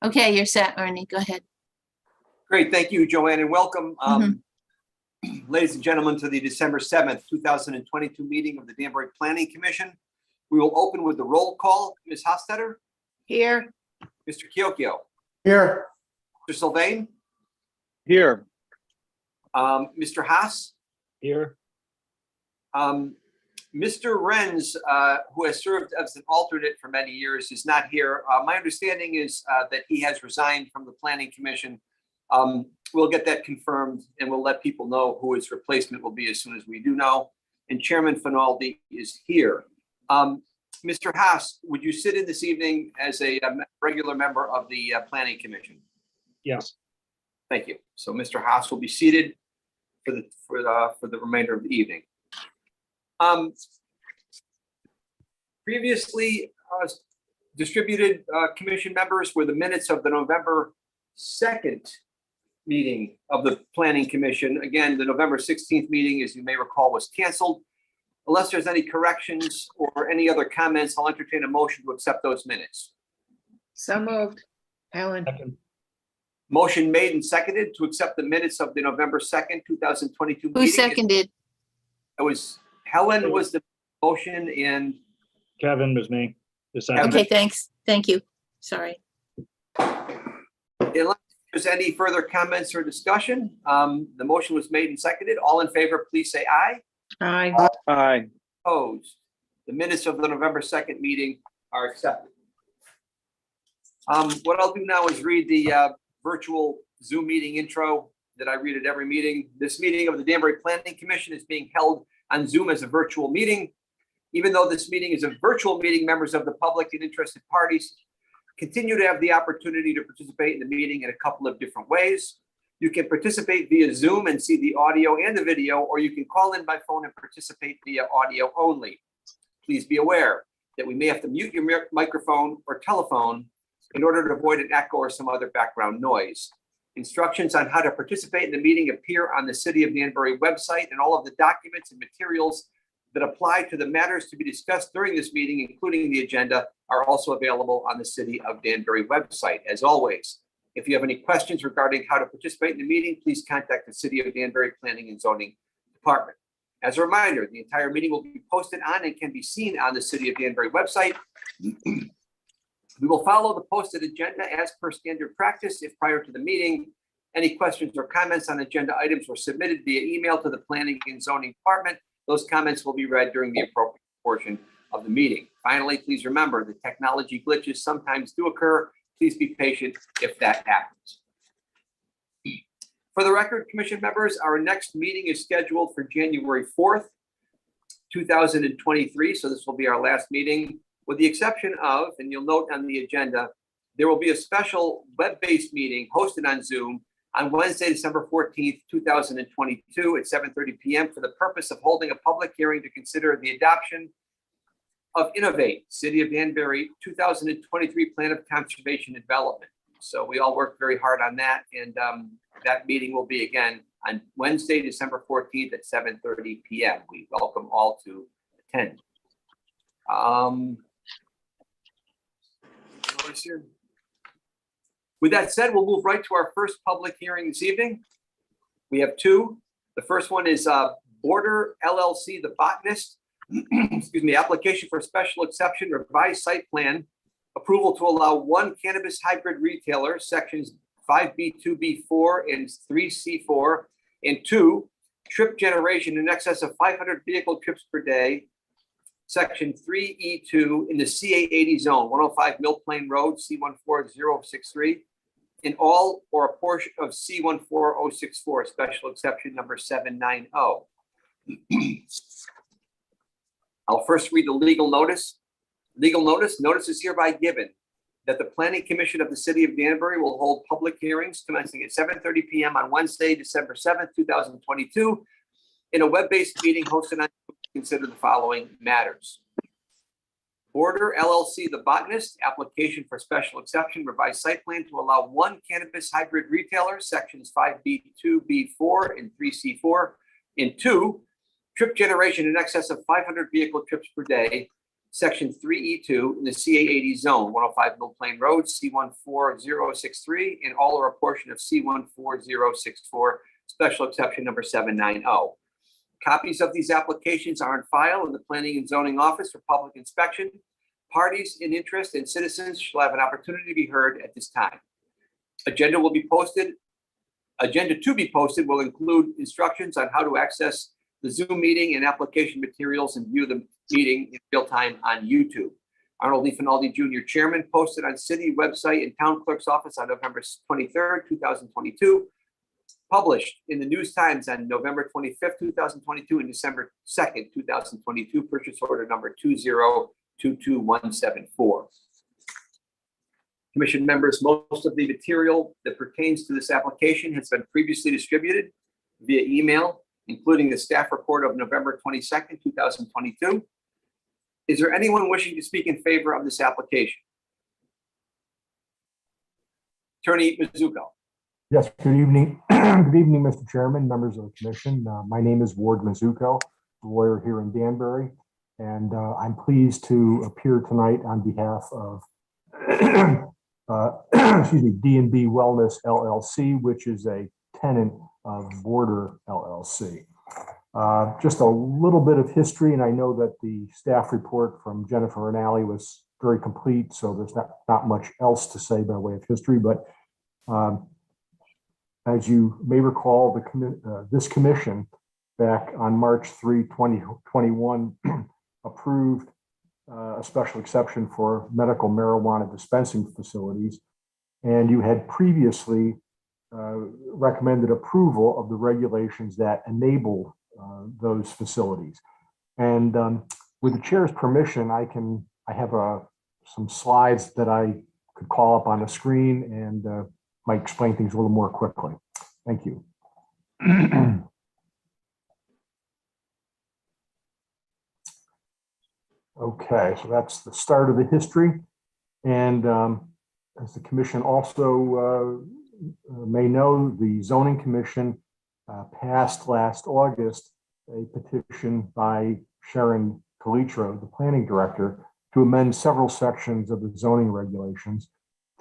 Okay, you're set, Arnie. Go ahead. Great, thank you, Joanne, and welcome, ladies and gentlemen, to the December 7th, 2022 meeting of the Danbury Planning Commission. We will open with the roll call. Ms. Hostetter? Here. Mr. Kiokio? Here. Mr. Sylvain? Here. Mr. Haas? Here. Mr. Renz, who has served as an alternate for many years, is not here. My understanding is that he has resigned from the Planning Commission. We'll get that confirmed and we'll let people know who his replacement will be as soon as we do know. And Chairman Finaldi is here. Mr. Haas, would you sit in this evening as a regular member of the Planning Commission? Yes. Thank you. So Mr. Haas will be seated for the remainder of the evening. Previously distributed commission members were the minutes of the November 2nd meeting of the Planning Commission. Again, the November 16th meeting, as you may recall, was canceled. Unless there's any corrections or any other comments, I'll entertain a motion to accept those minutes. So moved. Helen. Motion made and seconded to accept the minutes of the November 2nd, 2022 meeting. Who seconded? It was Helen was the motion and Kevin was me. The second. Okay, thanks. Thank you. Sorry. unless there's any further comments or discussion, the motion was made and seconded. All in favor, please say aye. Aye. Aye. Opposed. The minutes of the November 2nd meeting are accepted. What I'll do now is read the virtual Zoom meeting intro that I read at every meeting. This meeting of the Danbury Planning Commission is being held on Zoom as a virtual meeting. Even though this meeting is a virtual meeting, members of the public and interested parties continue to have the opportunity to participate in the meeting in a couple of different ways. You can participate via Zoom and see the audio and the video, or you can call in by phone and participate via audio only. Please be aware that we may have to mute your microphone or telephone in order to avoid an echo or some other background noise. Instructions on how to participate in the meeting appear on the City of Danbury website, and all of the documents and materials that apply to the matters to be discussed during this meeting, including the agenda, are also available on the City of Danbury website. As always, if you have any questions regarding how to participate in the meeting, please contact the City of Danbury Planning and Zoning Department. As a reminder, the entire meeting will be posted on and can be seen on the City of Danbury website. We will follow the posted agenda as per standard practice. If prior to the meeting, any questions or comments on agenda items were submitted via email to the Planning and Zoning Department, those comments will be read during the appropriate portion of the meeting. Finally, please remember that technology glitches sometimes do occur. Please be patient if that happens. For the record, Commission members, our next meeting is scheduled for January 4th, 2023. So this will be our last meeting, with the exception of, and you'll note on the agenda, there will be a special web-based meeting hosted on Zoom on Wednesday, December 14th, 2022 at 7:30 p.m. for the purpose of holding a public hearing to consider the adoption of Innovate, City of Danbury 2023 Plan of Conservation and Development. So we all worked very hard on that, and that meeting will be again on Wednesday, December 14th at 7:30 p.m. We welcome all to attend. With that said, we'll move right to our first public hearing this evening. We have two. The first one is Border LLC, The Botanist, excuse me, application for special exception, revised site plan approval to allow one cannabis hybrid retailer, sections 5B2B4 and 3C4, and 2, trip generation in excess of 500 vehicle trips per day, section 3E2 in the CA80 zone, 105 Mill Plain Road, C14063, in all or a portion of C14064, special exception number 790. I'll first read the legal notice. Legal notice is hereby given that the Planning Commission of the City of Danbury will hold public hearings commencing at 7:30 p.m. on Wednesday, December 7th, 2022, in a web-based meeting hosted on consider the following matters. Border LLC, The Botanist, application for special exception, revised site plan to allow one cannabis hybrid retailer, sections 5B2B4 and 3C4, and 2, trip generation in excess of 500 vehicle trips per day, Section 3E2 in the CA80 zone, 105 Mill Plain Road, C14063, and all or a portion of C14064, special exception number 790. Copies of these applications are on file in the Planning and Zoning Office for public inspection. Parties in interest and citizens shall have an opportunity to be heard at this time. Agenda to be posted will include instructions on how to access the Zoom meeting and application materials and view the meeting in real time on YouTube. Arnold Leafinaldi Jr., Chairman, posted on city website and town clerk's office on November 23rd, 2022. Published in the News Times on November 25th, 2022 and December 2nd, 2022, purchase order number 2022174. Commission members, most of the material that pertains to this application has been previously distributed via email, including the staff report of November 22nd, 2022. Is there anyone wishing to speak in favor of this application? Attorney Mizuko. Yes, good evening. Good evening, Mr. Chairman, members of the commission. My name is Ward Mizuko, a lawyer here in Danbury, and I'm pleased to appear tonight on behalf of D&B Wellness LLC, which is a tenant of Border LLC. Just a little bit of history, and I know that the staff report from Jennifer Rinaldi was very complete, so there's not much else to say by way of history, but as you may recall, this commission back on March 3, 2021 approved a special exception for medical marijuana dispensing facilities, and you had previously recommended approval of the regulations that enable those facilities. And with the chair's permission, I have some slides that I could call up on the screen and might explain things a little more quickly. Thank you. Okay, so that's the start of the history. And as the commission also may know, the zoning commission passed last August a petition by Sharon Calitro, the planning director, to amend several sections of the zoning regulations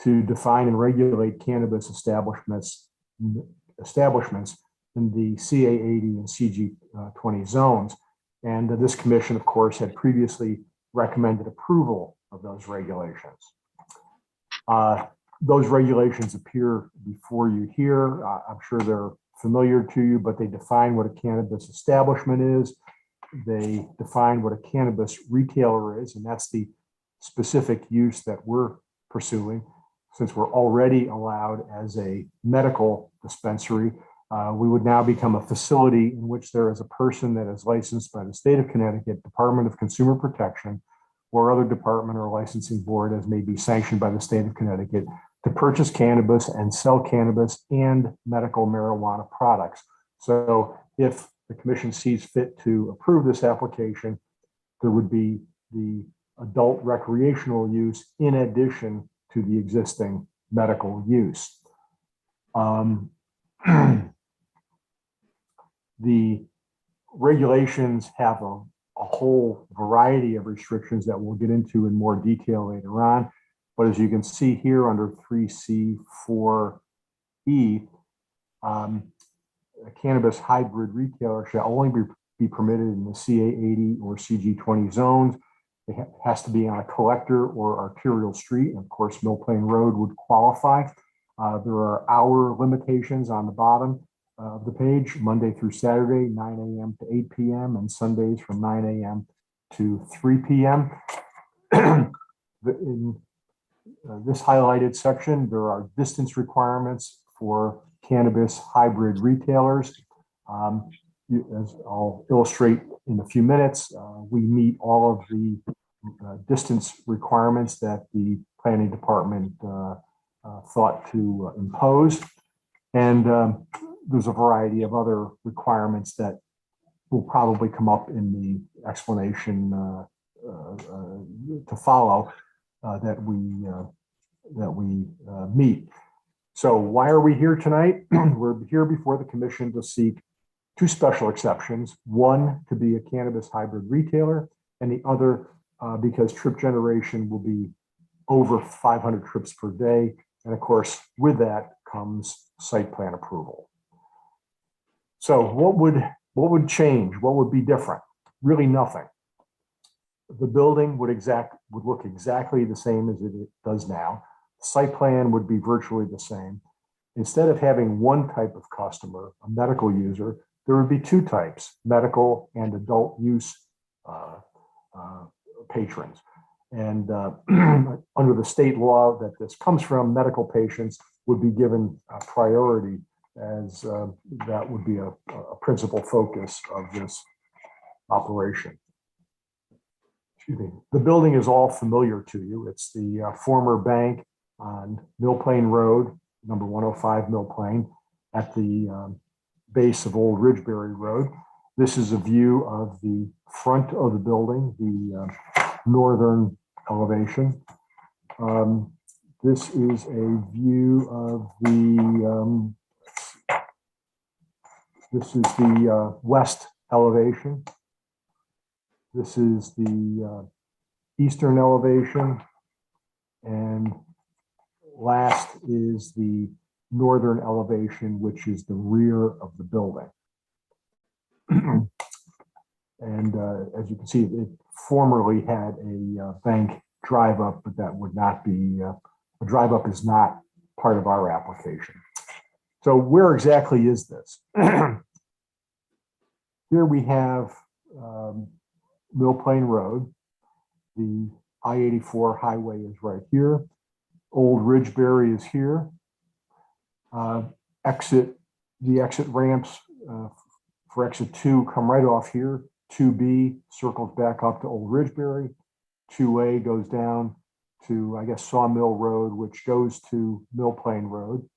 to define and regulate cannabis establishments in the CA80 and CG20 zones. And this commission, of course, had previously recommended approval of those regulations. Those regulations appear before you here. I'm sure they're familiar to you, but they define what a cannabis establishment is. They define what a cannabis retailer is, and that's the specific use that we're pursuing. Since we're already allowed as a medical dispensary, we would now become a facility in which there is a person that is licensed by the state of Connecticut Department of Consumer Protection or other department or licensing board as may be sanctioned by the state of Connecticut to purchase cannabis and sell cannabis and medical marijuana products. So if the commission sees fit to approve this application, there would be the adult recreational use in addition to the existing medical use. The regulations have a whole variety of restrictions that we'll get into in more detail later on. But as you can see here under 3C4E, a cannabis hybrid retailer shall only be permitted in the CA80 or CG20 zones. It has to be on a collector or arterial street. And of course, Mill Plain Road would qualify. There are hour limitations on the bottom of the page, Monday through Saturday, 9 a.m. to 8 p.m. and Sundays from 9 a.m. to 3 p.m. In this highlighted section, there are distance requirements for cannabis hybrid retailers. As I'll illustrate in a few minutes, we meet all of the distance requirements that the planning department thought to impose. And there's a variety of other requirements that will probably come up in the explanation to follow that we meet. So why are we here tonight? We're here before the commission to seek two special exceptions, one to be a cannabis hybrid retailer and the other because trip generation will be over 500 trips per day. And of course, with that comes site plan approval. So what would change? What would be different? Really nothing. The building would look exactly the same as it does now. Site plan would be virtually the same. Instead of having one type of customer, a medical user, there would be two types, medical and adult use patrons. And under the state law that this comes from, medical patients would be given priority, as that would be a principal focus of this operation. Excuse me. The building is all familiar to you. It's the former bank on Mill Plain Road, number 105 Mill Plain, at the base of Old Ridgeberry Road. This is a view of the front of the building, the northern elevation. This is a view of the, this is the west elevation. This is the eastern elevation. And last is the northern elevation, which is the rear of the building. And as you can see, it formerly had a bank drive up, but that would not be, a drive up is not part of our application. So where exactly is this? Here we have Mill Plain Road. The I-84 highway is right here. Old Ridgeberry is here. The exit ramps for exit 2 come right off here. 2B circles back up to Old Ridgeberry. 2A goes down to, I guess, Sawmill Road, which goes to Mill Plain Road.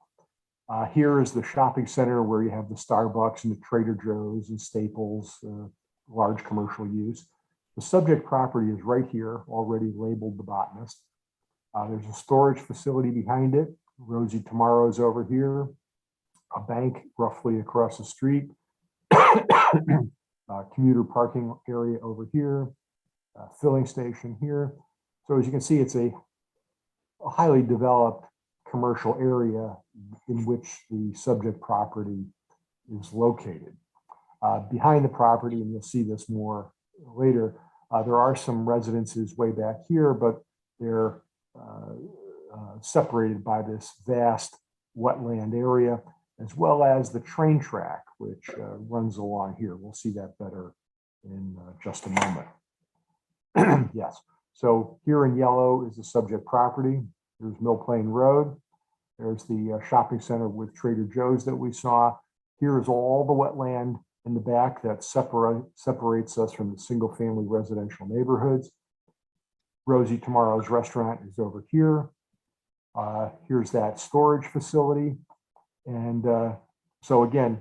Here is the shopping center where you have the Starbucks and the Trader Joe's and Staples, large commercial use. The subject property is right here, already labeled The Botanist. There's a storage facility behind it. Rosie Tomorrow's over here. A bank roughly across the street. Commuter parking area over here. Filling station here. So as you can see, it's a highly developed commercial area in which the subject property is located. Behind the property, and you'll see this more later, there are some residences way back here, but they're separated by this vast wetland area, as well as the train track, which runs along here. We'll see that better in just a moment. Yes, so here in yellow is the subject property. There's Mill Plain Road. There's the shopping center with Trader Joe's that we saw. Here is all the wetland in the back that separates us from the single family residential neighborhoods. Rosie Tomorrow's restaurant is over here. Here's that storage facility. And so again,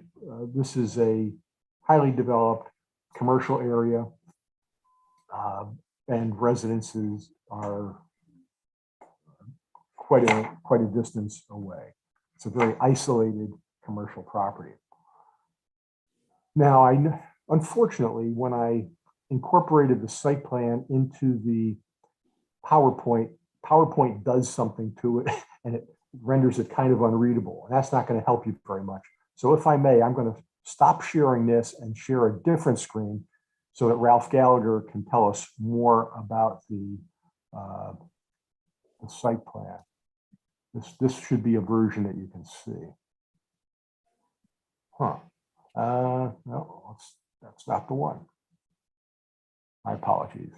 this is a highly developed commercial area, and residences are quite a distance away. It's a very isolated commercial property. Now, unfortunately, when I incorporated the site plan into the PowerPoint does something to it, and it renders it kind of unreadable. And that's not going to help you very much. So if I may, I'm going to stop sharing this and share a different screen so that Ralph Gallagher can tell us more about the site plan. This should be a version that you can see. No, that's not the one. My apologies.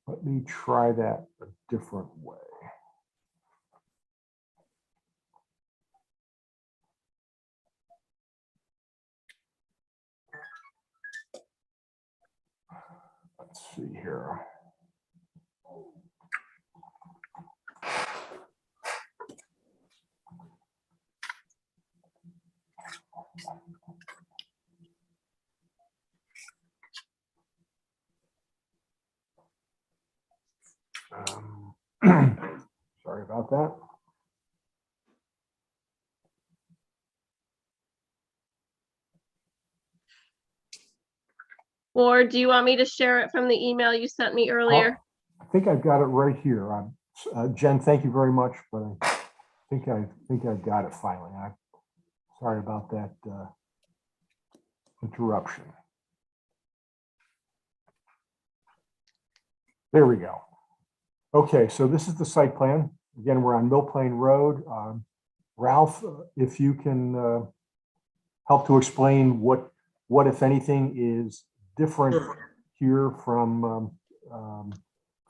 Let me try that a different way. Let's see here. Sorry about that. Or do you want me to share it from the email you sent me earlier? I think I've got it right here. Jen, thank you very much, but I think I've got it finally. I'm sorry about that interruption. There we go. Okay, so this is the site plan. Again, we're on Mill Plain Road. Ralph, if you can help to explain what, if anything, is different here from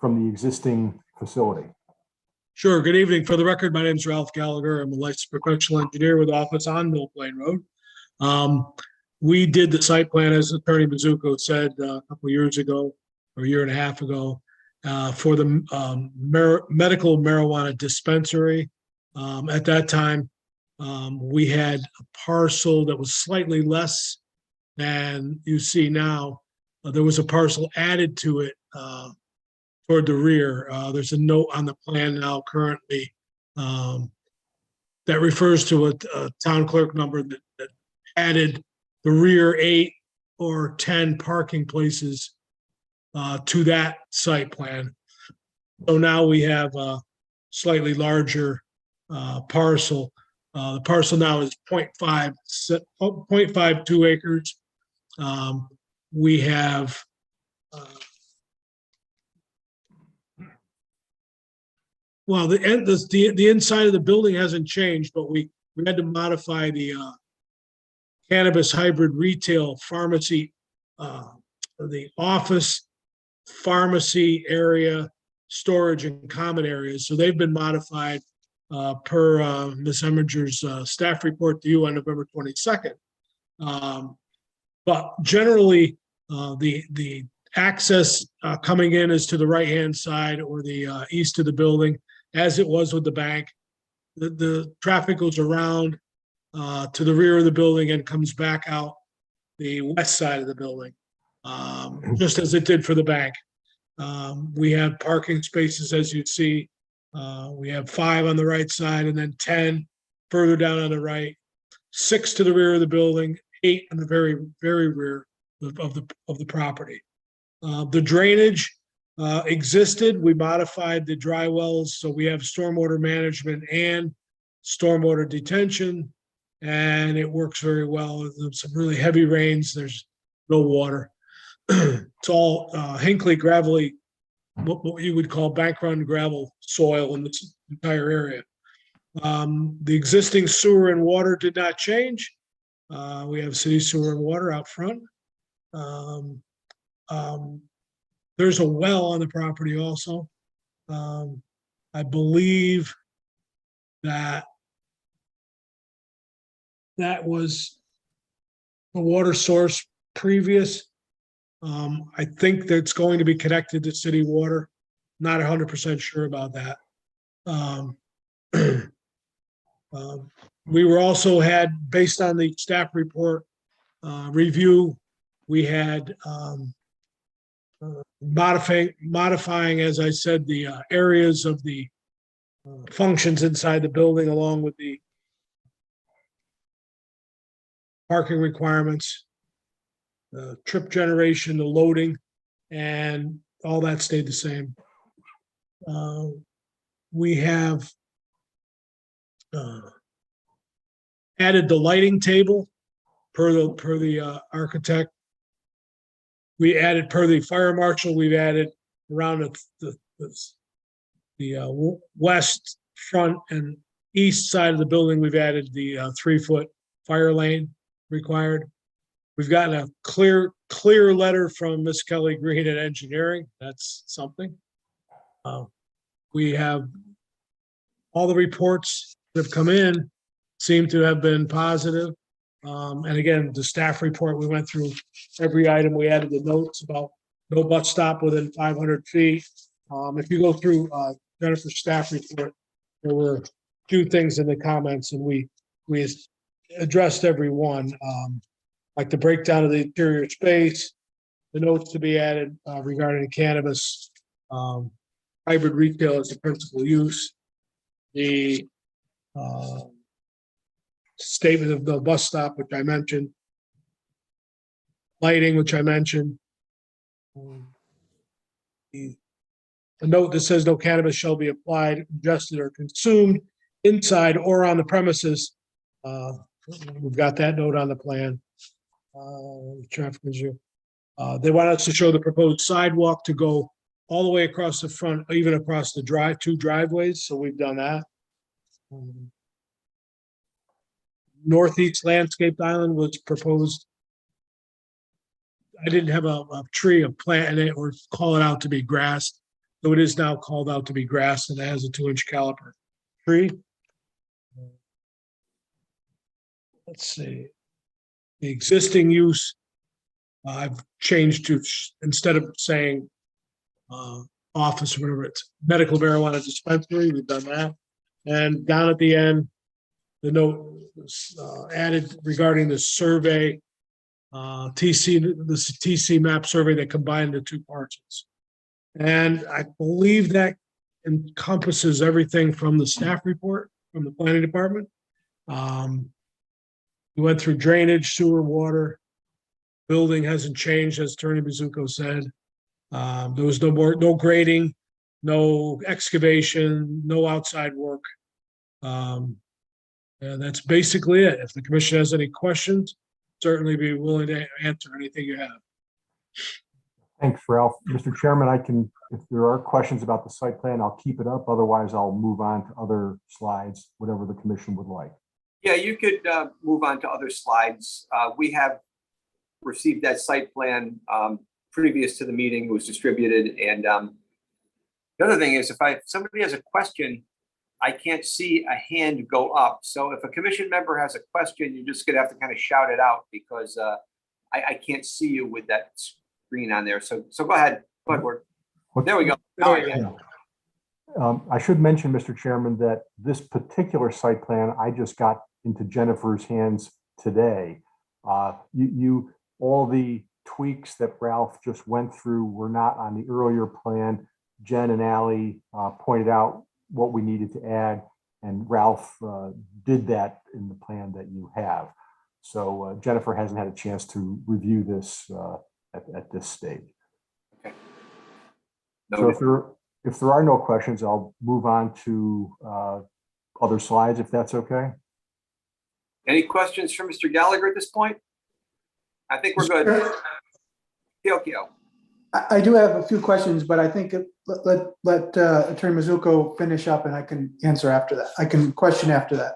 the existing facility. Sure. Good evening. For the record, my name is Ralph Gallagher. I'm a licensed professional engineer with office on Mill Plain Road. We did the site plan, as Attorney Mizuko said, a couple of years ago, or a year and a half ago, for the medical marijuana dispensary. At that time, we had a parcel that was slightly less than you see now. There was a parcel added to it toward the rear. There's a note on the plan now currently that refers to a town clerk number that added the rear 8 or 10 parking places to that site plan. So now we have a slightly larger parcel. The parcel now is 0.52 acres. We have well, the inside of the building hasn't changed, but we had to modify the cannabis hybrid retail pharmacy, the office, pharmacy area, storage, and common areas. So they've been modified per Ms. Emminger's staff report to you on November 22nd. But generally, the access coming in is to the right-hand side or the east of the building, as it was with the bank. The traffic goes around to the rear of the building and comes back out the west side of the building, just as it did for the bank. We have parking spaces, as you see. We have 5 on the right side and then 10 further down on the right, 6 to the rear of the building, 8 on the very, very rear of the property. The drainage existed. We modified the dry wells, so we have stormwater management and stormwater detention, and it works very well. There's some really heavy rains. There's no water. It's all Hinckley gravelly, what you would call bank run gravel soil in this entire area. The existing sewer and water did not change. We have city sewer and water out front. There's a well on the property also. I believe that was a water source previous. I think that's going to be connected to city water. Not 100% sure about that. We were also had, based on the staff report review, we had modifying, as I said, the areas of the functions inside the building, along with the parking requirements, the trip generation, the loading, and all that stayed the same. We have added the lighting table per the architect. We added, per the fire marshal, we've added around the west front and east side of the building, we've added the 3-foot fire lane required. We've gotten a clear letter from Miss Kelly Green at engineering. That's something. We have all the reports that have come in seem to have been positive. And again, the staff report, we went through every item. We added the notes about no bus stop within 500 feet. If you go through Jennifer's staff report, there were a few things in the comments, and we addressed every one, like the breakdown of the interior space, the notes to be added regarding cannabis, hybrid retail as the principal use, the statement of the bus stop, which I mentioned, lighting, which I mentioned, the a note that says no cannabis shall be applied, ingested, or consumed inside or on the premises. We've got that note on the plan. Traffic issue. They want us to show the proposed sidewalk to go all the way across the front, even across the two driveways, so we've done that. Northeast landscaped island was proposed. I didn't have a tree, a plant in it, or call it out to be grass. So it is now called out to be grass, and it has a 2-inch caliper tree. Let's see. The existing use, I've changed to, instead of saying office or whatever, it's medical marijuana dispensary. We've done that. And down at the end, the note was added regarding the survey, TC map survey that combined the two parcels. And I believe that encompasses everything from the staff report from the planning department. We went through drainage, sewer, water. Building hasn't changed, as Attorney Mizuko said. There was no grading, no excavation, no outside work. And that's basically it. If the commission has any questions, certainly be willing to answer anything you have. Thanks, Ralph. Mr. Chairman, if there are questions about the site plan, I'll keep it up. Otherwise, I'll move on to other slides, whatever the commission would like. Yeah, you could move on to other slides. We have received that site plan previous to the meeting. It was distributed. And the other thing is, if somebody has a question, I can't see a hand go up. So if a commission member has a question, you're just gonna have to kind of shout it out because I can't see you with that screen on there. So go ahead, Ward. There we go. Now I can. I should mention, Mr. Chairman, that this particular site plan, I just got into Jennifer's hands today. All the tweaks that Ralph just went through were not on the earlier plan. Jen and Ally pointed out what we needed to add, and Ralph did that in the plan that you have. So Jennifer hasn't had a chance to review this at this stage. Okay. So if there are no questions, I'll move on to other slides, if that's okay. Any questions from Mr. Gallagher at this point? I think we're good. Kyo. I do have a few questions, but I think let Attorney Mizuko finish up and I can answer after that. I can question after that.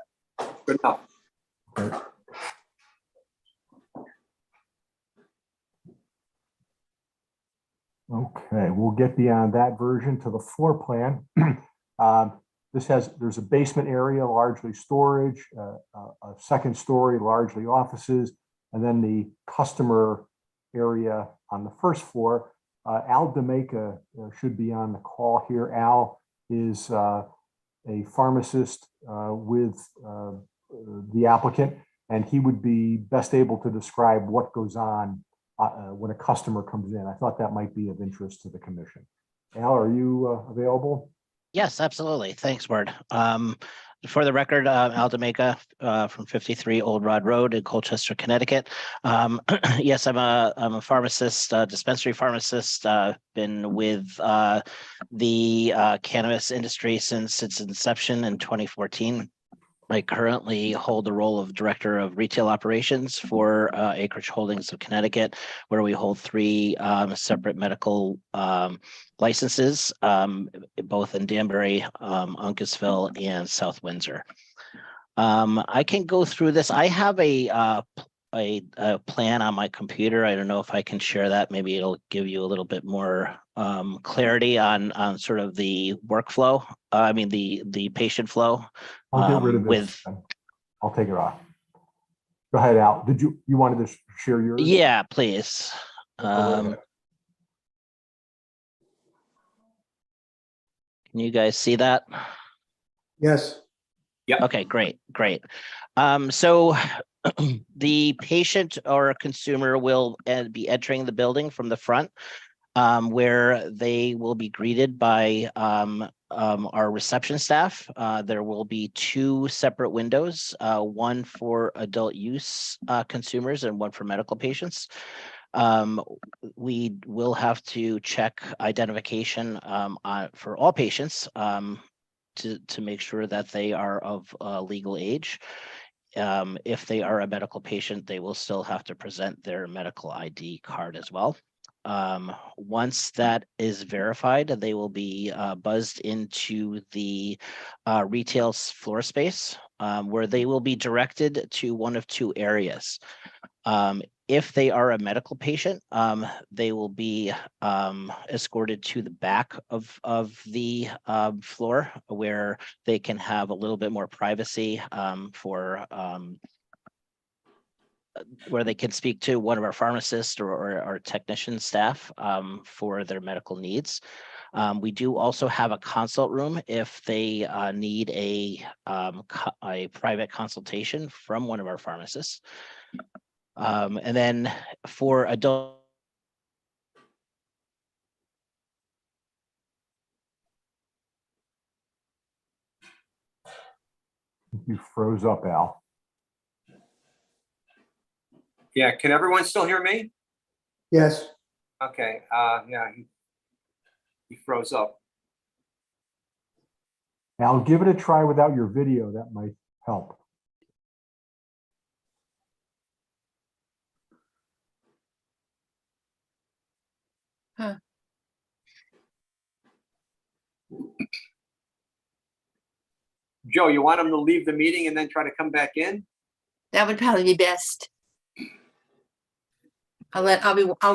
Good enough. Okay, we'll get beyond that version to the floor plan. There's a basement area, largely storage, a second story, largely offices, and then the customer area on the first floor. Al DeMaca should be on the call here. Al is a pharmacist with the applicant, and he would be best able to describe what goes on when a customer comes in. I thought that might be of interest to the commission. Al, are you available? Yes, absolutely. Thanks, Ward. For the record, Al DeMaca from 53 Old Rod Road in Colchester, Connecticut. Yes, I'm a pharmacist, dispensary pharmacist. Been with the cannabis industry since its inception in 2014. I currently hold the role of Director of Retail Operations for Acreage Holdings of Connecticut, where we hold 3 separate medical licenses, both in Danbury, Uncasville, and South Windsor. I can go through this. I have a plan on my computer. I don't know if I can share that. Maybe it'll give you a little bit more clarity on sort of the workflow. I mean, the patient flow. I'll get rid of this. I'll take it off. Go ahead, Al. You wanted to share yours? Yeah, please. Can you guys see that? Yes. Yep. Okay, great, great. So the patient or consumer will be entering the building from the front, where they will be greeted by our reception staff. There will be 2 separate windows, one for adult use consumers and one for medical patients. We will have to check identification for all patients to make sure that they are of legal age. If they are a medical patient, they will still have to present their medical ID card as well. Once that is verified, they will be buzzed into the retail floor space, where they will be directed to one of 2 areas. If they are a medical patient, they will be escorted to the back of the floor, where they can have a little bit more privacy where they can speak to one of our pharmacists or our technician staff for their medical needs. We do also have a consult room if they need a private consultation from one of our pharmacists. And then for adult. You froze up, Al. Yeah, can everyone still hear me? Yes, Okay, yeah, he froze up. Al, give it a try without your video. That might help. Joe, you want him to leave the meeting and then try to come back in? That would probably be best. I'll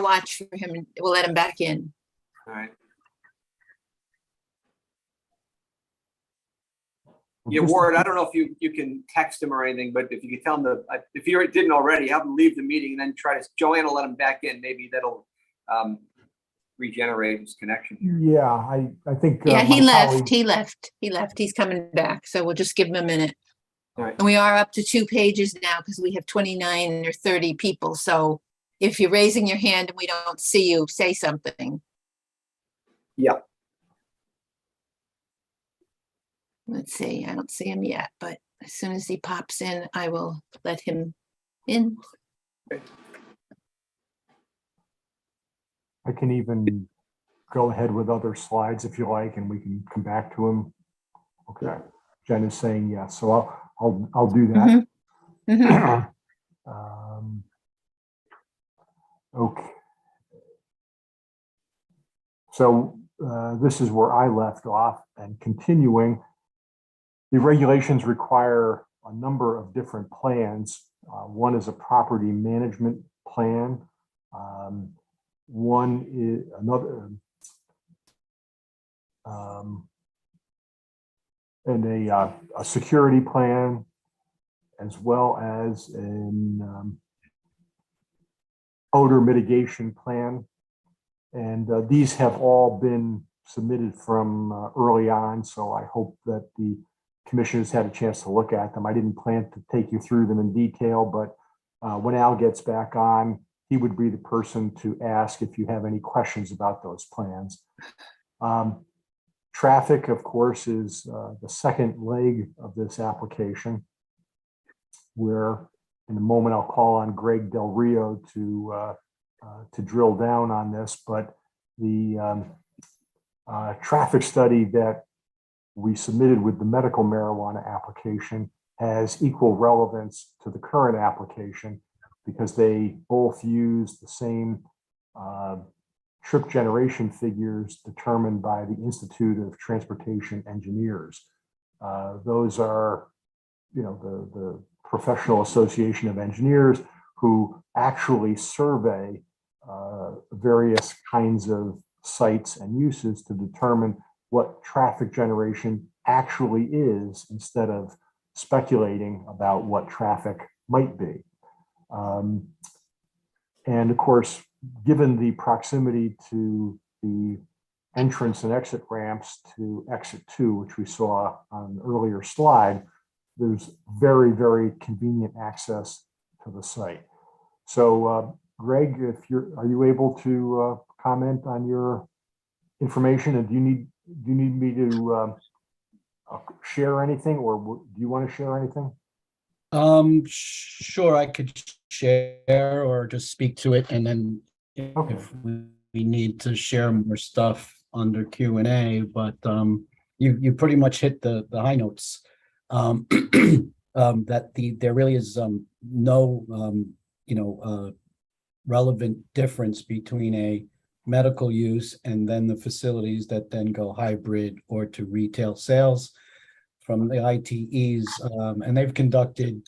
watch for him and we'll let him back in. All right. Yeah, Ward, I don't know if you can text him or anything, but if you could tell him if you didn't already, have him leave the meeting and then Joanne will let him back in. Maybe that'll regenerate his connection here. Yeah, I think. Yeah, he my left, colleague- he left, he left. He's coming back. So we'll just give him a minute. All right. And we are up to 2 pages now because we have 29 or 30 people. So if you're raising your hand and we don't see you, say something. Yeah. Let's see, I don't see him yet, but as soon as he pops in, I will let him in. I can even go ahead with other slides if you like, and we can come back to him. Okay, Jen is saying yes, so I'll do that. Mhm. Okay. So this is where I left off, and continuing, the regulations require a number of different plans. One is a property management plan. One is another, and a security plan, as well as an odor mitigation plan. And these have all been submitted from early on, so I hope that the commissioners had a chance to look at them. I didn't plan to take you through them in detail, but when Al gets back on, he would be the person to ask if you have any questions about those plans. Traffic, of course, is the second leg of this application, where in a moment I'll call on Greg Del Rio to drill down on this, but the traffic study that we submitted with the medical marijuana application has equal relevance to the current application because they both use the same trip generation figures determined by the Institute of Transportation Engineers. Those are, the Professional Association of Engineers who actually survey various kinds of sites and uses to determine what traffic generation actually is instead of speculating about what traffic might be. And of course, given the proximity to the entrance and exit ramps to exit 2, which we saw on an earlier slide, there's very, very convenient access to the site. So Greg, are you able to comment on your information, and do you need me to share anything, or do you want to share anything? Sure, I could share or just speak to it, and then Okay. if we need to share more stuff under Q&A, but you pretty much hit the high notes. That there really is no relevant difference between a medical use and then the facilities that then go hybrid or to retail sales from the ITEs, and they've conducted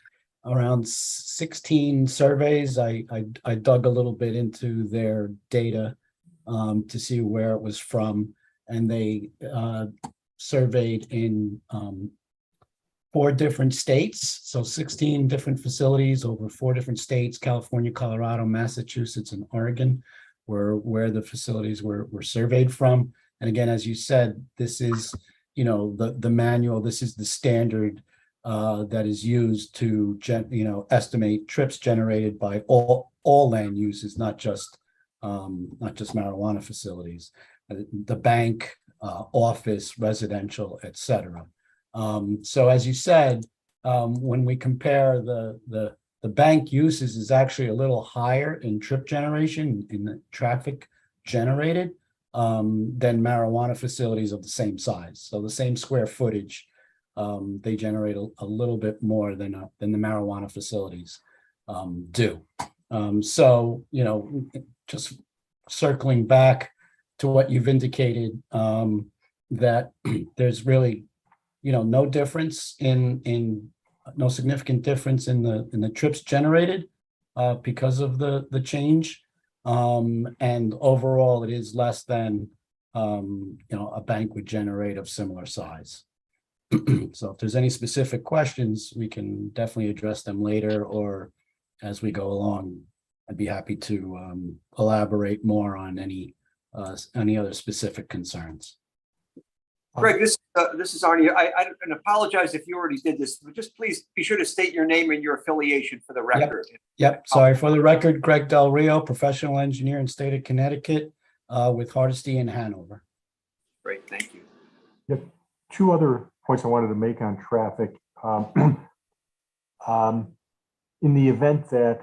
around 16 surveys. I dug a little bit into their data to see where it was from, and they surveyed in 4 different states, so 16 different facilities over 4 different states: California, Colorado, Massachusetts, and Oregon, where the facilities were surveyed from. And again, as you said, this is the manual. This is the standard that is used to estimate trips generated by all land uses, not just marijuana facilities, the bank, office, residential, etc. So as you said, when we compare the bank uses is actually a little higher in trip generation, in the traffic generated, than marijuana facilities of the same size. So the same square footage, they generate a little bit more than the marijuana facilities do. So, just circling back to what you've indicated, that there's really, no difference no significant difference in the trips generated because of the change. And overall, it is less than a bank would generate of similar size. So if there's any specific questions, we can definitely address them later, or as we go along. I'd be happy to elaborate more on any other specific concerns. Greg, this is Arnie. I apologize if you already did this, but just please be sure to state your name and your affiliation for the record. Yep. Sorry, for the record, Greg Del Rio, professional engineer in state of Connecticut, with Hardesty in Hanover. Great, thank you. Yep. 2 other points I wanted to make on traffic. In the event that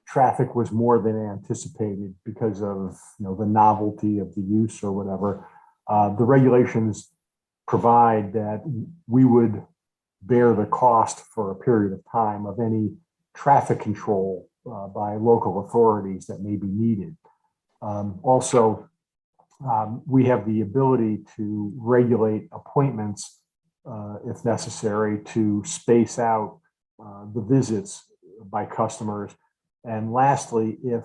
traffic was more than anticipated because of the novelty of the use or whatever, the regulations provide that we would bear the cost for a period of time of any traffic control by local authorities that may be needed. Also, we have the ability to regulate appointments if necessary, to space out the visits by customers. And lastly, if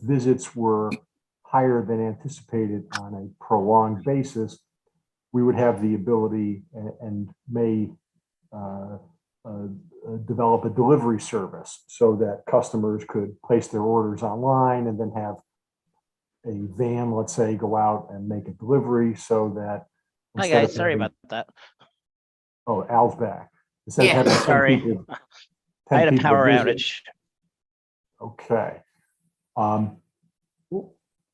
visits were higher than anticipated on a prolonged basis, we would have the ability and may develop a delivery service so that customers could place their orders online and then have a van, let's say, go out and make a delivery, so that. Hi instead guys, of sorry having- about that. Oh, Al's back. Instead of Yeah, having 10 sorry. people- I 10 had a people power visit. outage. Okay. Well,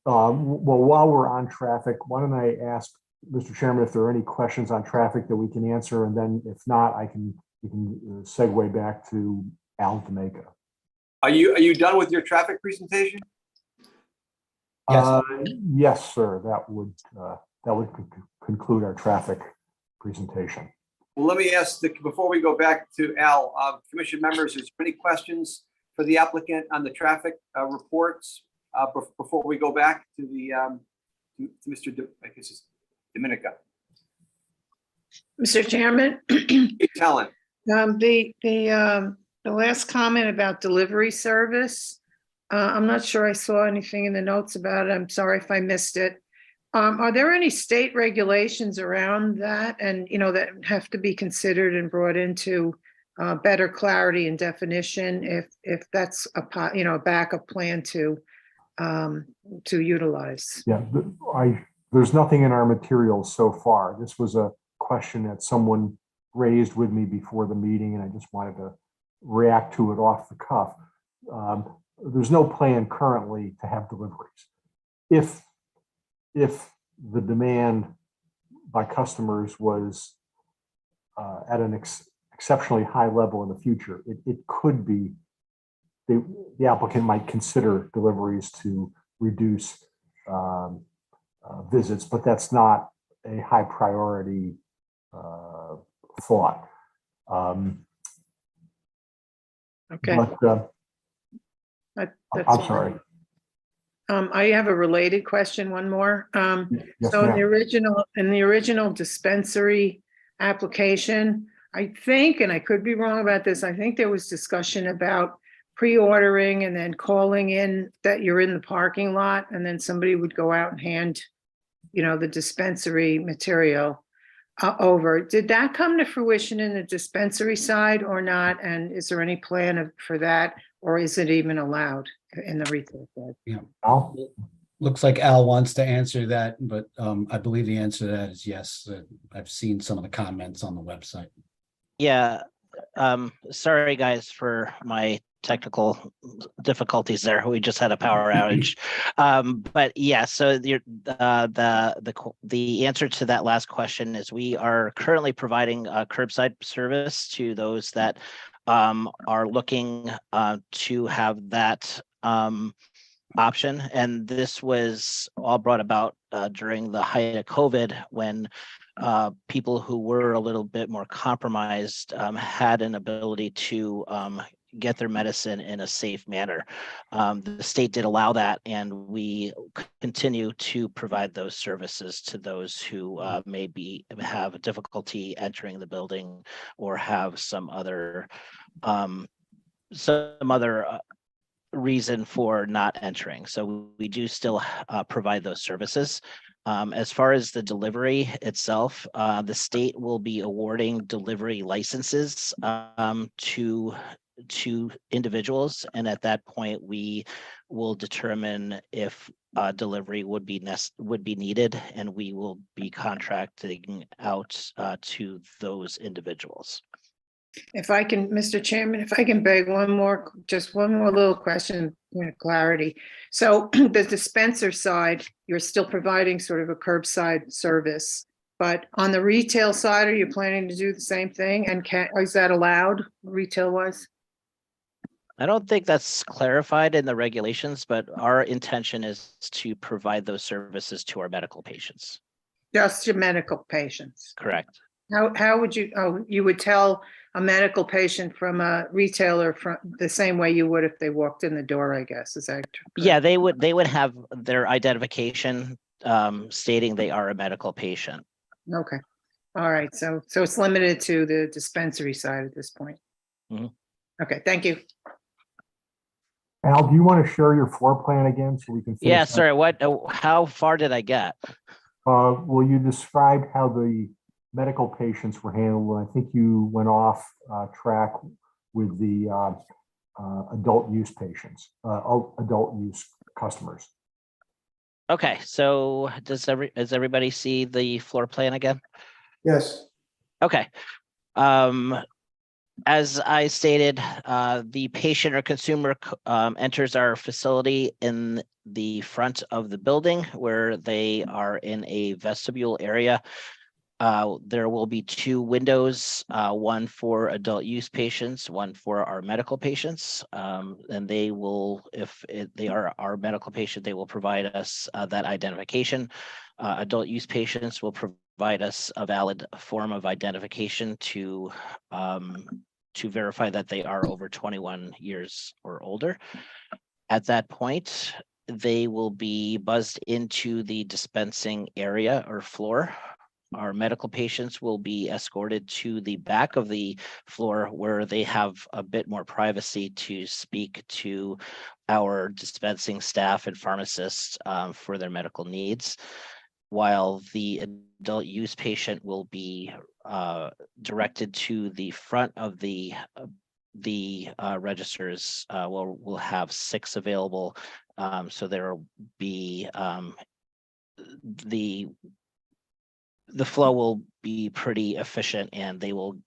while we're on traffic, why don't I ask Mr. Chairman if there are any questions on traffic that we can answer, and then if not, we can segue back to Al DeMaca. Are you done with your traffic presentation? Yes. Yes, sir. That would conclude our traffic presentation. Well, let me ask, before we go back to Al, commission members, is there any questions for the applicant on the traffic reports before we go back to to Mr. I guess it's Dominica? Mr. Chairman, Helen. the last comment about delivery service, I'm not sure I saw anything in the notes about it. I'm sorry if I missed it. Are there any state regulations around that and, that have to be considered and brought into better clarity and definition if that's a backup plan to utilize? Yeah, there's nothing in our materials so far. This was a question that someone raised with me before the meeting, and I just wanted to react to it off the cuff. There's no plan currently to have deliveries. If the demand by customers was at an exceptionally high level in the future, it could be, the applicant might consider deliveries to reduce visits, but that's not a high priority thought. Okay. But That's I'm fine. sorry. I have a related question, one more. Yes, So in ma'am. the original dispensary application, I think, and I could be wrong about this, I think there was discussion about pre-ordering and then calling in that you're in the parking lot, and then somebody would go out and hand, the dispensary material over. Did that come to fruition in the dispensary side or not? And is there any plan for that, or is it even allowed in the retail side? Al? Looks like Al wants to answer that, but I believe the answer to that is yes. I've seen some of the comments on the website. Yeah, sorry guys for my technical difficulties there. We just had a power outage. But yeah, so the answer to that last question is we are currently providing a curbside service to those that are looking to have that option. And this was all brought about during the height of COVID, when people who were a little bit more compromised had an ability to get their medicine in a safe manner. The state did allow that, and we continue to provide those services to those who maybe have difficulty entering the building or have some other reason for not entering. So we do still provide those services. As far as the delivery itself, the state will be awarding delivery licenses to individuals, and at that point we will determine if delivery would be needed, and we will be contracting out to those individuals. If I can, Mr. Chairman, if I can beg just one more little question, clarity. So the dispenser side, you're still providing sort of a curbside service, but on the retail side, are you planning to do the same thing? And is that allowed retail wise? I don't think that's clarified in the regulations, but our intention is to provide those services to our medical patients. Just your medical patients? Correct. How would you would tell a medical patient from a retailer from the same way you would if they walked in the door, I guess, is that correct? Yeah, they would have their identification stating they are a medical patient. Okay. All right. So it's limited to the dispensary side at this point. Mhm. Okay, thank you. Al, do you want to share your floor plan again so we can? finish Yeah, up? sorry, how far did I get? Well, you described how the medical patients were handled, and I think you went off track with the adult use patients, adult use customers. Okay, so does everybody see the floor plan again? Yes. Okay. As I stated, the patient or consumer enters our facility in the front of the building where they are in a vestibule area. There will be 2 windows, one for adult use patients, one for our medical patients. And they will, if they are our medical patient, they will provide us that identification. Adult use patients will provide us a valid form of identification to verify that they are over 21 years or older. At that point, they will be buzzed into the dispensing area or floor. Our medical patients will be escorted to the back of the floor where they have a bit more privacy to speak to our dispensing staff and pharmacists for their medical needs, while the adult use patient will be directed to the front of the registers. We'll have 6 available, so there will be the flow will be pretty efficient, and they will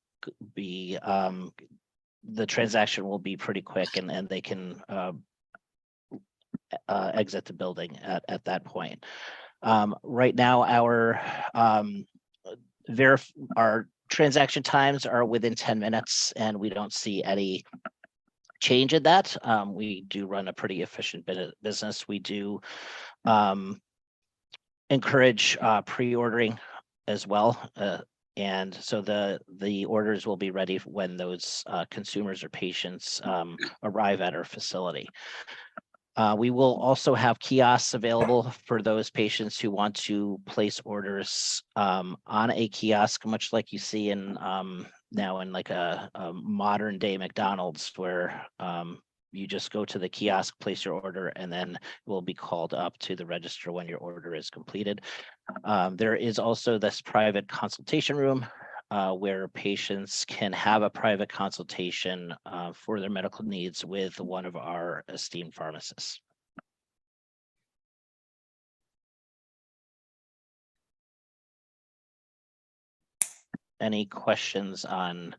be, the transaction will be pretty quick, and they can exit the building at that point. Right now, our transaction times are within 10 minutes, and we don't see any change in that. We do run a pretty efficient business. We do encourage pre-ordering as well. And so the orders will be ready when those consumers or patients arrive at our facility. We will also have kiosks available for those patients who want to place orders on a kiosk, much like you see in now in like a modern day McDonald's, where you just go to the kiosk, place your order, and then it will be called up to the register when your order is completed. There is also this private consultation room where patients can have a private consultation for their medical needs with one of our esteemed pharmacists. Any questions on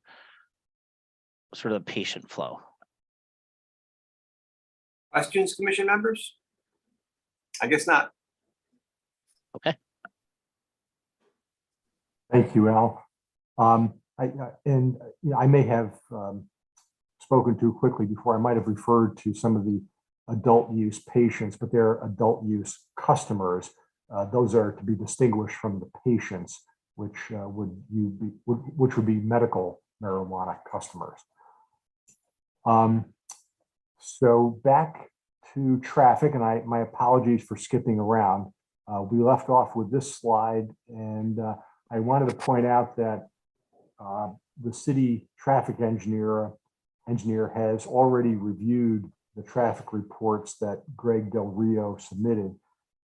sort of the patient flow? Questions, commission members? I guess not. Okay. Thank you, Al. I may have spoken too quickly before. I might have referred to some of the adult use patients, but they're adult use customers. Those are to be distinguished from the patients, which would be medical marijuana customers. So back to traffic, and my apologies for skipping around. We left off with this slide, and I wanted to point out that the city traffic engineer has already reviewed the traffic reports that Greg Del Rio submitted.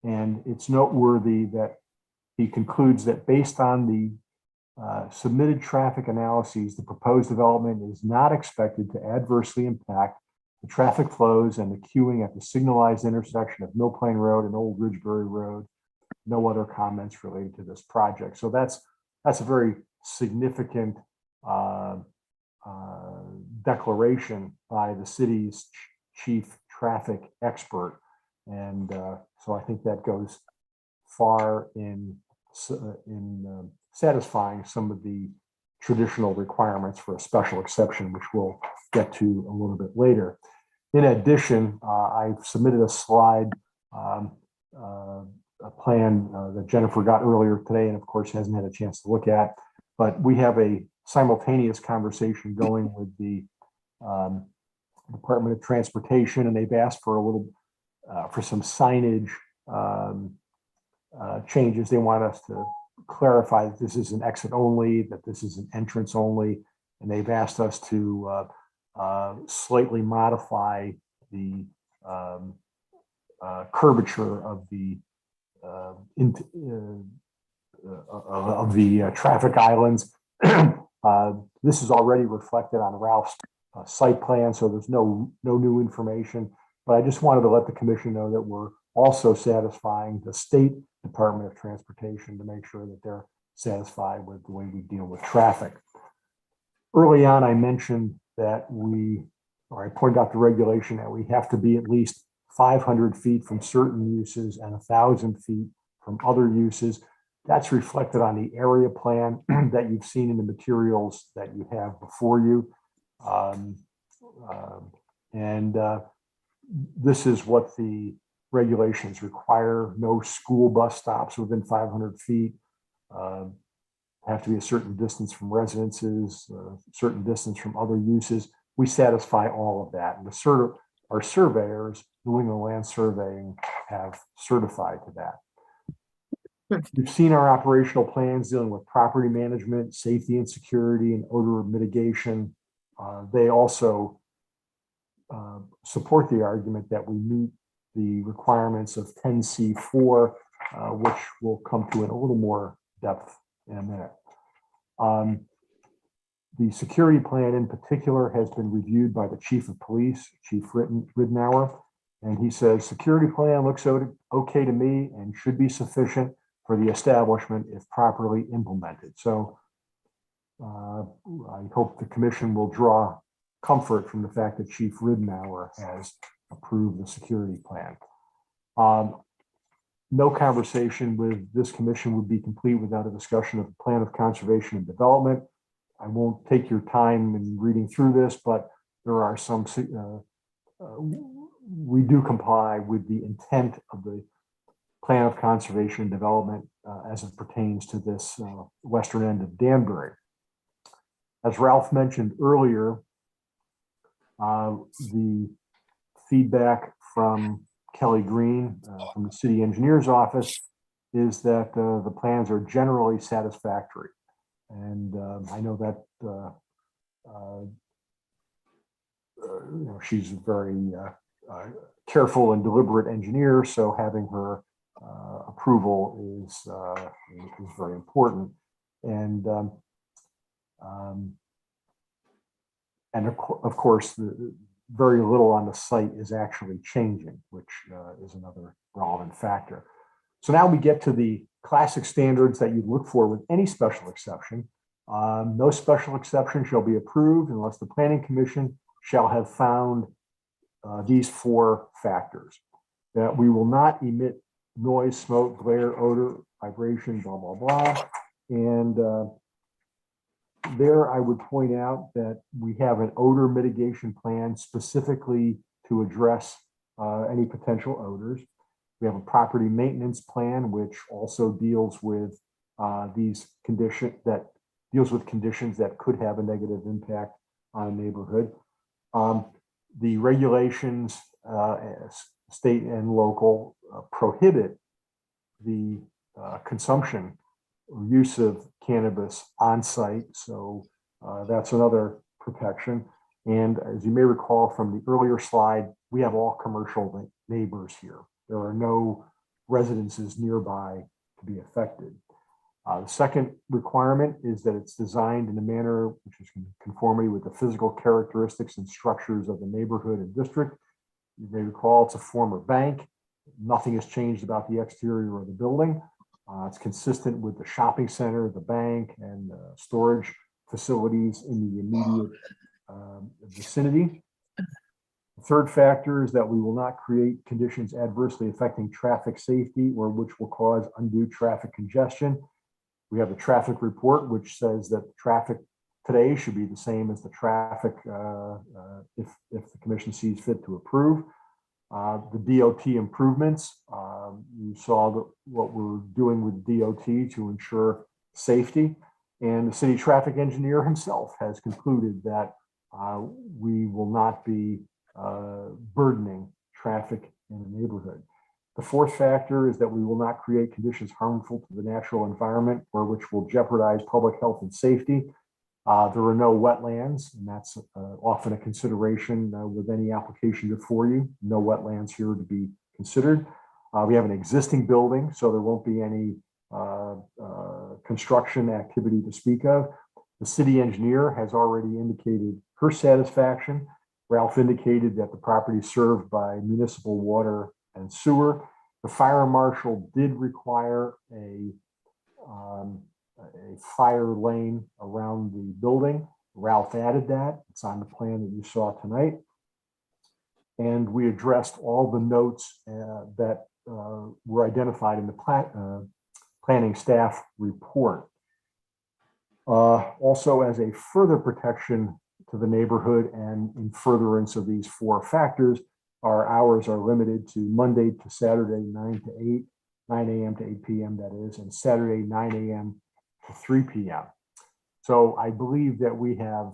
And it's noteworthy that he concludes that based on the submitted traffic analyses, the proposed development is not expected to adversely impact the traffic flows and the queuing at the signalized intersection of Mill Plain Road and Old Ridgebury Road. No other comments related to this project. So that's a very significant declaration by the city's chief traffic expert. And so I think that goes far in satisfying some of the traditional requirements for a special exception, which we'll get to a little bit later. In addition, I've submitted a slide, a plan that Jennifer got earlier today, and of course hasn't had a chance to look at, but we have a simultaneous conversation going with the Department of Transportation, and they've asked for a little, for some signage changes. They want us to clarify that this is an exit only, that this is an entrance only, and they've asked us to slightly modify the curvature of the traffic islands. This is already reflected on Ralph's site plan, so there's no new information. But I just wanted to let the commission know that we're also satisfying the State Department of Transportation to make sure that they're satisfied with the way we deal with traffic. Early on, I mentioned that I pointed out the regulation that we have to be at least 500 feet from certain uses and 1,000 feet from other uses. That's reflected on the area plan that you've seen in the materials that you have before you. This is what the regulations require. No school bus stops within 500 feet. Have to be a certain distance from residences, certain distance from other uses. We satisfy all of that. And our surveyors, New England Land Surveying, have certified to that. You've seen our operational plans dealing with property management, safety and security, and odor mitigation. They also support the argument that we meet the requirements of 10C4, which we'll come to in a little more depth in a minute. The security plan in particular has been reviewed by the Chief of Police, Chief Ridenour, and he says security plan looks okay to me and should be sufficient. for the establishment if properly implemented. So I hope the commission will draw comfort from the fact that Chief Ridenour has approved the security plan. No conversation with this commission would be complete without a discussion of the plan of conservation and development. I won't take your time in reading through this, but there are some, we do comply with the intent of the plan of conservation and development as it pertains to this western end of Danbury. As Ralph mentioned earlier, the feedback from Kelly Green from the city engineer's office is that the plans are generally satisfactory. And I know that she's a very careful and deliberate engineer, so having her approval is very important. And of course, very little on the site is actually changing, which is another relevant factor. So now we get to the classic standards that you'd look for with any special exception. No special exception shall be approved unless the Planning Commission shall have found these 4 factors: that we will not emit noise, smoke, glare, odor, vibration, blah, blah, blah. And there I would point out that we have an odor mitigation plan specifically to address any potential odors. We have a property maintenance plan, which also deals with conditions that could have a negative impact on a neighborhood. The regulations, state and local, prohibit the consumption or use of cannabis on site. So that's another protection. And as you may recall from the earlier slide, we have all commercial neighbors here. There are no residences nearby to be affected. The second requirement is that it's designed in a manner which is in conformity with the physical characteristics and structures of the neighborhood and district. You may recall it's a former bank. Nothing has changed about the exterior of the building. It's consistent with the shopping center, the bank, and storage facilities in the immediate vicinity. The third factor is that we will not create conditions adversely affecting traffic safety or which will cause undue traffic congestion. We have the traffic report, which says that traffic today should be the same as the traffic if the commission sees fit to approve. The DOT improvements, you saw what we're doing with DOT to ensure safety. And the city traffic engineer himself has concluded that we will not be burdening traffic in the neighborhood. The fourth factor is that we will not create conditions harmful to the natural environment or which will jeopardize public health and safety. There are no wetlands, and that's often a consideration with any application before you. No wetlands here to be considered. We have an existing building, so there won't be any construction activity to speak of. The city engineer has already indicated her satisfaction. Ralph indicated that the property is served by municipal water and sewer. The fire marshal did require a fire lane around the building. Ralph added that. It's on the plan that you saw tonight. And we addressed all the notes that were identified in the planning staff report. Also, as a further protection to the neighborhood and in furtherance of these 4 factors, our hours are limited to Monday to Saturday, 9 a.m. to 8 p.m. that is, and Saturday, 9 a.m. to 3 p.m. So I believe that we have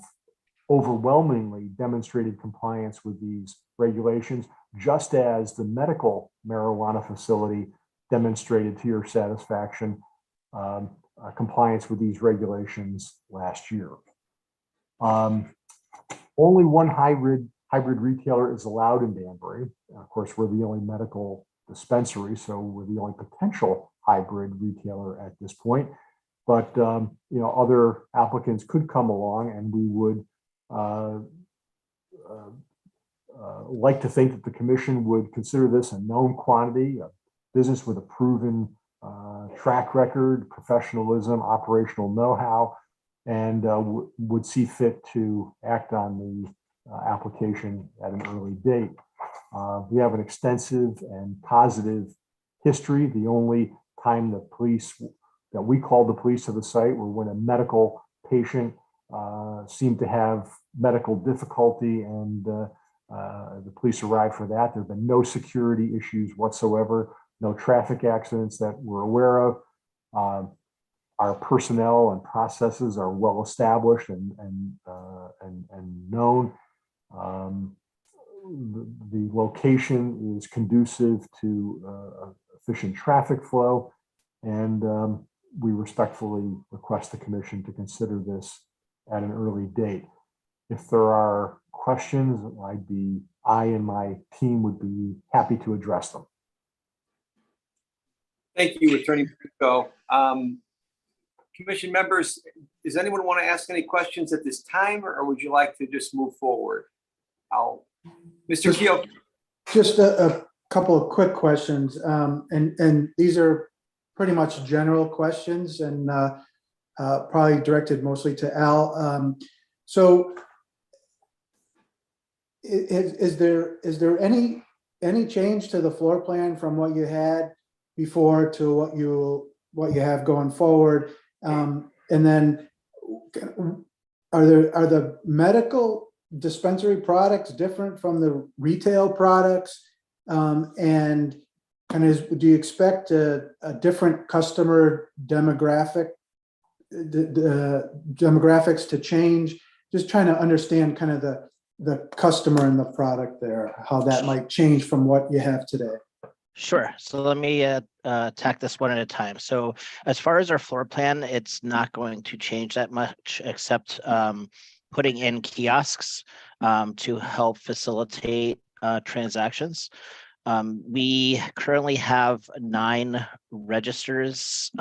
overwhelmingly demonstrated compliance with these regulations, just as the medical marijuana facility demonstrated to your satisfaction compliance with these regulations last year. Only one hybrid retailer is allowed in Danbury. Of course, we're the only medical dispensary, so we're the only potential hybrid retailer at this point. But other applicants could come along, and we would like to think that the commission would consider this a known quantity, a business with a proven track record, professionalism, operational know-how, and would see fit to act on the application at an early date. We have an extensive and positive history. The only time the police that we called the police to the site were when a medical patient seemed to have medical difficulty, and the police arrived for that. There have been no security issues whatsoever, no traffic accidents that we're aware of. Our personnel and processes are well established and known. The location is conducive to efficient traffic flow, and we respectfully request the commission to consider this at an early date. If there are questions, I and my team would be happy to address them. Thank you, Attorney Mizuko. Commission members, does anyone want to ask any questions at this time, or would you like to just move forward? Mr. Keo. Just a couple of quick questions, and these are pretty much general questions, and probably directed mostly to Al. So, is there any change to the floor plan from what you had before to what you have going forward? And then, are the medical dispensary products different from the retail products? And kind of, do you expect a different customer demographics to change? Just trying to understand kind of the customer and the product there, how that might change from what you have today. Sure. So let me attack this one at a time. So as far as our floor plan, it's not going to change that much, except putting in kiosks to help facilitate transactions. We currently have 9 registers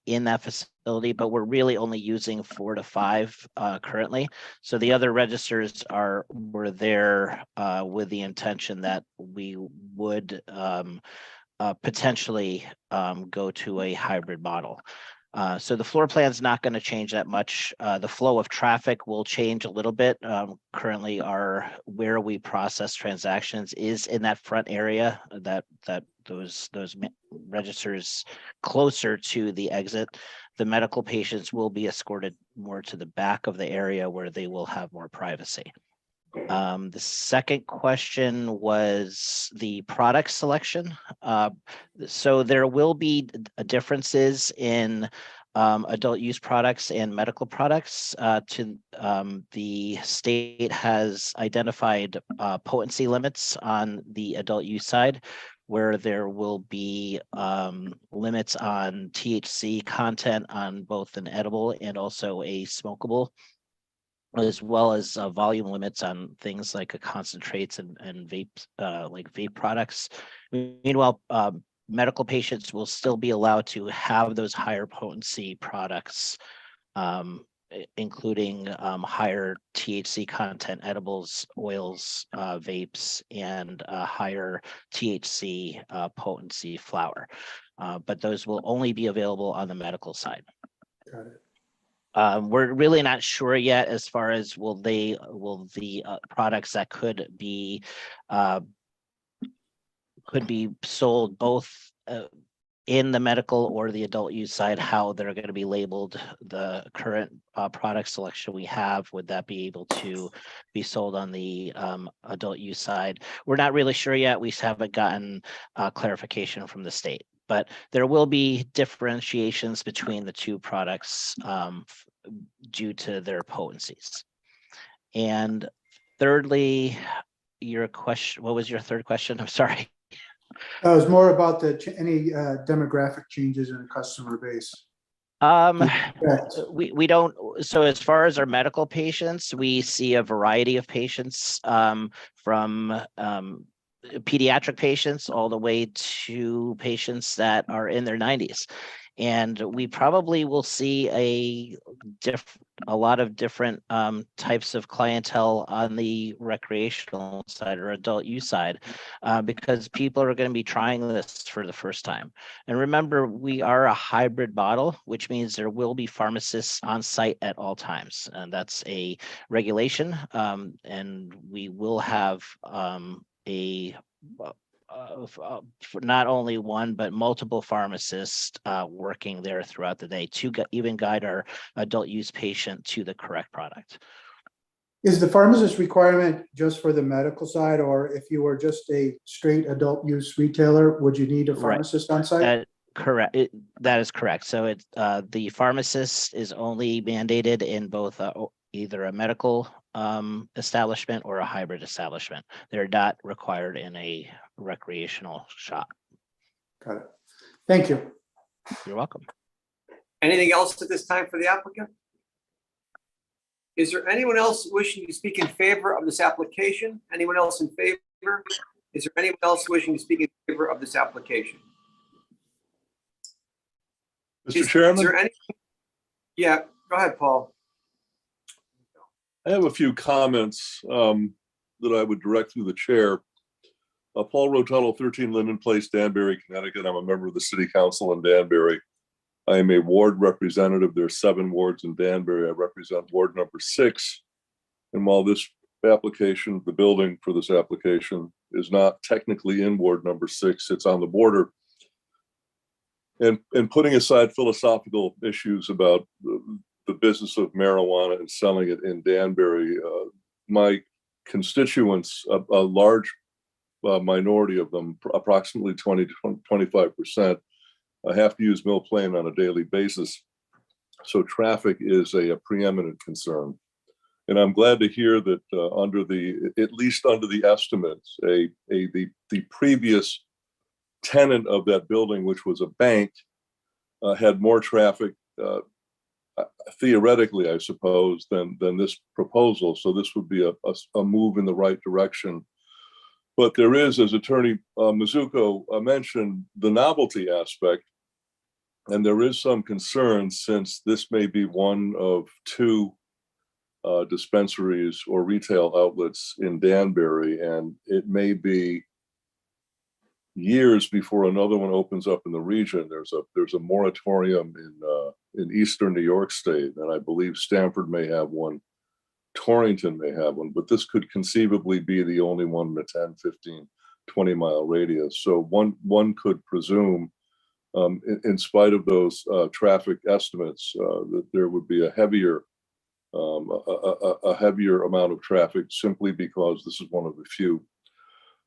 in that facility, but we're really only using 4 to 5 currently. So the other registers were there with the intention that we would potentially go to a hybrid model. So the floor plan is not going to change that much. The flow of traffic will change a little bit. Currently, where we process transactions is in that front area, those registers closer to the exit. The medical patients will be escorted more to the back of the area where they will have more privacy. The second question was the product selection. So there will be differences in adult use products and medical products. The state has identified potency limits on the adult use side, where there will be limits on THC content on both an edible and also a smokable, as well as volume limits on things like concentrates and vapes, like vape products. Meanwhile, medical patients will still be allowed to have those higher potency products, including higher THC content edibles, oils, vapes, and higher THC potency flower. But those will only be available on the medical side. Got it. We're really not sure yet as far as will the products that could be sold both in the medical or the adult use side, how they're going to be labeled. The current product selection we have, would that be able to be sold on the adult use side? We're not really sure yet. We haven't gotten clarification from the state. But there will be differentiations between the two products due to their potencies. And thirdly, your question, what was your third question? I'm sorry. It was more about any demographic changes in the customer base. We don't. So as far as our medical patients, we see a variety of patients from pediatric patients all the way to patients that are in their 90s. And we probably will see a lot of different types of clientele on the recreational side or adult use side, because people are going to be trying this for the first time. And remember, we are a hybrid model, which means there will be pharmacists on site at all times. And that's a regulation. And we will have for not only one, but multiple pharmacists working there throughout the day to even guide our adult use patient to the correct product. Is the pharmacist requirement just for the medical side, or if you were just a straight adult use retailer, would you need a Right. pharmacist on site? Correct. That is correct. So the pharmacist is only mandated in both either a medical establishment or a hybrid establishment. They're not required in a recreational shop. Got it. Thank you. You're welcome. Anything else at this time for the applicant? Is there anyone else wishing to speak in favor of this application? Anyone else in favor? Is there anyone else wishing to speak in favor of this application? Mr. Chairman, Is there any? Yeah, go ahead, Paul. I have a few comments that I would direct through the chair. Paul Rotello, 13 Linden Place, Danbury, Connecticut. I'm a member of the City Council in Danbury. I am a ward representative. There are 7 wards in Danbury. I represent ward number 6. And while this application, the building for this application is not technically in ward number 6, it's on the border. And putting aside philosophical issues about the business of marijuana and selling it in Danbury, my constituents, a large minority of them, approximately 20 to 25%, have to use Mill Plain on a daily basis. So traffic is a preeminent concern. And I'm glad to hear that at least under the estimates, the previous tenant of that building, which was a bank, had more traffic, theoretically, I suppose, than this proposal. So this would be a move in the right direction. But there is, as Attorney Mizuko mentioned, the novelty aspect. And there is some concern, since this may be one of 2 dispensaries or retail outlets in Danbury, and it may be years before another one opens up in the region. There's a moratorium in Eastern New York State, and I believe Stamford may have one, Torrington may have one, but this could conceivably be the only one in a 10, 15, 20-mile radius. So one could presume, in spite of those traffic estimates, that there would be a heavier amount of traffic, simply because this is one of the few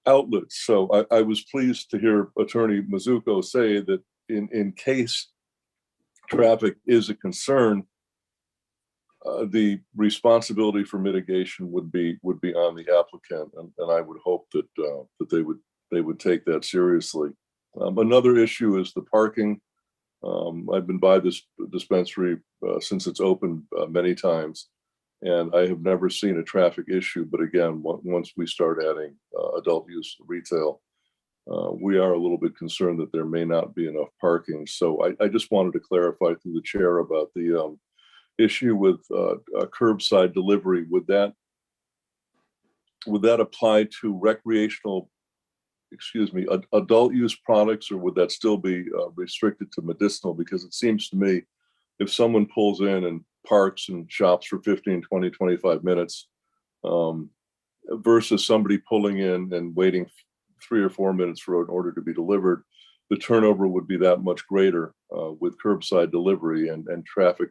outlets. So I was pleased to hear Attorney Mizuko say that in case traffic is a concern, the responsibility for mitigation would be on the applicant, and I would hope that they would take that seriously. Another issue is the parking. I've been by this dispensary since it's opened many times, and I have never seen a traffic issue. But again, once we start adding adult use retail, we are a little bit concerned that there may not be enough parking. So I just wanted to clarify through the chair about the issue with curbside delivery. Would that apply to recreational, adult use products, or would that still be restricted to medicinal? Because it seems to me, if someone pulls in and parks and shops for 15, 20, 25 minutes versus somebody pulling in and waiting 3 or 4 minutes for an order to be delivered, the turnover would be that much greater with curbside delivery and traffic.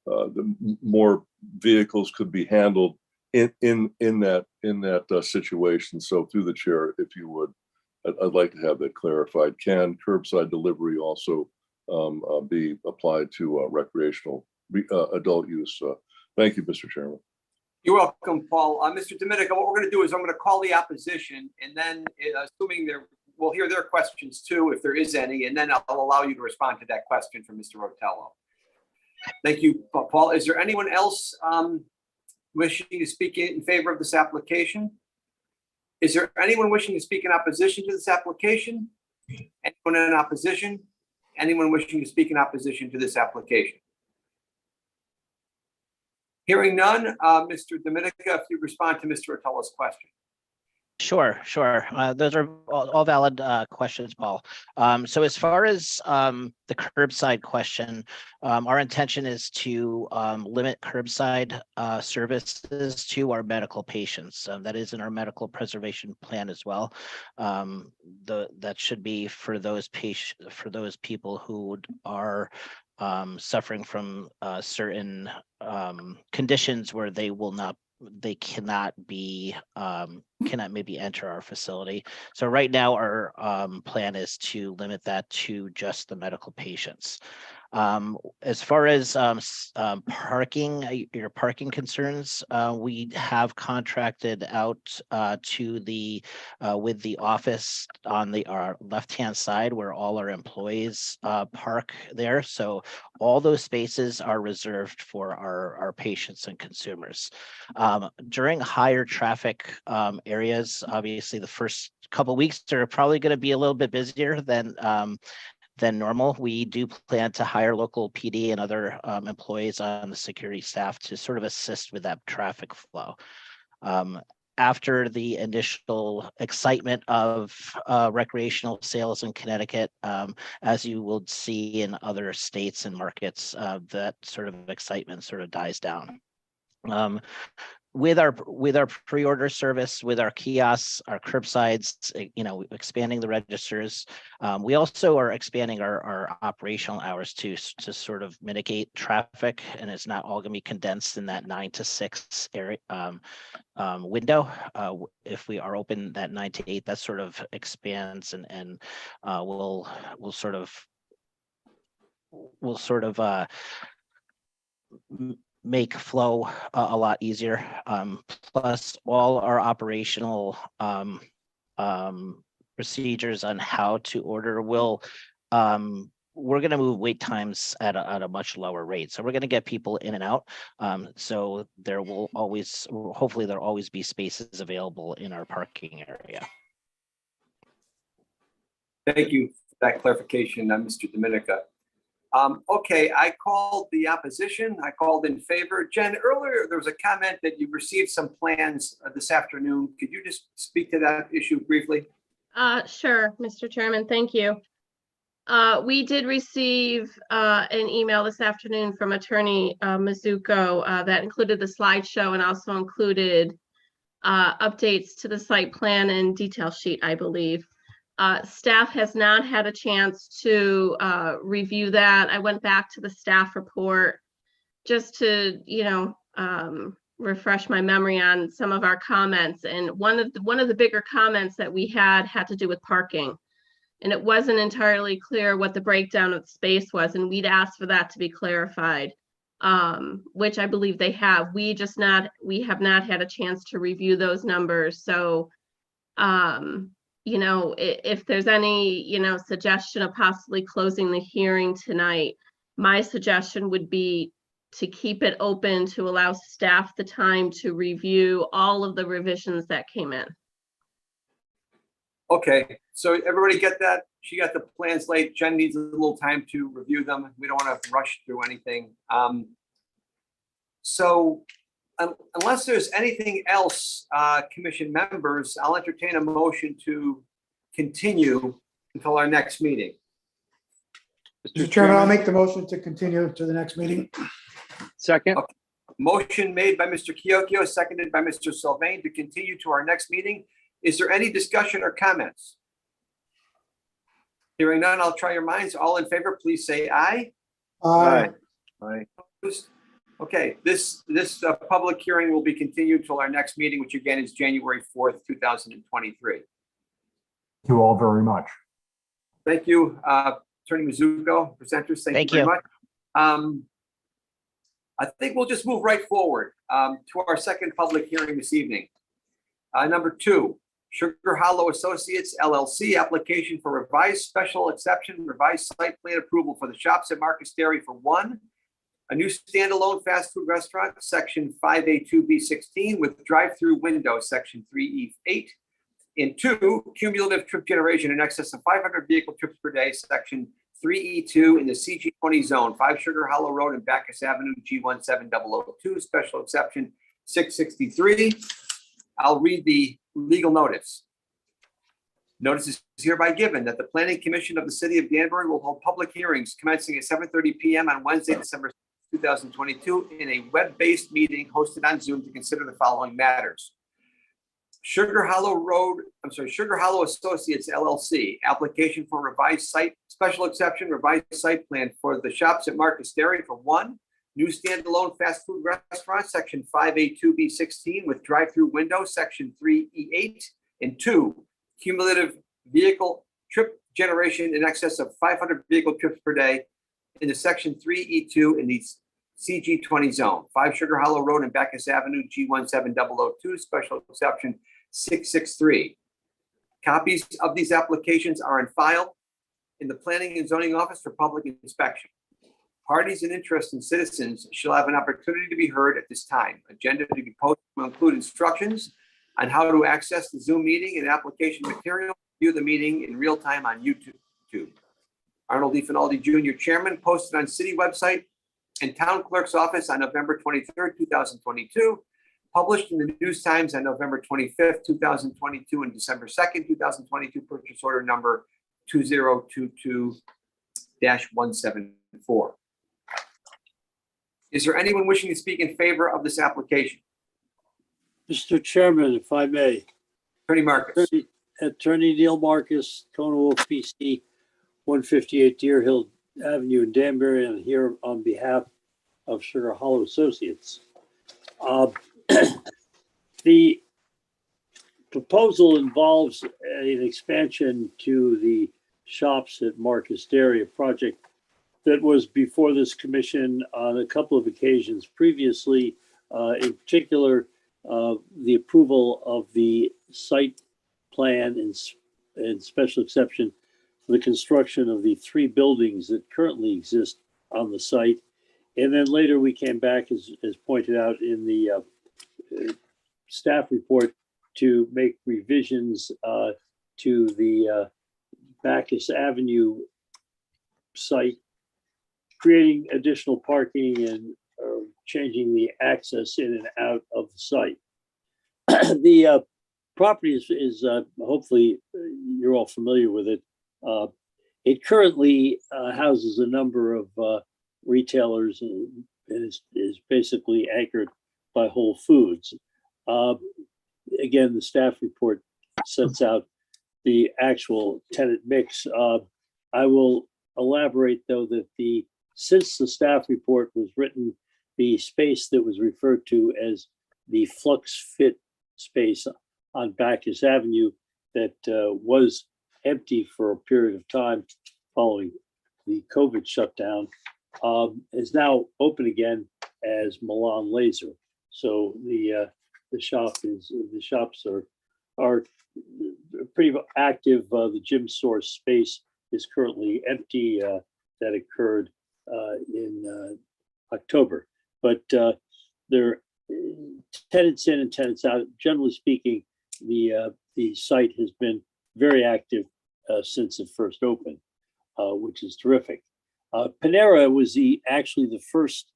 The more vehicles could be handled in that situation. So through the chair, if you would, I'd like to have that clarified. Can curbside delivery also be applied to recreational adult use? Thank you, Mr. Chairman. You're welcome, Paul. Mr. Dominica, what we're going to do is I'm going to call the opposition, and then assuming we'll hear their questions too, if there is any, and then I'll allow you to respond to that question from Mr. Rotello. Thank you, Paul. Is there anyone else wishing to speak in favor of this application? Is there anyone wishing to speak in opposition to this application? Anyone in opposition? Anyone wishing to speak in opposition to this application? Hearing none, Mr. Dominica, if you respond to Mr. Rotolo's question. Sure. Those are all valid questions, Paul. So as far as the curbside question, our intention is to limit curbside services to our medical patients. That is in our medical preservation plan as well. That should be for those people who are suffering from certain conditions where they cannot maybe enter our facility. So right now our plan is to limit that to just the medical patients. As far as parking, your parking concerns, we have contracted out to with the office on our left-hand side where all our employees park there. So all those spaces are reserved for our patients and consumers. During higher traffic areas, obviously the first couple of weeks are probably going to be a little bit busier than normal. We do plan to hire local PD and other employees on the security staff to sort of assist with that traffic flow. After the initial excitement of recreational sales in Connecticut, as you will see in other states and markets, that sort of excitement sort of dies down. With our pre-order service, with our kiosks, our curbsides, expanding the registers, we also are expanding our operational hours to sort of mitigate traffic, and it's not all going to be condensed in that 9 to 6 area window. If we are open that 9 to 8, that sort of expands and we'll sort of make flow a lot easier. Plus all our operational procedures on how to order we're going to move wait times at a much lower rate. So we're going to get people in and out. So hopefully there'll always be spaces available in our parking area. Thank you for that clarification, Mr. Dominica. Okay, I called the opposition. I called in favor. Jen, earlier there was a comment that you received some plans this afternoon. Could you just speak to that issue briefly? Sure, Mr. Chairman, thank you. We did receive an email this afternoon from Attorney Mizuko that included the slideshow and also included updates to the site plan and detail sheet, I believe. Staff has not had a chance to review that. I went back to the staff report just to, refresh my memory on some of our comments. And one of the bigger comments that we had to do with parking. And it wasn't entirely clear what the breakdown of the space was. And we'd asked for that to be clarified, which I believe they have. We have not had a chance to review those numbers. So, if there's any, suggestion of possibly closing the hearing tonight, my suggestion would be to keep it open to allow staff the time to review all of the revisions that came in. Okay, so everybody get that? She got the plans late. Jen needs a little time to review them. We don't want to rush through anything. Unless there's anything else, commission members, I'll entertain a motion to continue until our next meeting. Mr. Chairman, I'll make the motion to continue to the next meeting. Second. Okay. Motion made by Mr. Kyokyo, seconded by Mr. Sylvain to continue to our next meeting. Is there any discussion or comments? Hearing none, I'll try your minds. All in favor, please say aye. Aye. Aye. Okay, this public hearing will be continued till our next meeting, which again is January 4th, 2023. Thank you all very much. Thank you, Attorney Mizuko, presenters. Thank you very much. I think we'll just move right forward to our second public hearing this evening. Number 2, Sugar Hollow Associates LLC application for revised special exception, revised site plan approval for the shops at Marcus Dairy for 1, a new standalone fast food restaurant, section 5A2B16 with drive-through window, section 3E8. In 2, cumulative trip generation in excess of 500 vehicle trips per day, section 3E2 in the CG20 zone, 5 Sugar Hollow Road and Bacchus Avenue, G17002, special exception 663. I'll read the legal notice. Notice is hereby given that the Planning Commission of the City of Danbury will hold public hearings commencing at 7:30 p.m. on Wednesday, December 2022, in a web-based meeting hosted on Zoom to consider the following matters. Sugar Hollow Associates LLC, application for revised site, special exception, revised site plan for the shops at Marcus Dairy for 1, new standalone fast food restaurant, section 5A2B16 with drive-through window, section 3E8, and 2, cumulative vehicle trip generation in excess of 500 vehicle trips per day in the section 3E2 in the CG20 zone, 5 Sugar Hollow Road and Bacchus Avenue, G17002, special exception 663. Copies of these applications are on file in the Planning and Zoning Office for public inspection. Parties and interested citizens shall have an opportunity to be heard at this time. Agenda to be posted will include instructions on how to access the Zoom meeting and application material. View the meeting in real time on YouTube. Arnold D. Finaldi Jr., Chairman, posted on city website and town clerk's office on November 23rd, 2022. Published in the News Times on November 25th, 2022 and December 2nd, 2022, purchase order number 2022-174. Is there anyone wishing to speak in favor of this application? Mr. Chairman, if I may. Attorney Marcus. Attorney Neil Marcus, Kona Wolf PC, 158 Deer Hill Avenue in Danbury, and here on behalf of Sugar Hollow Associates. The proposal involves an expansion to the shops at Marcus Dairy, a project that was before this commission on a couple of occasions previously, in particular, the approval of the site plan and special exception for the construction of the 3 buildings that currently exist on the site. And then later we came back, as pointed out in the staff report, to make revisions to the Bacchus Avenue site, creating additional parking and changing the access in and out of the site. The property is hopefully you're all familiar with it. It currently houses a number of retailers and is basically anchored by Whole Foods. Again, the staff report sets out the actual tenant mix. I will elaborate, though, that since the staff report was written, the space that was referred to as the Flux Fit space on Bacchus Avenue that was empty for a period of time following the COVID shutdown is now open again as Milan Laser. So the shops are pretty active. The Gym Source space is currently empty. That occurred in October, but there are tenants in and tenants out. Generally speaking, the site has been very active since it first opened, which is terrific. Panera was actually the first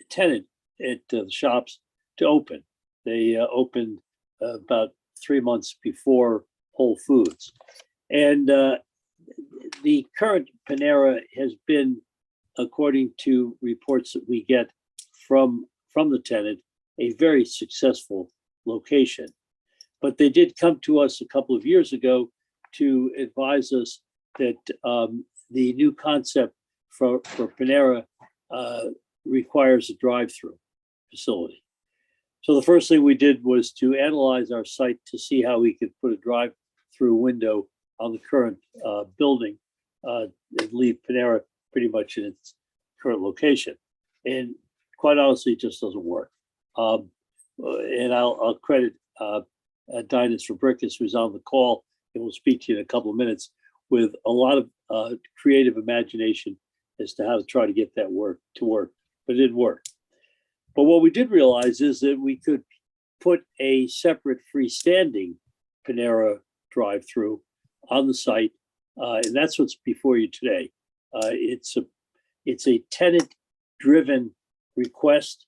tenant at the shops to open. They opened about 3 months before Whole Foods. And the current Panera has been, according to reports that we get from the tenant, a very successful location. But they did come to us a couple of years ago to advise us that the new concept for Panera requires a drive-through facility. So the first thing we did was to analyze our site to see how we could put a drive-through window on the current building and leave Panera pretty much in its current location. And quite honestly, it just doesn't work. And I'll credit Dinas Fabricus, who's on the call, and will speak to you in a couple of minutes, with a lot of creative imagination as to how to try to get that to work, but it didn't work. But what we did realize is that we could put a separate freestanding Panera drive-through on the site And that's what's before you today. It's a tenant-driven request,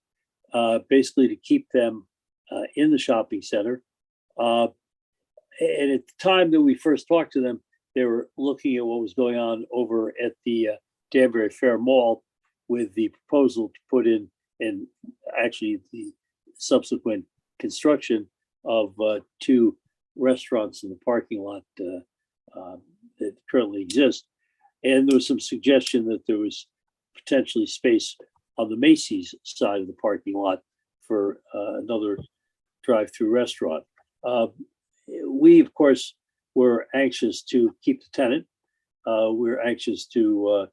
basically to keep them in the shopping center. And at the time that we first talked to them, they were looking at what was going on over at the Danbury Fair Mall with the proposal to put in, and actually the subsequent construction of 2 restaurants in the parking lot that currently exist. And there was some suggestion that there was potentially space on the Macy's side of the parking lot for another drive-through restaurant. We, of course, were anxious to keep the tenant. We're anxious to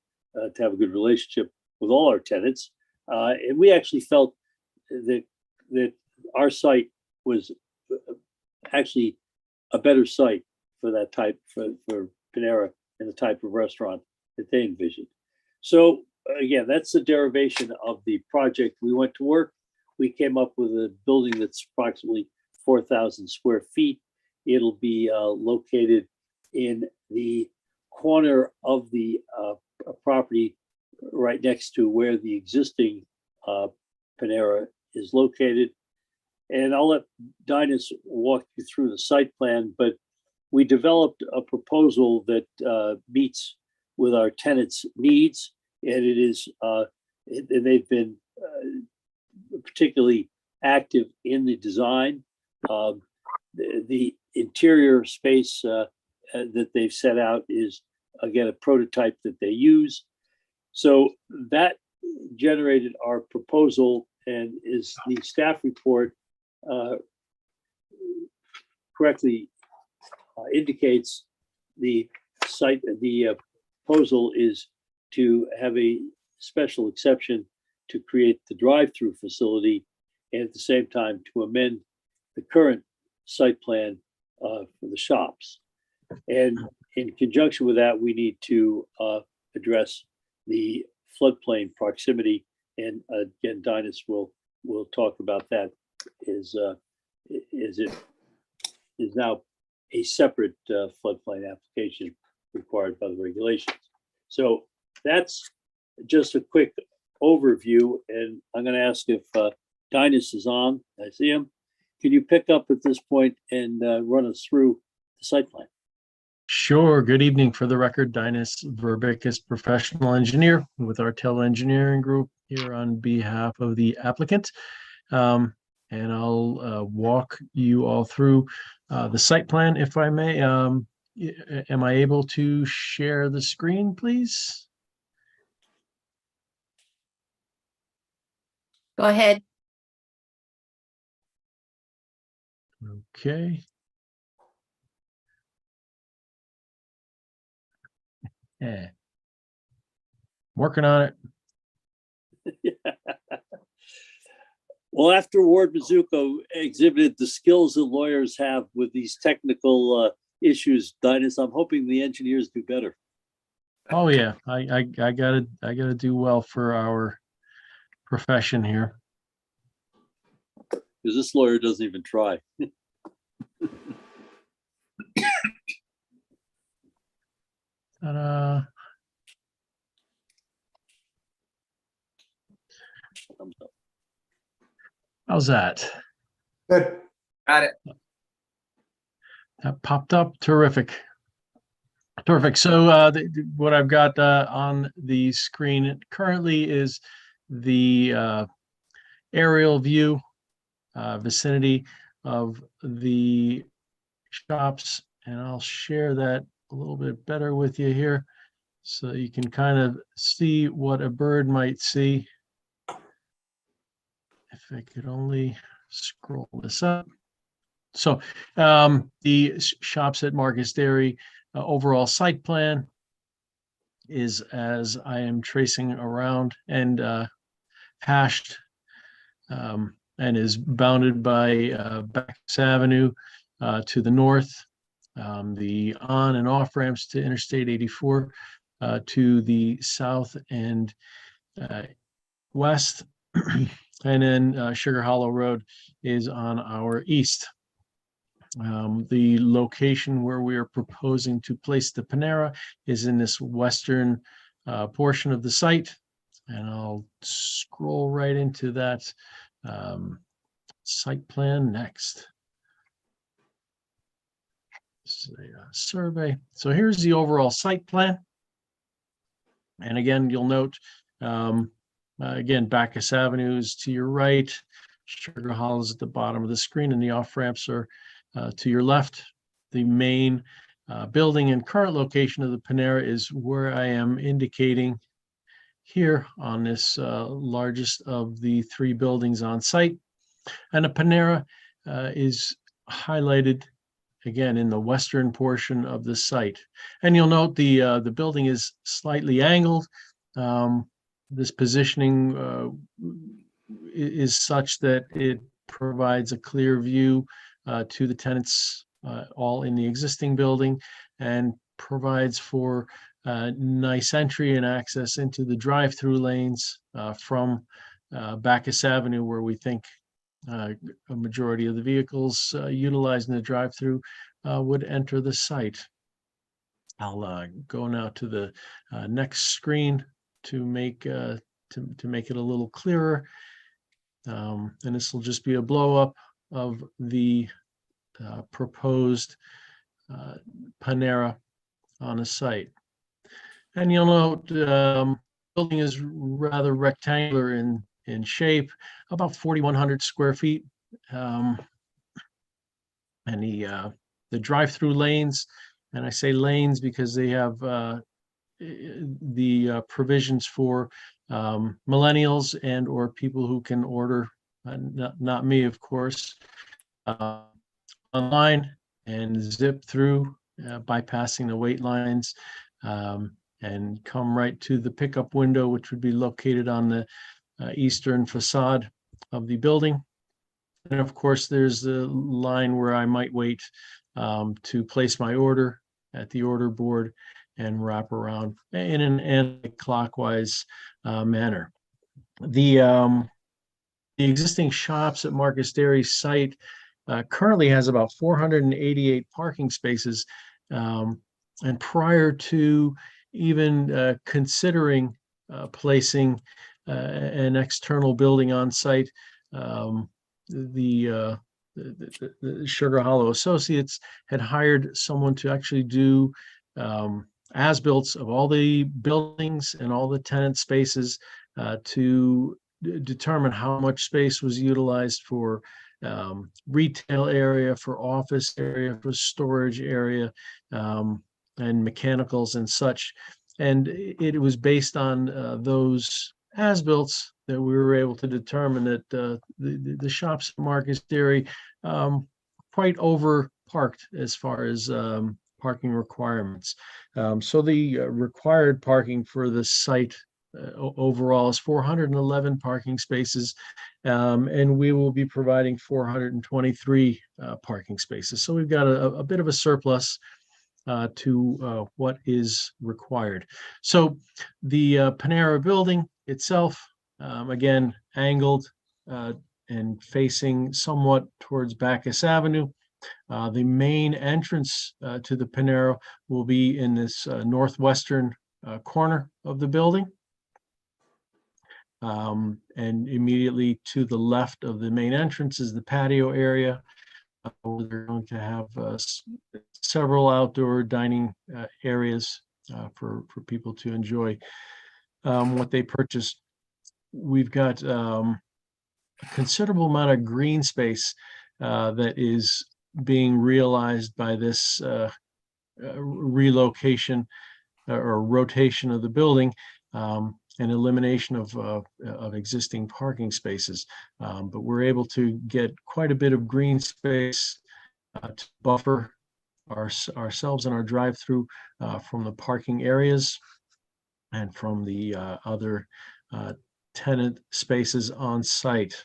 have a good relationship with all our tenants. And we actually felt that our site was actually a better site for that type, for Panera and the type of restaurant that they envisioned. So again, that's the derivation of the project. We went to work. We came up with a building that's approximately 4,000 square feet. It'll be located in the corner of the property right next to where the existing Panera is located. And I'll let Dinus walk you through the site plan, but we developed a proposal that meets with our tenants' needs, and it is, and they've been particularly active in the design. The interior space that they've set out is, again, a prototype that they use. So that generated our proposal, and is the staff report correctly indicates the site, the proposal is to have a special exception to create the drive-through facility, and at the same time to amend the current site plan for the shops. And in conjunction with that, we need to address the floodplain proximity. And again, Dinus will talk about that. Is it is now a separate floodplain application required by the regulations. So that's just a quick overview, and I'm going to ask if Dinus is on. I see him. Can you pick up at this point and run us through the site plan? Sure. Good evening. For the record, Dinus Verbicus, professional engineer with Artel Engineering Group here on behalf of the applicant. And I'll walk you all through the site plan, if I may. Am I able to share the screen, please? Go ahead. Okay. Yeah. Working on it. Well, after Ward Mizuko exhibited the skills that lawyers have with these technical issues, Dinus, I'm hoping the engineers do better. Oh yeah, I gotta do well for our profession here. Because this lawyer doesn't even try. Ta-da. How's that? Good. Got it. That popped up. Terrific. Terrific. So what I've got on the screen currently is the aerial view vicinity of the shops, and I'll share that a little bit better with you here so you can kind of see what a bird might see. If I could only scroll this up. So the shops at Marcus Dairy overall site plan is as I am tracing around and hashed and is bounded by Backus Avenue to the north, the on and off ramps to Interstate 84 to the south and west, and then Sugar Hollow Road is on our east. The location where we are proposing to place the Panera is in this western portion of the site. And I'll scroll right into that site plan next. This is a survey. So here's the overall site plan. And again, you'll note, again, Bacchus Avenue is to your right, Sugar Hollow is at the bottom of the screen, and the off-ramps are to your left. The main building and current location of the Panera is where I am indicating here on this largest of the 3 buildings on site. And the Panera is highlighted again in the western portion of the site. And you'll note the building is slightly angled. This positioning is such that it provides a clear view to the tenants all in the existing building, and provides for nice entry and access into the drive-through lanes from Bacchus Avenue, where we think a majority of the vehicles utilizing the drive-through would enter the site. I'll go now to the next screen to make it a little clearer. And this will just be a blow up of the proposed Panera on a site. And you'll note building is rather rectangular in shape, about 4,100 square feet. And the drive-through lanes, and I say lanes because they have the provisions for millennials and or people who can order, not me, of course, online and zip through, bypassing the wait lines, and come right to the pickup window, which would be located on the eastern facade of the building. And of course, there's the line where I might wait to place my order at the order board and wrap around in an anti-clockwise manner. The existing shops at Marcus Dairy site currently has about 488 parking spaces. And prior to even considering placing an external building on site, the Sugar Hollow Associates had hired someone to actually do as-built of all the buildings and all the tenant spaces to determine how much space was utilized for retail area, for office area, for storage area, and mechanicals and such. And it was based on those as-built that we were able to determine that the shops at Marcus Dairy quite over parked as far as parking requirements. So the required parking for the site overall is 411 parking spaces, and we will be providing 423 parking spaces. So we've got a bit of a surplus to what is required. So the Panera building itself, again, angled and facing somewhat towards Bacchus Avenue. The main entrance to the Panera will be in this northwestern corner of the building. And immediately to the left of the main entrance is the patio area. We're going to have several outdoor dining areas for people to enjoy what they purchase. We've got a considerable amount of green space that is being realized by this relocation or rotation of the building, and elimination of existing parking spaces. But we're able to get quite a bit of green space to buffer ourselves and our drive-through from the parking areas and from the other tenant spaces on site.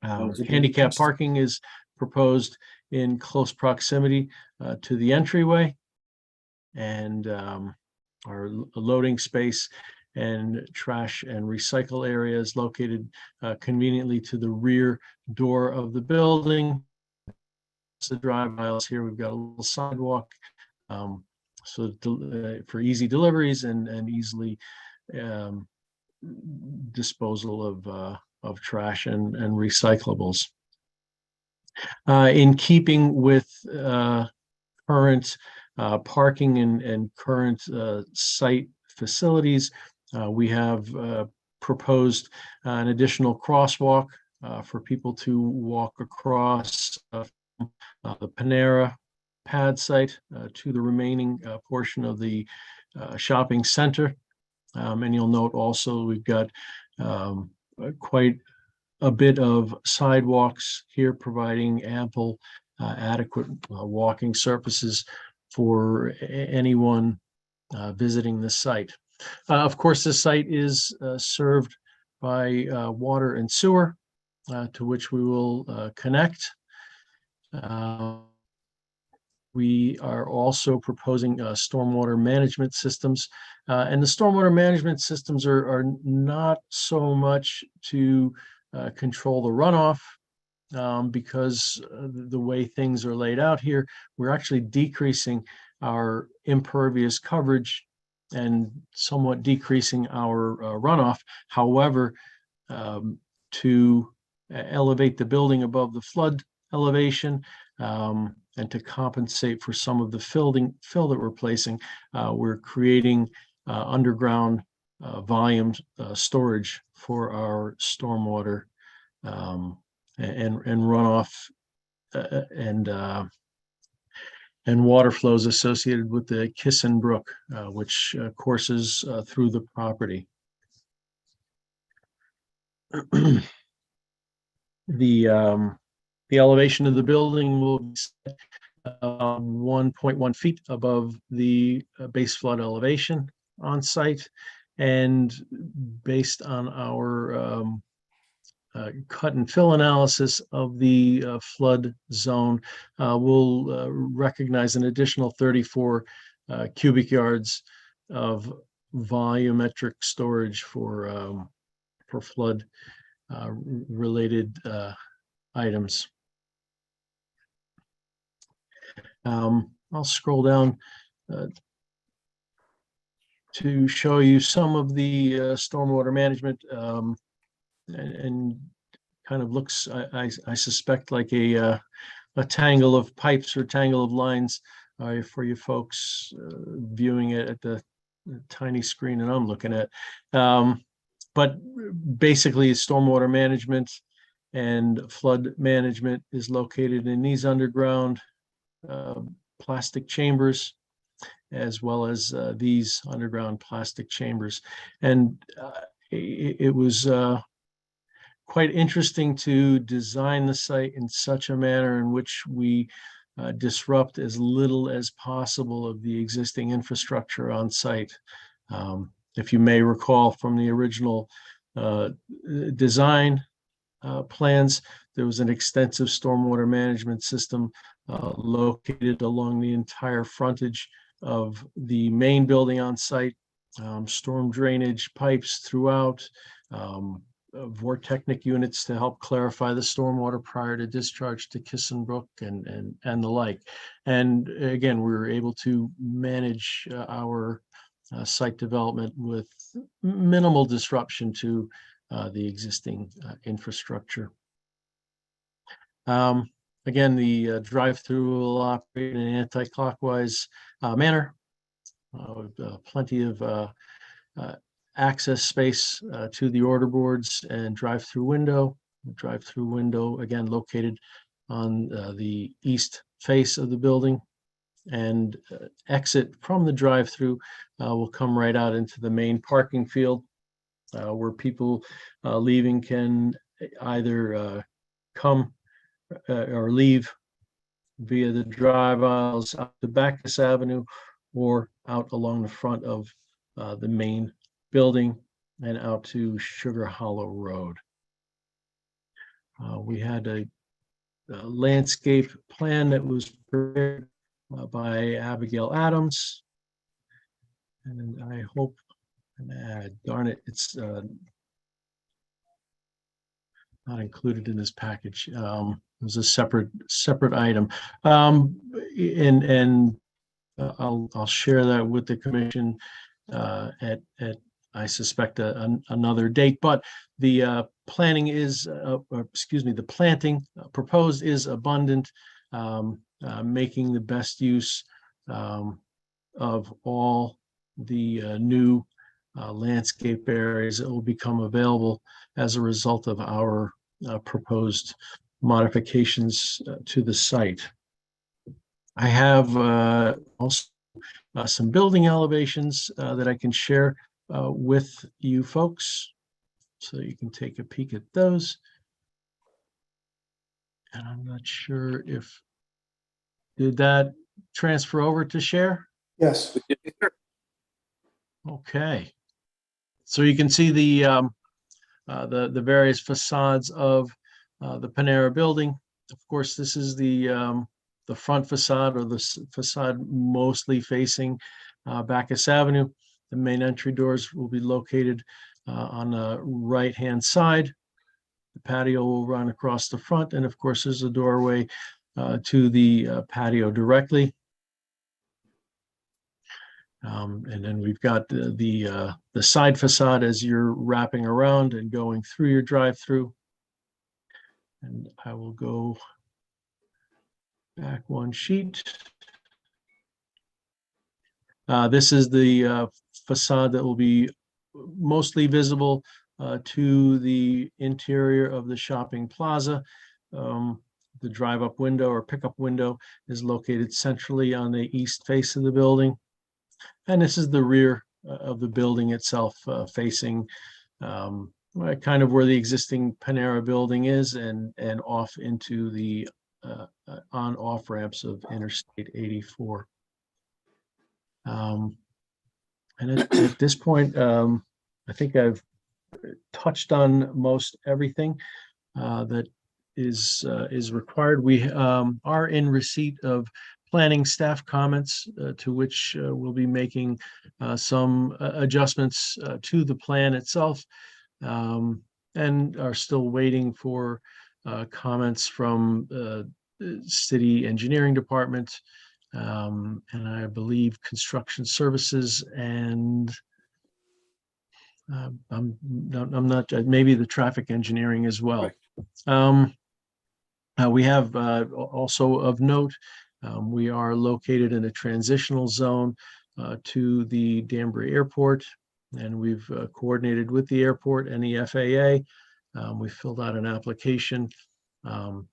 Handicap parking is proposed in close proximity to the entryway, and our loading space and trash and recycle area is located conveniently to the rear door of the building. the drive aisles here, we've got a little sidewalk. So for easy deliveries and easily disposal of trash and recyclables. In keeping with current parking and current site facilities, we have proposed an additional crosswalk for people to walk across the Panera pad site to the remaining portion of the shopping center. And you'll note also we've got quite a bit of sidewalks here, providing ample, adequate walking surfaces for anyone visiting the site. Of course, the site is served by water and sewer, to which we will connect. We are also proposing stormwater management systems, and the stormwater management systems are not so much to control the runoff, because the way things are laid out here, we're actually decreasing our impervious coverage and somewhat decreasing our runoff. However, to elevate the building above the flood elevation, and to compensate for some of the fill that we're placing, we're creating underground volume storage for our stormwater and runoff and water flows associated with the Kissen Brook, which courses through the property. The elevation of the building will be 1.1 feet above the base flood elevation on site, and based on our cut and fill analysis of the flood zone, we'll recognize an additional 34 cubic yards of volumetric storage for flood related items. I'll scroll down to show you some of the stormwater management, and kind of looks, I suspect, like a tangle of pipes or tangle of lines for you folks viewing it at the tiny screen that I'm looking at. But basically, stormwater management and flood management is located in these underground plastic chambers, as well as these underground plastic chambers. And it was quite interesting to design the site in such a manner in which we disrupt as little as possible of the existing infrastructure on site. If you may recall from the original design plans, there was an extensive stormwater management system located along the entire frontage of the main building on site, storm drainage pipes throughout, vortechnic units to help clarify the stormwater prior to discharge to Kissen Brook and the like. And again, we were able to manage our site development with minimal disruption to the existing infrastructure. Again, the drive-through will operate in an anti-clockwise manner, with plenty of access space to the order boards and drive-through window. The drive-through window, again, located on the east face of the building, and exit from the drive-through will come right out into the main parking field, where people leaving can either come or leave via the drive aisles out to Bacchus Avenue or out along the front of the main building and out to Sugar Hollow Road. We had a landscape plan that was prepared by Abigail Adams, and I hope, darn it, it's not included in this package. was a separate item. And I'll share that with the commission at I suspect another date, but the planning is, the planting proposed is abundant, making the best use of all the new landscape areas that will become available as a result of our proposed modifications to the site. I have also some building elevations that I can share with you folks, so you can take a peek at those. And I'm not sure if, did that transfer over to share? Yes. Okay. So you can see the various facades of the Panera building. Of course, this is the front facade, or the facade mostly facing Bacchus Avenue. The main entry doors will be located on the right-hand side. The patio will run across the front, and of course, there's a doorway to the patio directly. And then we've got the side facade as you're wrapping around and going through your drive-through. And I will go back one sheet. This is the facade that will be mostly visible to the interior of the shopping plaza. The drive-up window or pickup window is located centrally on the east face of the building. And this is the rear of the building itself, facing kind of where the existing Panera building is, and off into the on-off ramps of Interstate 84. And at this point, I think I've touched on most everything that is required. We are in receipt of planning staff comments, to which we'll be making some adjustments to the plan itself, and are still waiting for comments from the city engineering department, and I believe construction services, and I'm not, maybe the traffic engineering as well. We have also of note, we are located in a transitional zone to the Danbury Airport, and we've coordinated with the airport and the FAA. We filled out an application,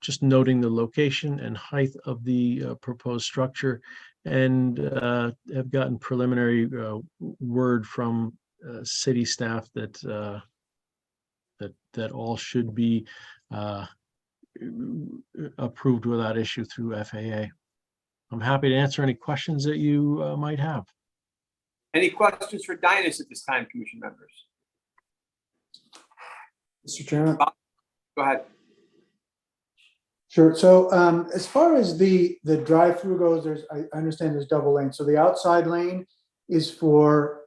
just noting the location and height of the proposed structure, and have gotten preliminary word from city staff that that all should be approved without issue through FAA. I'm happy to answer any questions that you might have. Any questions for Dinas at this time, commission members? Mr. Chairman? Go ahead. Sure. So as far as the drive-through goes, I understand there's double lane. So the outside lane is for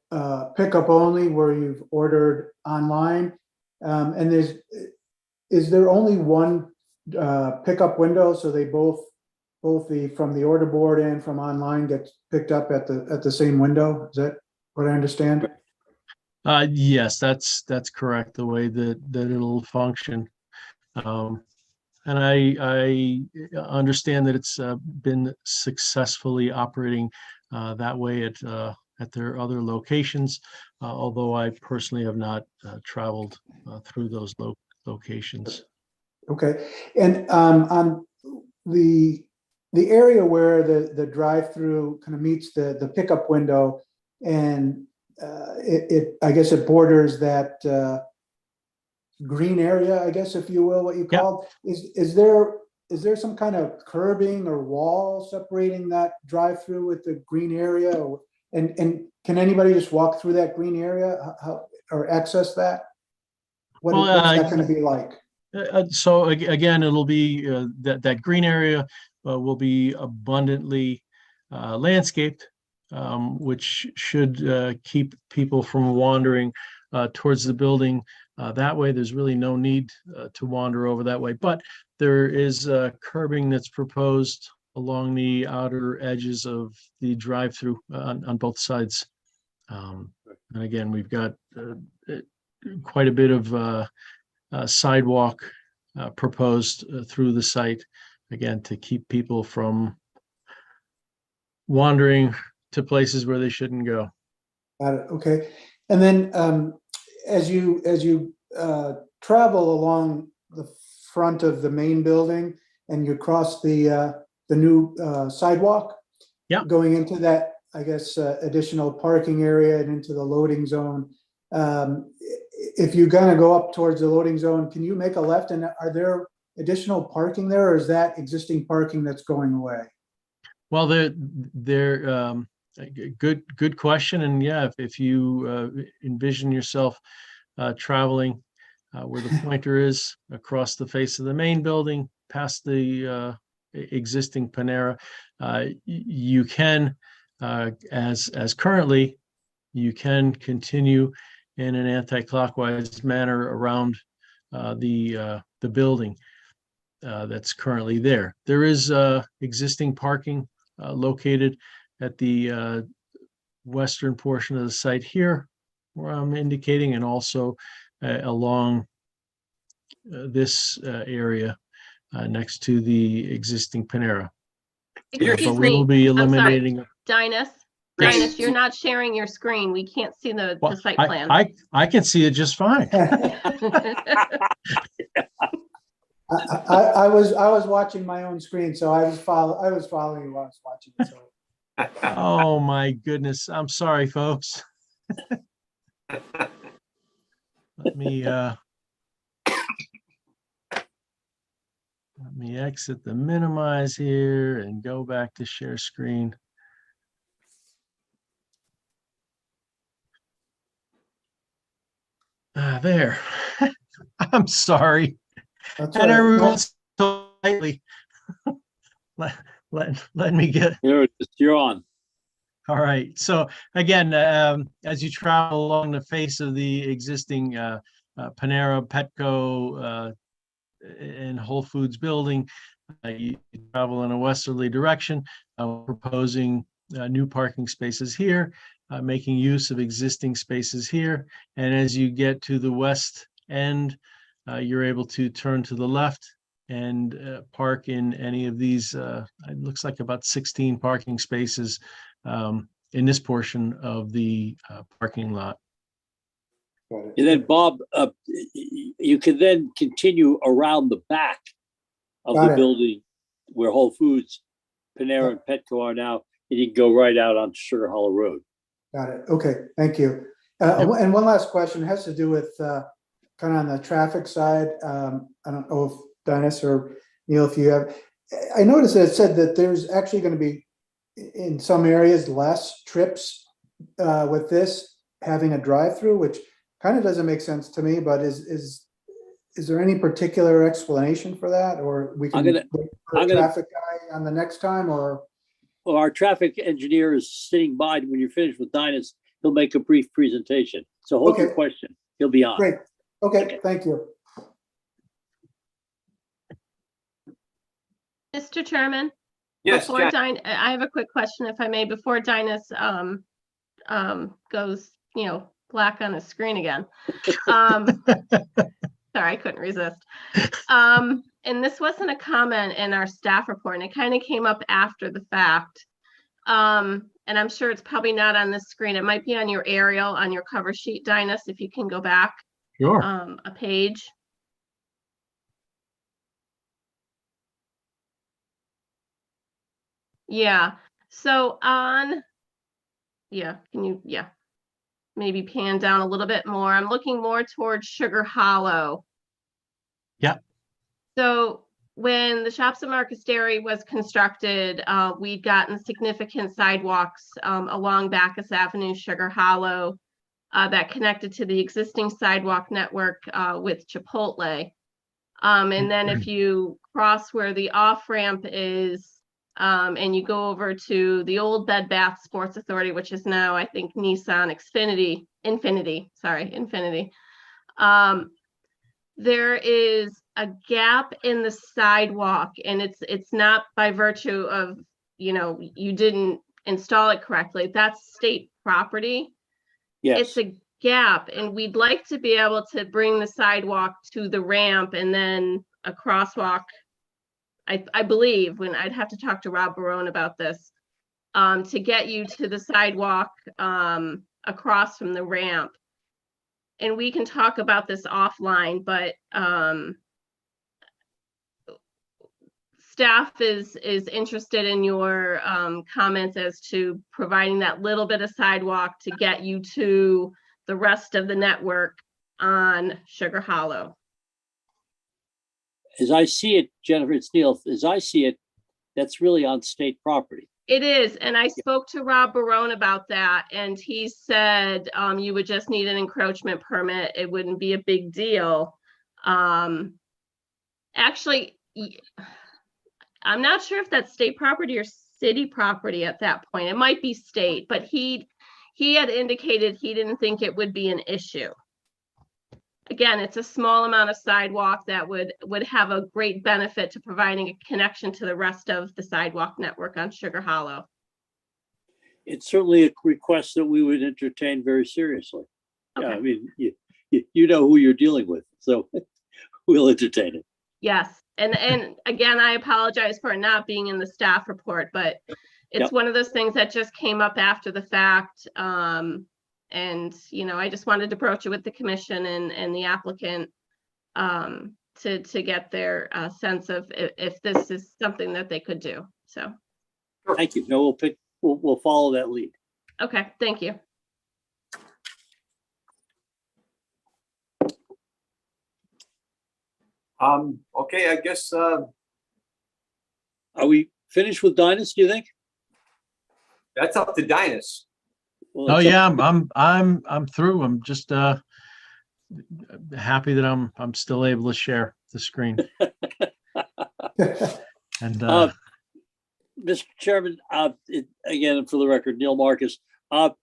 pickup only, where you've ordered online. And is there only one pickup window? So they both from the order board and from online get picked up at the same window? Is that what I understand? Yes, that's correct, the way that it'll function. And I understand that it's been successfully operating that way at their other locations, although I personally have not traveled through those locations. Okay. And on the area where the drive-through kind of meets the pickup window, and I guess it borders that green area, I guess, if you will, what you called. Is there some kind of curbing or wall separating that drive-through with the green area? And can anybody just walk through that green area or access that? What's that going to be like? So again, it'll be that green area will be abundantly landscaped, which should keep people from wandering towards the building that way. There's really no need to wander over that way, but there is curbing that's proposed along the outer edges of the drive-through on both sides. And again, we've got quite a bit of sidewalk proposed through the site, again, to keep people from wandering to places where they shouldn't go. Got it, okay. And then as you travel along the front of the main building and you cross the new sidewalk, yeah, going into that, I guess, additional parking area and into the loading zone. If you're gonna go up towards the loading zone, can you make a left? And are there additional parking there, or is that existing parking that's going away? Well, they're good question. And yeah, if you envision yourself traveling where the pointer is across the face of the main building, past the existing Panera, you can, as currently, you can continue in an anti-clockwise manner around the building that's currently there. There is existing parking located at the western portion of the site here, where I'm indicating, and also along this area next to the existing Panera. But Excuse we will me, be I'm sorry, eliminating. Dinus, Yes. you're not sharing your screen. We can't see the Well, site plan. I can see it just fine. I was watching my own screen, so I was following you while I was watching it, so. Oh my goodness. I'm sorry, folks. Let me exit the minimize here and go back to share screen. There. I'm sorry. That's And all right. everyone's so lightly. Let me get. Here it is. You're on. All right. So again, as you travel along the face of the existing Panera, Petco, and Whole Foods building, you travel in a westerly direction, proposing new parking spaces here, making use of existing spaces here. And as you get to the west end, you're able to turn to the left and park in any of these, it looks like about 16 parking spaces in this portion of the parking lot. And then Bob, you can then continue around the back of Got the it. building where Whole Foods, Panera and Petco are now, and you can go right out onto Sugar Hollow Road. Got it. Okay, thank you. And one last question has to do with kind of on the traffic side. I don't know if Dennis or Neil, if you have, I noticed that it said that there's actually going to be in some areas less trips with this having a drive-through, which kind of doesn't make sense to me, but is there any particular explanation for that, or we can wait for a traffic guy on the next time, or? Well, our traffic engineer is sitting by. When you're finished with Dinus, he'll make a brief presentation. So hold your Okay. question. He'll be on. Great. Okay, thank you. Mr. Chairman? Yes, Before Jen. I have a quick question, if I may, before Dinus goes, black on his screen again. Sorry, I couldn't resist. And this wasn't a comment in our staff report, and it kind of came up after the fact. And I'm sure it's probably not on this screen. It might be on your aerial, on your cover sheet, Dinus, if you can go back Sure. a page. Yeah, so maybe pan down a little bit more. I'm looking more towards Sugar Hollow. Yeah. So when the Shops at Marcus Dairy was constructed, we'd gotten significant sidewalks along Bacchus Avenue, Sugar Hollow, that connected to the existing sidewalk network with Chipotle. And then if you cross where the off-ramp is, and you go over to the old Bed Bath Sports Authority, which is now, I think, Nissan Infinity. There is a gap in the sidewalk, and it's not by virtue of, you didn't install it correctly. That's state property. Yes, It's a gap, and we'd like to be able to bring the sidewalk to the ramp and then a crosswalk. I believe, when I'd have to talk to Rob Barone about this, to get you to the sidewalk across from the ramp. And we can talk about this offline, but staff is interested in your comments as to providing that little bit of sidewalk to get you to the rest of the network on Sugar Hollow. as I see it, Jennifer, it's Neil, as I see it, that's really on state property. It is, and I spoke to Rob Barone about that, and he said you would just need an encroachment permit. It wouldn't be a big deal. Actually, I'm not sure if that's state property or city property at that point. It might be state, but he had indicated he didn't think it would be an issue. Again, it's a small amount of sidewalk that would have a great benefit to providing a connection to the rest of the sidewalk network on Sugar Hollow. It's certainly a request that we would entertain very seriously. Yeah, Okay. I mean, you know who you're dealing with, so we'll entertain it. Yes, and again, I apologize for it not being in the staff report, but it's Yep. one of those things that just came up after the fact. And, I just wanted to broach it with the commission and the applicant to get their sense of if this is something that they could do. So, Thank you. No, we'll follow that lead. okay, thank you. Okay, I guess, Are we finished with Dynas, do you think? that's up to Dynas. Well, Oh it's up- yeah, I'm through. I'm just happy that I'm still able to share the screen. And Mr. Chairman, again, for the record, Neil Marcus, Bob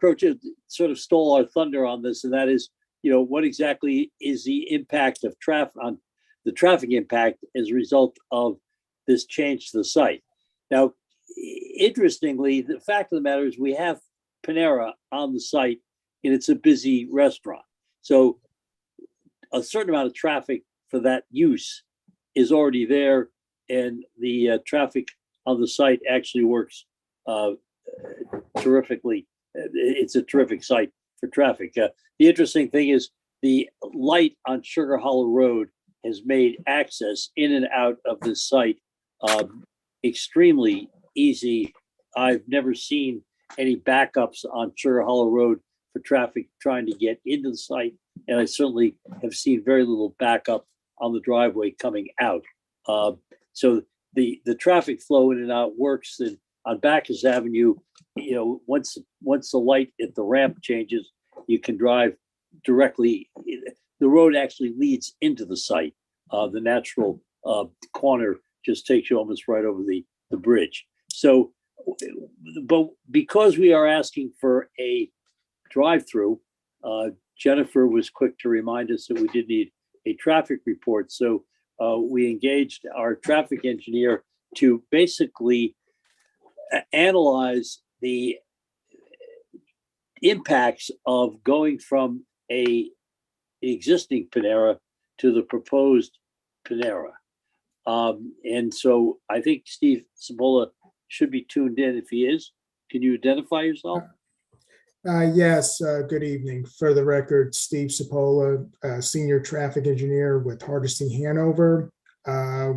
Croce sort of stole our thunder on this, and that is, what exactly is the impact of the traffic impact as a result of this change to the site? Now, interestingly, the fact of the matter is we have Panera on the site, and it's a busy restaurant. So a certain amount of traffic for that use is already there, and the traffic on the site actually works terrifically. It's a terrific site for traffic. The interesting thing is the light on Sugar Hollow Road has made access in and out of this site extremely easy. I've never seen any backups on Sugar Hollow Road for traffic trying to get into the site, and I certainly have seen very little backup on the driveway coming out. So the traffic flow in and out works. And on Bacchus Avenue, once the light at the ramp changes, you can drive directly. The road actually leads into the site. The natural corner just takes you almost right over the bridge. So, but because we are asking for a drive-through, Jennifer was quick to remind us that we did need a traffic report. So we engaged our traffic engineer to basically analyze the impacts of going from a existing Panera to the proposed Panera. And so I think Steve Cipolla should be tuned in. If he is, can you identify yourself? Yes, good evening. For the record, Steve Cipolla, Senior Traffic Engineer with Hardesty Hanover.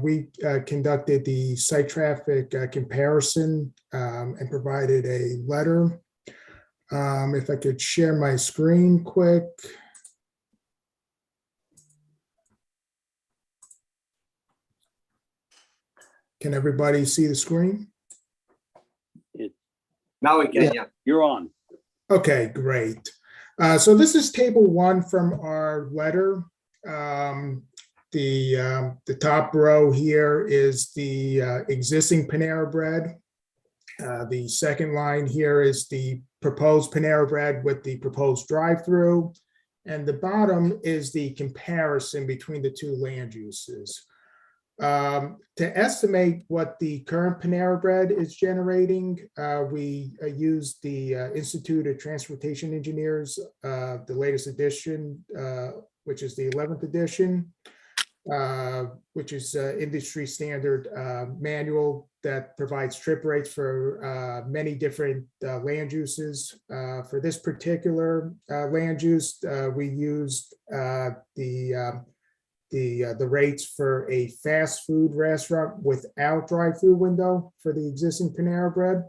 We conducted the site traffic comparison and provided a letter. If I could share my screen quick. Can everybody see the screen? Now we can, yeah. You're on. Okay, great. So this is table 1 from our letter. The top row here is the existing Panera Bread. The second line here is the proposed Panera Bread with the proposed drive-through. And the bottom is the comparison between the two land uses. To estimate what the current Panera Bread is generating, we used the Institute of Transportation Engineers, the latest edition, which is the 11th edition, which is industry standard manual that provides trip rates for many different land uses. For this particular land use, we used the rates for a fast food restaurant without drive-through window for the existing Panera Bread.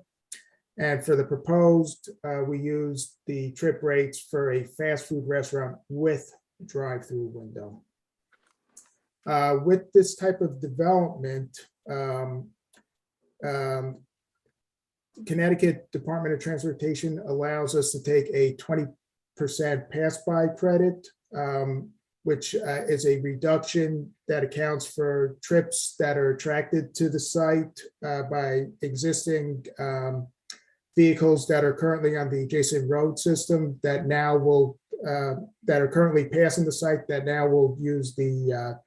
And for the proposed, we used the trip rates for a fast food restaurant with drive-through window. With this type of development, Connecticut Department of Transportation allows us to take a 20% pass-by credit, which is a reduction that accounts for trips that are attracted to the site by existing vehicles that are currently on the adjacent road system that now will that are currently passing the site that now will use the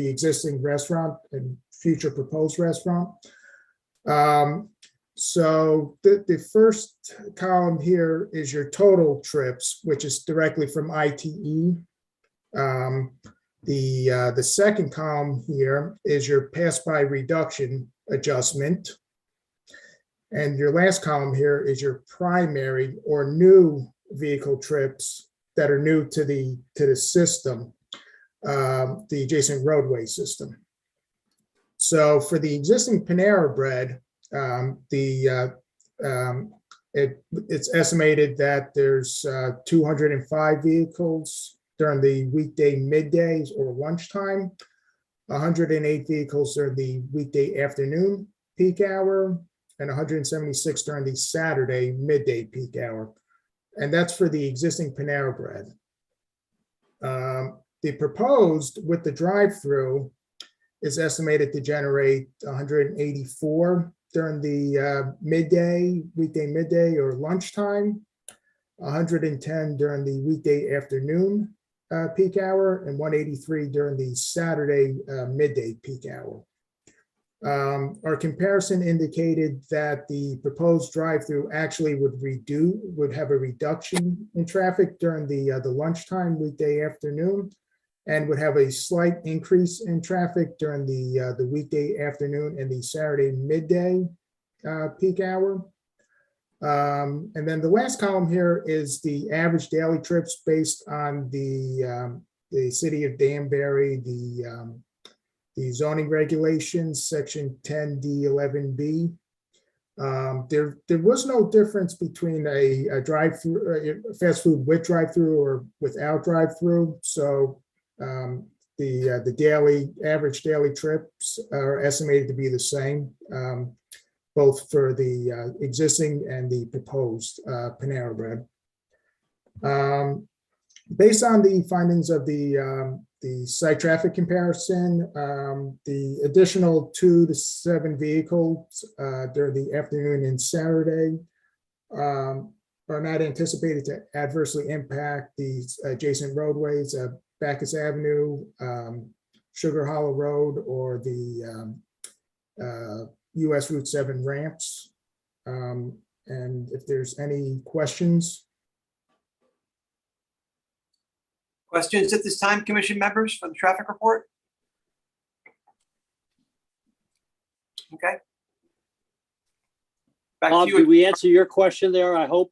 existing restaurant and future proposed restaurant. So the first column here is your total trips, which is directly from ITE. The second column here is your pass-by reduction adjustment. And your last column here is your primary or new vehicle trips that are new to the system, the adjacent roadway system. So for the existing Panera Bread, it's estimated that there's 205 vehicles during the weekday middays or lunchtime, 108 vehicles during the weekday afternoon peak hour, and 176 during the Saturday midday peak hour. And that's for the existing Panera Bread. The proposed with the drive-through is estimated to generate 184 during the weekday midday or lunchtime, 110 during the weekday afternoon peak hour, and 183 during the Saturday midday peak hour. Our comparison indicated that the proposed drive-through actually would have a reduction in traffic during the lunchtime weekday afternoon, and would have a slight increase in traffic during the weekday afternoon and the Saturday midday peak hour. And then the last column here is the average daily trips based on the city of Danbury, the zoning regulations, section 10D11B. There was no difference between a drive-through, fast food with drive-through or without drive-through. So the average daily trips are estimated to be the same, both for the existing and the proposed Panera Bread. Based on the findings of the site traffic comparison, the additional 2 to 7 vehicles during the afternoon and Saturday are not anticipated to adversely impact the adjacent roadways, Bacchus Avenue, Sugar Hollow Road, or the US Route 7 ramps. And if there's any questions. Questions at this time, commission members, for the traffic report? Okay. Back Bob, to you. did we answer your question there, I hope?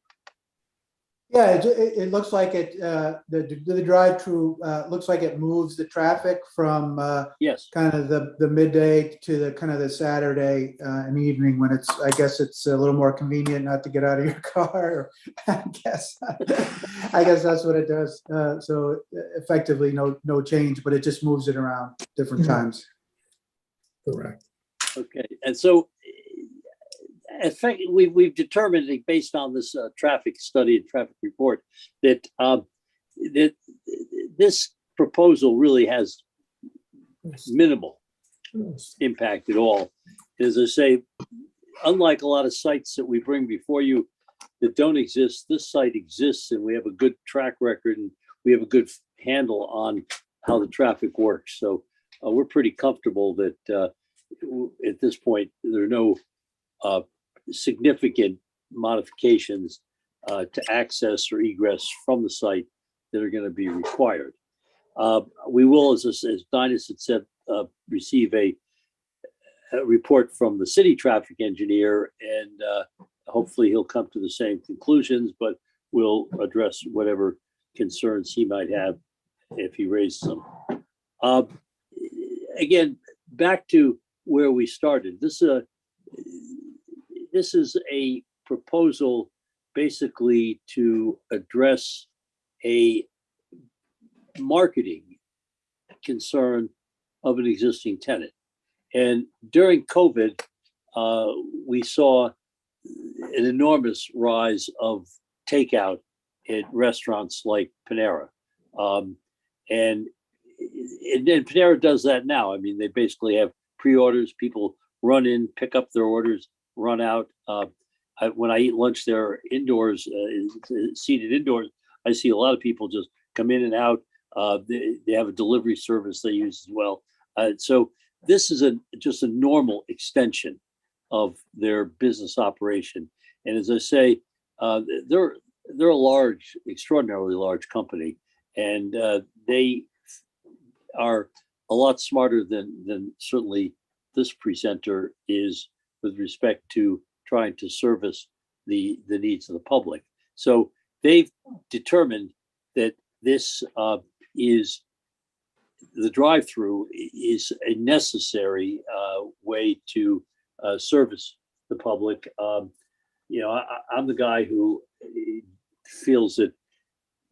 Yeah, it looks like the drive-through looks like it moves the traffic from Yes. kind of the midday to the kind of the Saturday and evening when I guess it's a little more convenient not to get out of your car. I guess that's what it does. So effectively no change, but it just moves it around different times. Correct. Okay, and so we've determined, based on this traffic study and traffic report, that that this proposal really has minimal impact at all. As I say, unlike a lot of sites that we bring before you, that don't exist. This site exists, and we have a good track record, and we have a good handle on how the traffic works. So we're pretty comfortable that at this point, there are no significant modifications to access or egress from the site that are going to be required. We will, as Dinas had said, receive a report from the city traffic engineer, and hopefully he'll come to the same conclusions, but we'll address whatever concerns he might have if he raises them. Again, back to where we started. This is a proposal basically to address a marketing concern of an existing tenant. And during COVID, we saw an enormous rise of takeout at restaurants like Panera. And Panera does that now. I mean, they basically have pre-orders. People run in, pick up their orders, run out. When I eat lunch there indoors, seated indoors, I see a lot of people just come in and out. They have a delivery service they use as well. So this is just a normal extension of their business operation. And as I say, they're a large, extraordinarily large company, and they are a lot smarter than certainly this presenter is with respect to trying to service the needs of the public. So they've determined that this is the drive-through is a necessary way to service the public. I'm the guy who feels that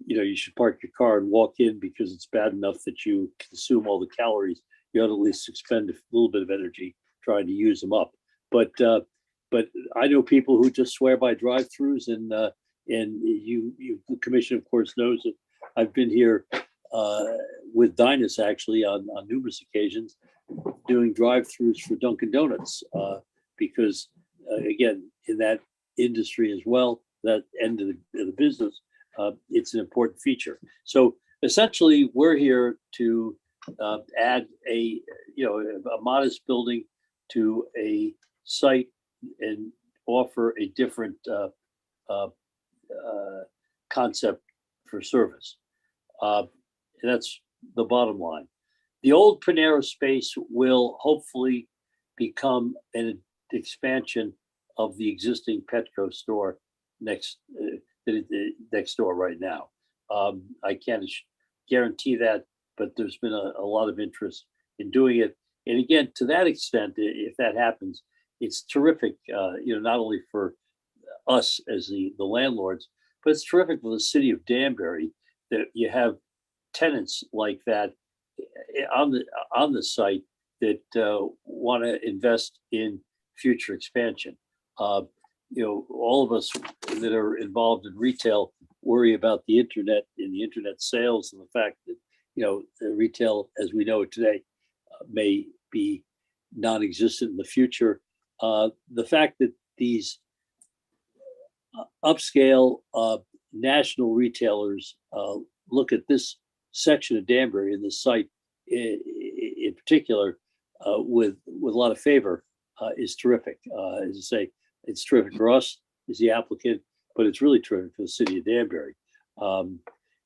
you should park your car and walk in because it's bad enough that you consume all the calories. You ought to at least expend a little bit of energy trying to use them up. But I know people who just swear by drive-throughs, and the commission, of course, knows that I've been here with Dinas actually on numerous occasions doing drive-throughs for Dunkin' Donuts because again, in that industry as well, that end of the business, it's an important feature. So essentially, we're here to add a modest building to a site and offer a different concept for service. And that's the bottom line. The old Panera space will hopefully become an expansion of the existing Petco store next door right now. I can't guarantee that, but there's been a lot of interest in doing it. And again, to that extent, if that happens, it's terrific, not only for us as the landlords, but it's terrific for the city of Danbury that you have tenants like that on the site that want to invest in future expansion. All of us that are involved in retail worry about the internet and the internet sales, and the fact that the retail as we know it today may be non-existent in the future. The fact that these upscale national retailers look at this section of Danbury and this site in particular with a lot of favor is terrific. As I say, it's terrific for us as the applicant, but it's really terrific for the city of Danbury. And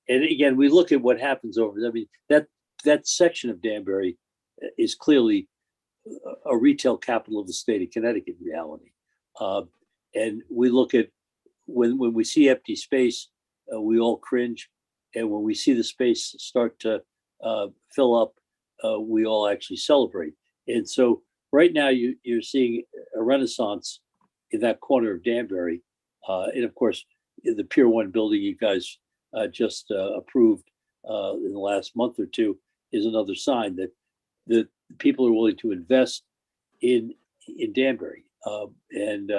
again, we look at what happens over there. I mean, that section of Danbury is clearly a retail capital of the state of Connecticut in reality. And we look at when we see empty space, we all cringe. And when we see the space start to fill up, we all actually celebrate. And so right now you're seeing a renaissance in that corner of Danbury. And of course, in the Pier 1 building you guys just approved in the last month or two is another sign that the people are willing to invest in Danbury. And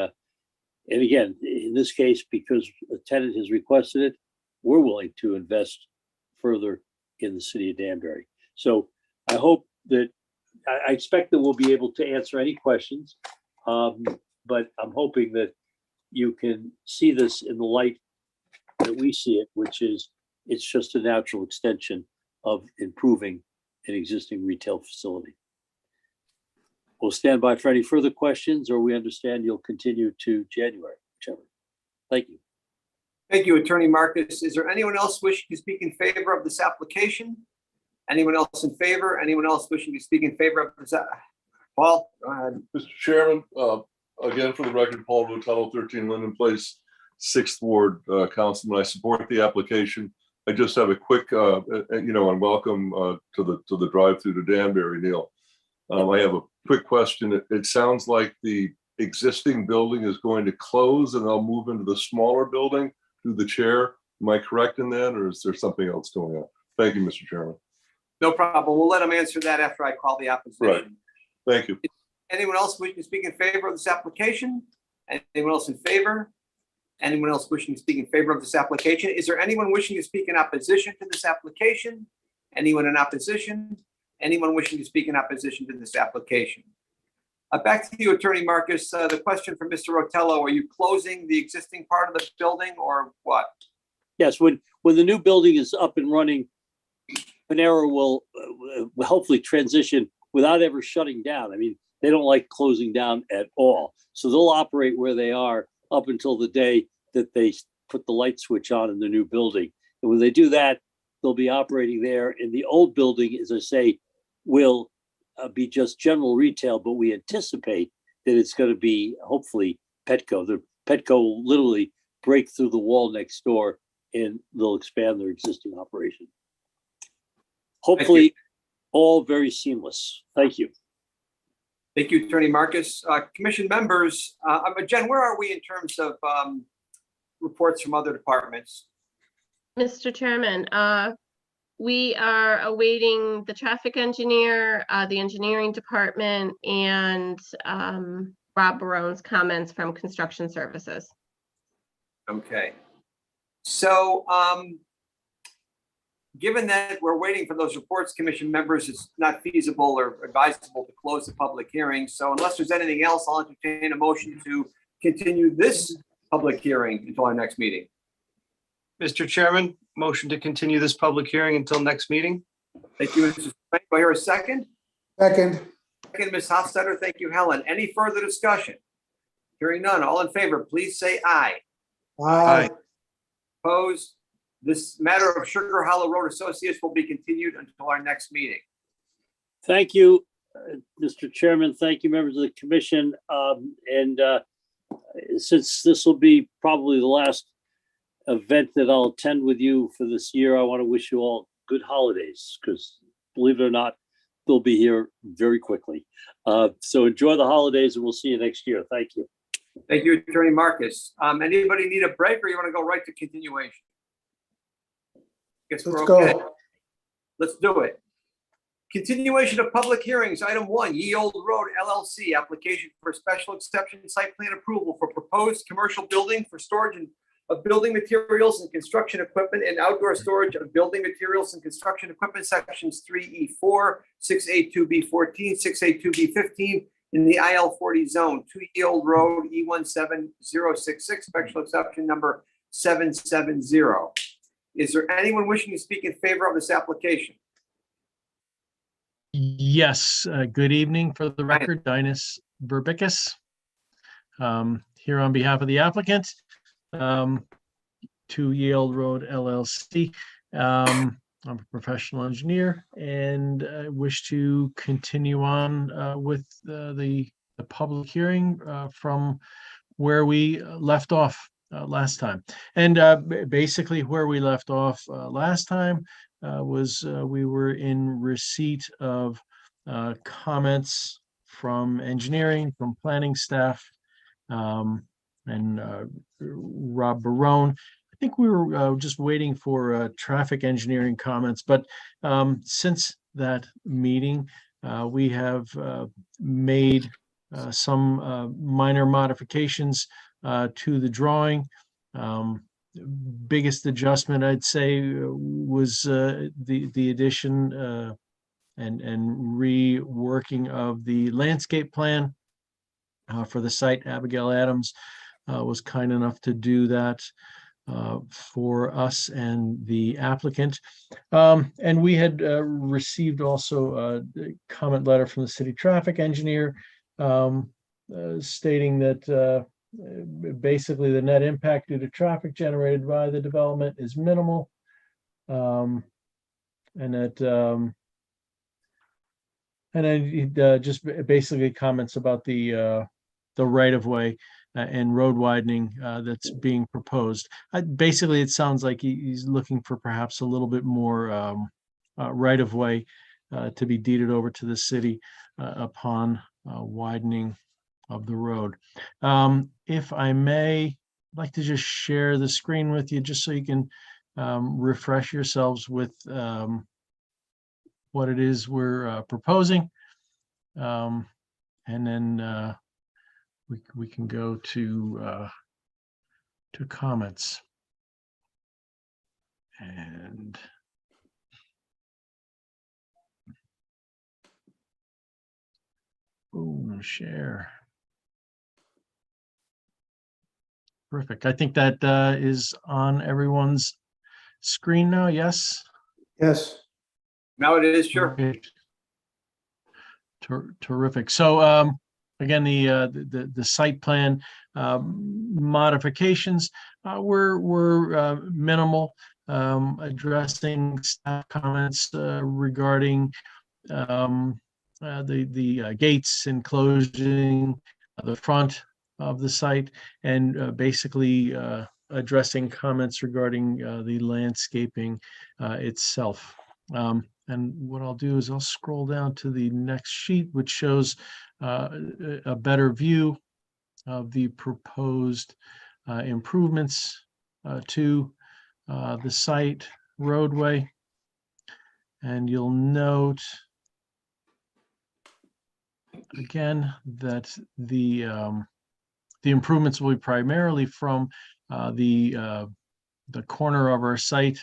again, in this case, because a tenant has requested it, we're willing to invest further in the city of Danbury. So I hope that I expect that we'll be able to answer any questions, but I'm hoping that you can see this in the light that we see it, which is it's just a natural extension of improving an existing retail facility. We'll stand by for any further questions, or we understand you'll continue to January, whichever. Thank you. Thank you, Attorney Marcus. Is there anyone else wishing to speak in favor of this application? Anyone else in favor? Anyone else wishing to speak in favor of this? Paul, go ahead. Mr. Chairman, again, for the record, Paul Rotello, 13 Linden Place, 6th Ward Councilman. I support the application. I just have a quick, and welcome to the drive-through to Danbury, Neil. I have a quick question. It sounds like the existing building is going to close and they'll move into the smaller building through the chair. Am I correct in that, or is there something else going on? Thank you, Mr. Chairman. No problem. We'll let him answer that after I call the opposition. Right. Thank you. Anyone else wishing to speak in favor of this application? Anyone else in favor? Anyone else wishing to speak in favor of this application? Is there anyone wishing to speak in opposition to this application? Anyone in opposition? Anyone wishing to speak in opposition to this application? Back to you, Attorney Marcus. The question from Mr. Rotello, are you closing the existing part of the building or what? Yes, when the new building is up and running, Panera will hopefully transition without ever shutting down. I mean, they don't like closing down at all. So they'll operate where they are up until the day that they put the light switch on in the new building. And when they do that, they'll be operating there. And the old building, as I say, will be just general retail, but we anticipate that it's going to be hopefully Petco. The Petco will literally break through the wall next door and they'll expand their existing operation. Hopefully all very seamless. Thank you. Thank you, Attorney Marcus. Commission members, Jen, where are we in terms of reports from other departments? Mr. Chairman, we are awaiting the traffic engineer, the engineering department, and Rob Barone's comments from construction services. Okay. So given that we're waiting for those reports, commission members, it's not feasible or advisable to close the public hearing. So unless there's anything else, I'll entertain a motion to continue this public hearing until our next meeting. Mr. Chairman, motion to continue this public hearing until next meeting. Thank you, Mr. Frank. Do I hear a second? Second. Second, Ms. Hofstadter. Thank you, Helen. Any further discussion? Hearing none. All in favor, please say aye. Aye. Opposed? This matter of Sugar Hollow Road Associates will be continued until our next meeting. Thank you, Mr. Chairman. Thank you, members of the commission. Since this will be probably the last event that I'll attend with you for this year, I want to wish you all good holidays, because believe it or not, they'll be here very quickly. So enjoy the holidays and we'll see you next year. Thank you. Thank you, Attorney Marcus. Anybody need a break or you want to go right to continuation? Guess Let's we're go. okay. Let's do it. Continuation of public hearings. Item 1, Ye Old Road LLC, application for special exception site plan approval for proposed commercial building for storage of building materials and construction equipment and outdoor storage of building materials and construction equipment, sections 3E4, 6A2B14, 6A2B15 in the IL40 zone, 2 Ye Old Road, E17066, special exception number 770. Is there anyone wishing to speak in favor of this application? Yes, good evening. For the record, Dinas Verbicus, here on behalf of the applicant, 2 Ye Old Road LLC. I'm a professional engineer and I wish to continue on with the public hearing from where we left off last time. And basically where we left off last time was we were in receipt of comments from engineering, from planning staff, and Rob Barone. I think we were just waiting for traffic engineering comments, but since that meeting, we have made some minor modifications to the drawing. Biggest adjustment, I'd say, was the addition and reworking of the landscape plan for the site. Abigail Adams was kind enough to do that for us and the applicant. And we had received also a comment letter from the city traffic engineer stating that basically the net impact due to traffic generated by the development is minimal. And that and then he just basically comments about the right of way and road widening that's being proposed. Basically, it sounds like he's looking for perhaps a little bit more right of way to be deeded over to the city upon widening of the road. If I may, I'd like to just share the screen with you just so you can refresh yourselves with what it is we're proposing. And then we can go to comments. And boom, share. Terrific. I think that is on everyone's screen now. Yes. Yes. Now it is, sure. Okay. Terrific. So again, the site plan modifications were minimal, addressing staff comments regarding the gates and closing the front of the site, and basically addressing comments regarding the landscaping itself. And what I'll do is I'll scroll down to the next sheet, which shows a better view of the proposed improvements to the site roadway. And you'll note again that the improvements will be primarily from the corner of our site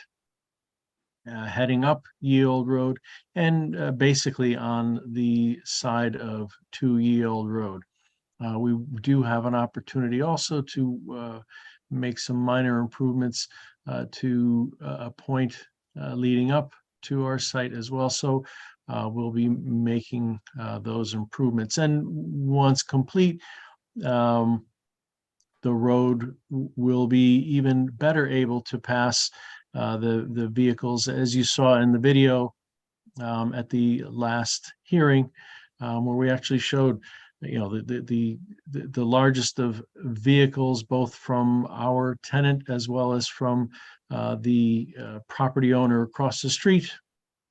heading up Ye Old Road, and basically on the side of 2 Ye Old Road. We do have an opportunity also to make some minor improvements to a point leading up to our site as well. So we'll be making those improvements. And once complete, the road will be even better able to pass the vehicles, as you saw in the video at the last hearing, where we actually showed, the largest of vehicles, both from our tenant as well as from the property owner across the street,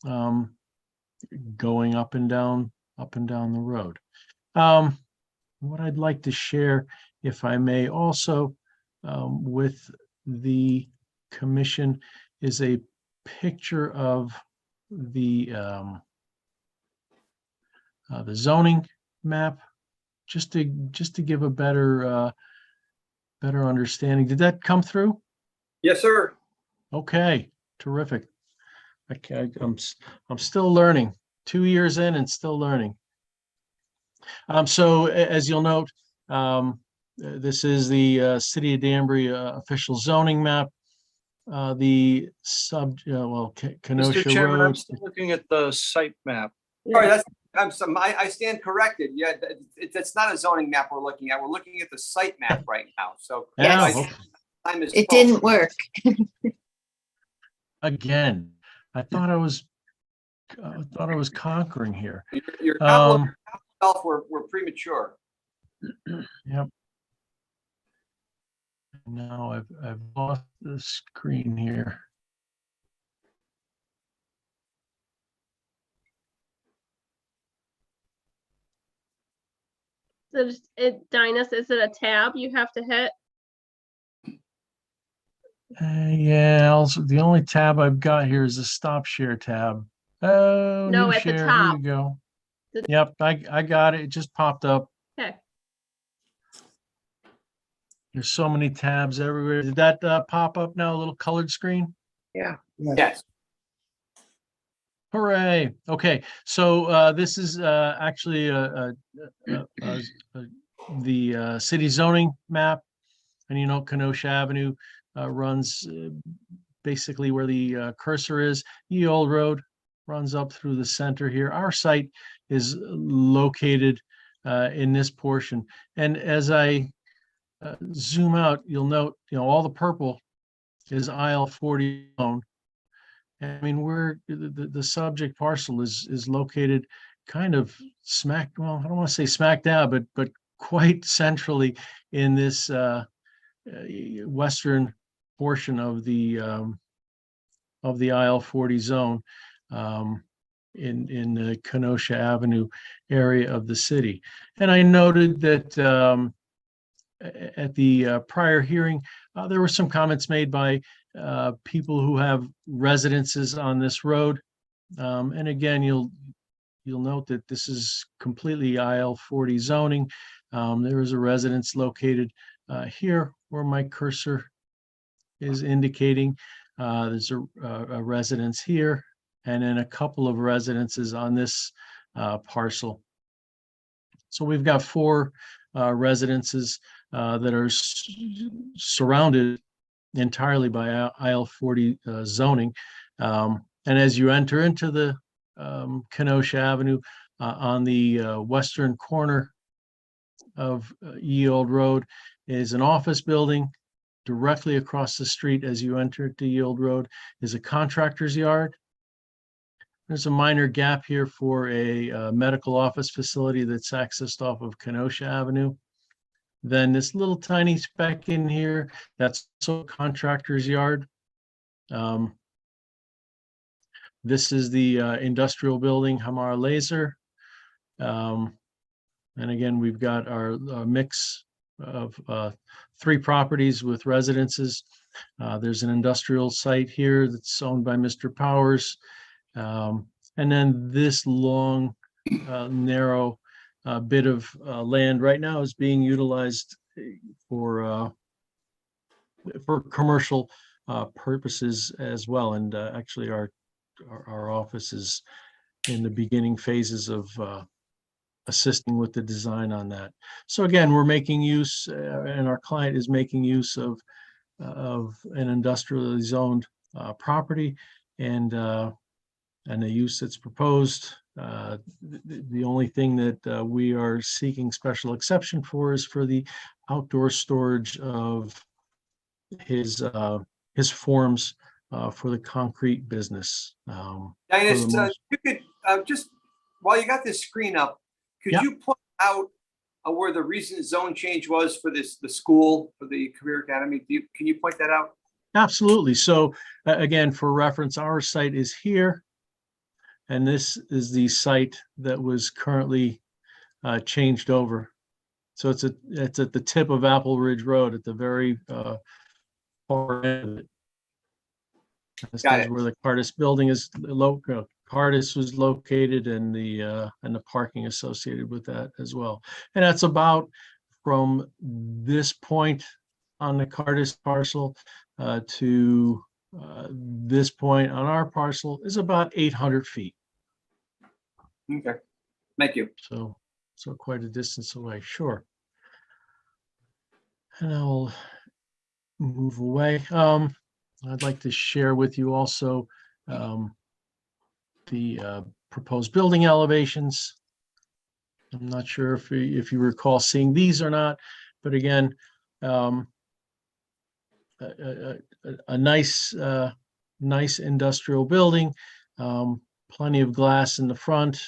going up and down the road. What I'd like to share, if I may, also with the commission, is a picture of the zoning map, just to give a better understanding. Did that come through? Yes, sir. Okay, terrific. Okay, I'm still learning. 2 years in and still learning. So as you'll note, this is the City of Danbury official zoning map. The Kenosha Mr. Chairman, I'm Road. still looking at the site map. Sorry, I stand corrected. Yeah, it's not a zoning map we're looking at. We're looking at the site map right now. So Yes. time is It 12. didn't work. Again, I thought I was conquering here. Your comment itself were premature. Yep. Now I've lost the screen here. So Dinus, is it a tab you have to hit? Yeah, also the only tab I've got here is the stop share tab. Oh, No, new at the share. top. Here you go. Yep, I got it. It just popped up. Okay. There's so many tabs everywhere. Did that pop up now? A little colored screen? Yeah. Yes. Hooray. Okay, so this is actually the city zoning map And you know, Kenosha Avenue runs basically where the cursor is. Ye Old Road runs up through the center here. Our site is located in this portion. And as I zoom out, you'll note, all the purple is aisle 40 zone. I mean, the subject parcel is located kind of well, I don't want to say smack dab, but quite centrally in this western portion of the aisle 40 zone in the Kenosha Avenue area of the city. And I noted that at the prior hearing, there were some comments made by people who have residences on this road. And again, you'll note that this is completely aisle 40 zoning. There is a residence located here where my cursor is indicating. There's a residence here, and then a couple of residences on this parcel. So we've got 4 residences that are surrounded entirely by aisle 40 zoning. And as you enter into the Kenosha Avenue on the western corner of Ye Old Road is an office building. Directly across the street as you enter the Ye Old Road is a contractor's yard. There's a minor gap here for a medical office facility that's accessed off of Kenosha Avenue. Then this little tiny speck in here, that's also a contractor's yard. This is the industrial building, Hamar Laser. And again, we've got our mix of 3 properties with residences. There's an industrial site here that's owned by Mr. Powers. And then this long, narrow bit of land right now is being utilized for commercial purposes as well. And actually our office is in the beginning phases of assisting with the design on that. So again, we're making use, and our client is making use of an industrially zoned property, and the use that's proposed. The only thing that we are seeking special exception for is for the outdoor storage of his forms for the concrete business. Diane, you could just, while you got this screen up, could you point out where the recent zone change was for the school, for the Career Academy? Can you point that out? Absolutely. So again, for reference, our site is here. And this is the site that was currently changed over. So it's at the tip of Apple Ridge Road at the very far end of it. This is where the Cardis building is located. Cardis was located, and the parking associated with that as well. And that's about from this point on the Cardis parcel to this point on our parcel is about 800 feet. Okay, thank you. So quite a distance away, sure. And I'll move away. I'd like to share with you also the proposed building elevations. I'm not sure if you recall seeing these or not, but again, a nice industrial building, plenty of glass in the front,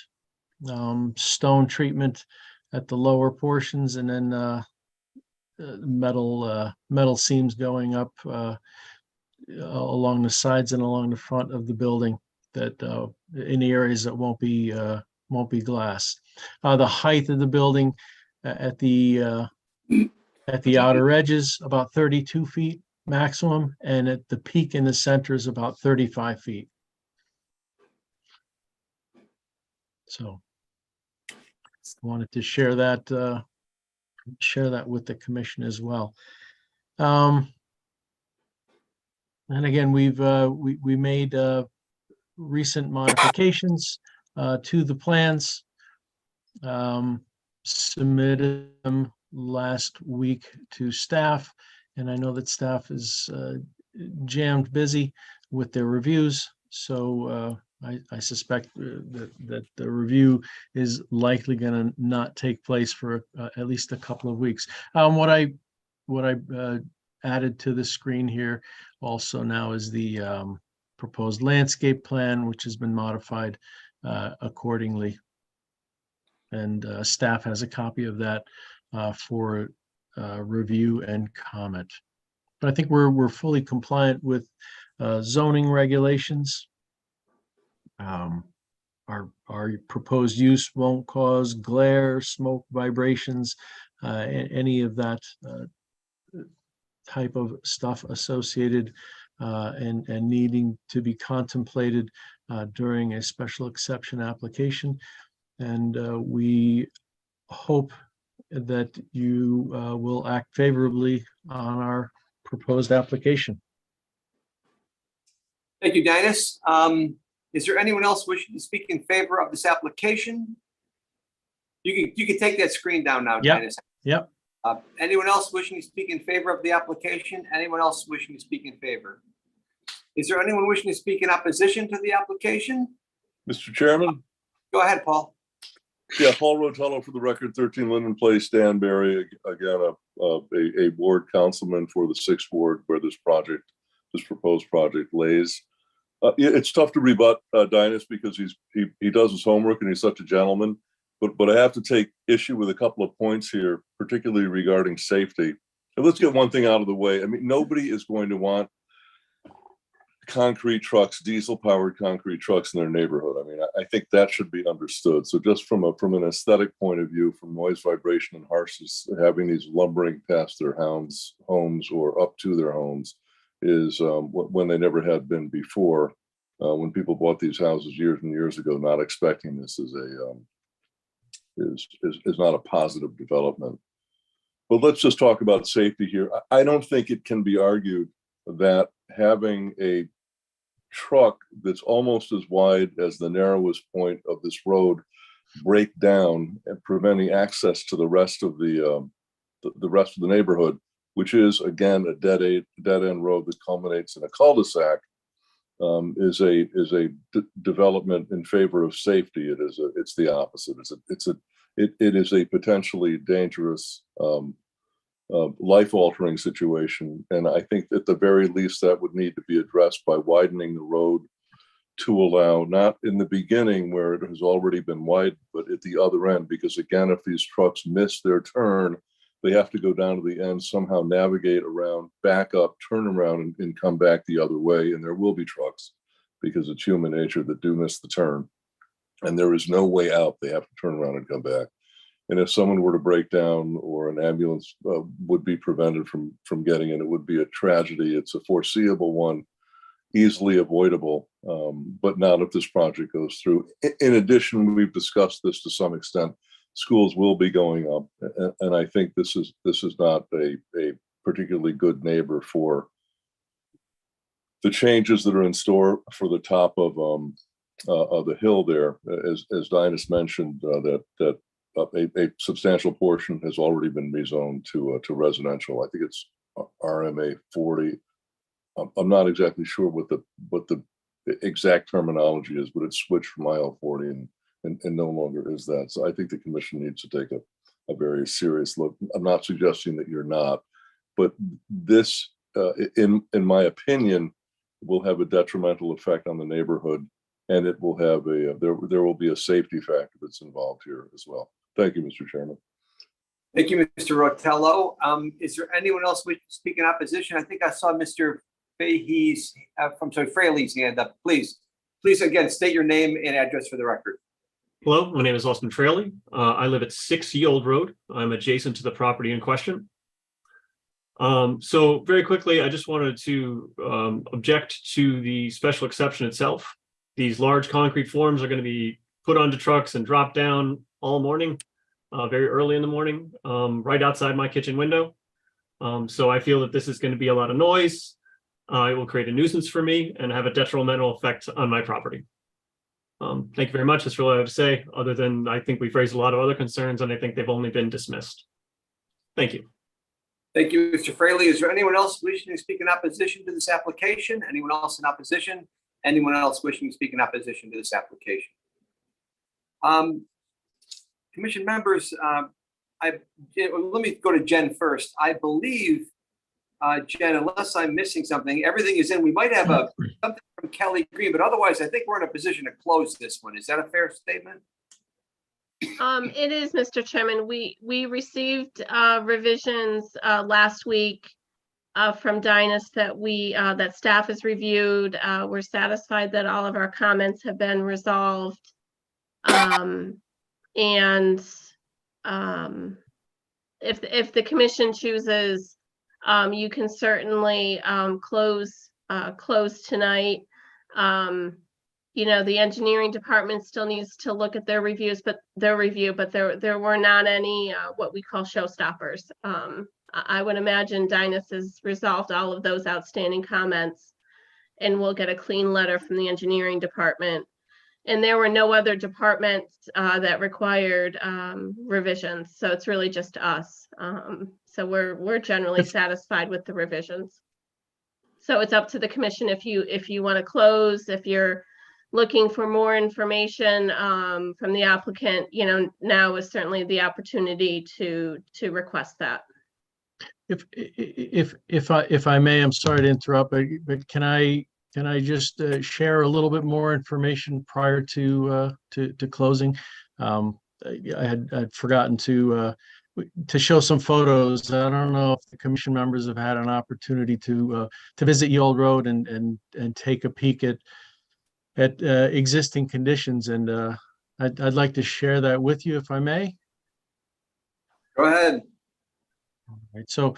stone treatment at the lower portions, and then metal seams going up along the sides and along the front of the building, that in the areas that won't be glass. The height of the building at the outer edges about 32 feet maximum, and at the peak in the center is about 35 feet. So wanted to share that with the commission as well. And again, we made recent modifications to the plans, submitted them last week to staff, And I know that staff is jammed busy with their reviews. So I suspect that the review is likely going to not take place for at least a couple of weeks. What I added to the screen here also now is the proposed landscape plan, which has been modified accordingly. And staff has a copy of that for review and comment. But I think we're fully compliant with zoning regulations. Our proposed use won't cause glare, smoke, vibrations, any of that type of stuff associated and needing to be contemplated during a special exception application. And we hope that you will act favorably on our proposed application. Thank you, Dinas. Is there anyone else wishing to speak in favor of this application? You can take that screen down now, Yep. Dinas. Yep. Anyone else wishing to speak in favor of the application? Anyone else wishing to speak in favor? Is there anyone wishing to speak in opposition to the application? Mr. Chairman? Go ahead, Paul. Yeah, Paul Rotello for the record, 13 Linden Place, Danbury. Again, a ward councilman for the 6th ward where this proposed project lays. It's tough to rebut Dinas because he does his homework and he's such a gentleman. But I have to take issue with a couple of points here, particularly regarding safety. And let's get one thing out of the way. I mean, nobody is going to want concrete trucks, diesel-powered concrete trucks in their neighborhood. I mean, I think that should be understood. So just from an aesthetic point of view, from noise, vibration, and harshness, having these lumbering past their homes or up to their homes is when they never had been before. When people bought these houses years and years ago, not expecting this is not a positive development. But let's just talk about safety here. I don't think it can be argued that having a truck that's almost as wide as the narrowest point of this road break down and preventing access to the rest of the neighborhood, which is again a dead end road that culminates in a cul-de-sac, is a development in favor of safety. It's the opposite. It is a potentially dangerous, life-altering situation. And I think at the very least that would need to be addressed by widening the road to allow, not in the beginning where it has already been wide, but at the other end, because again, if these trucks miss their turn, they have to go down to the end, somehow navigate around, back up, turn around and come back the other way. And there will be trucks, because it's human nature, that do miss the turn. And there is no way out. They have to turn around and come back. And if someone were to break down or an ambulance would be prevented from getting in, it would be a tragedy. It's a foreseeable one, easily avoidable, but not if this project goes through. In addition, we've discussed this to some extent. Schools will be going up, and I think this is not a particularly good neighbor for the changes that are in store for the top of the hill there. As Dinas mentioned, that a substantial portion has already been rezoned to residential. I think it's RMA 40. I'm not exactly sure what the exact terminology is, but it's switched from IL 40 and no longer is that. So I think the commission needs to take a very serious look. I'm not suggesting that you're not, but this, in my opinion, will have a detrimental effect on the neighborhood, and it will have there will be a safety factor that's involved here as well. Thank you, Mr. Chairman. Thank you, Mr. Rotello. Is there anyone else wishing to speak in opposition? I think I saw Mr. Fraley's hand up. Please again, state your name and address for the record. Hello, my name is Austin Fraley. I live at 6 Ye Old Road. I'm adjacent to the property in question. So very quickly, I just wanted to object to the special exception itself. These large concrete forms are going to be put onto trucks and dropped down all morning, very early in the morning, right outside my kitchen window. So I feel that this is going to be a lot of noise. It will create a nuisance for me and have a detrimental effect on my property. Thank you very much. That's really all I have to say, other than I think we've raised a lot of other concerns and I think they've only been dismissed. Thank you. Thank you, Mr. Fraley. Is there anyone else wishing to speak in opposition to this application? Anyone else in opposition? Anyone else wishing to speak in opposition to this application? Commission members, let me go to Jen first. I believe, Jen, unless I'm missing something, everything is in. We might have something from Kelly Green, but otherwise, I think we're in a position to close this one. Is that a fair statement? It is, Mr. Chairman. We received revisions last week from Dynas that staff has reviewed. We're satisfied that all of our comments have been resolved. And if the commission chooses, you can certainly close tonight. The engineering department still needs to look at their reviews, but there were not any what we call showstoppers. I would imagine Dynas has resolved all of those outstanding comments, and we'll get a clean letter from the engineering department. And there were no other departments that required revisions, so it's really just us. So we're generally satisfied with the revisions. So it's up to the commission if you want to close, if you're looking for more information from the applicant, now is certainly the opportunity to request that. If I may, I'm sorry to interrupt, but can I just share a little bit more information prior to closing? I'd forgotten to show some photos. I don't know if the commission members have had an opportunity to visit Ye Old Road and take a peek at existing conditions, and I'd like to share that with you if I may. Go ahead. All right, so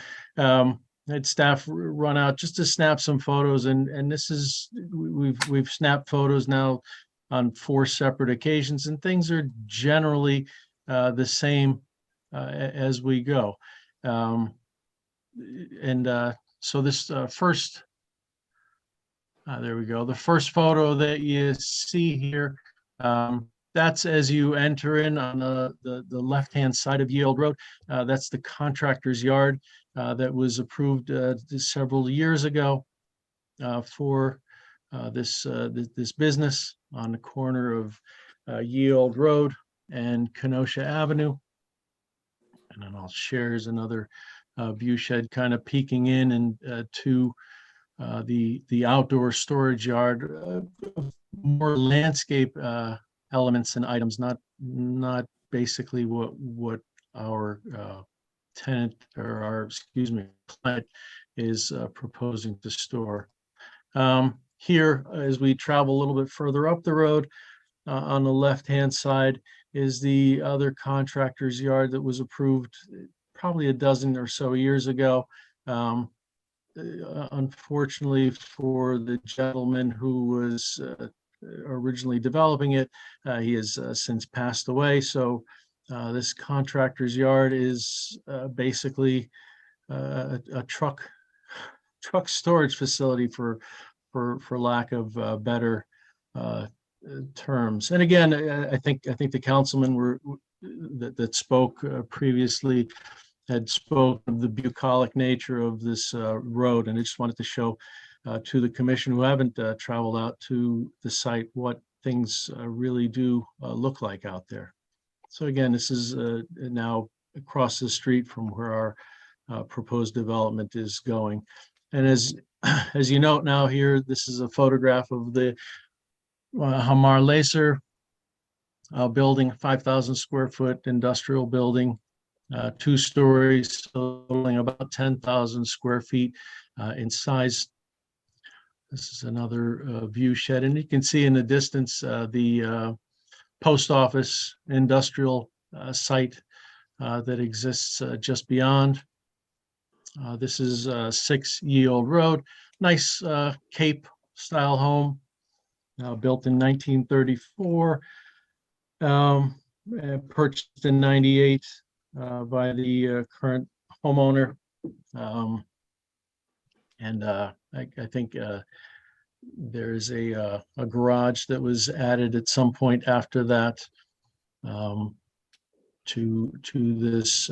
had staff run out just to snap some photos, and this is we've snapped photos now on 4 separate occasions, and things are generally the same as we go. So this first. There we go. The first photo that you see here, that's as you enter in on the left-hand side of Ye Old Road. That's the contractor's yard that was approved several years ago for this business on the corner of Ye Old Road and Kenosha Avenue. And then I'll share here's another view shed kind of peeking in and to the outdoor storage yard, more landscape elements and items, not basically what our tenant or our client is proposing to store. Here, as we travel a little bit further up the road, on the left-hand side is the other contractor's yard that was approved probably a dozen or so years ago. Unfortunately for the gentleman who was originally developing it, he has since passed away. So this contractor's yard is basically a truck storage facility for lack of better terms. And again, I think the councilman that spoke previously had spoken of the bucolic nature of this road, and I just wanted to show to the commission who haven't traveled out to the site what things really do look like out there. So again, this is now across the street from where our proposed development is going. And as you note now here, this is a photograph of the Hamar Laser building, 5,000 square foot industrial building. 2 stories, totaling about 10,000 square feet in size. This is another view shed, and you can see in the distance the post office industrial site that exists just beyond. This is 6 Ye Old Road, nice Cape style home, built in 1934, purchased in 98. By the current homeowner. I think there's a garage that was added at some point after that to this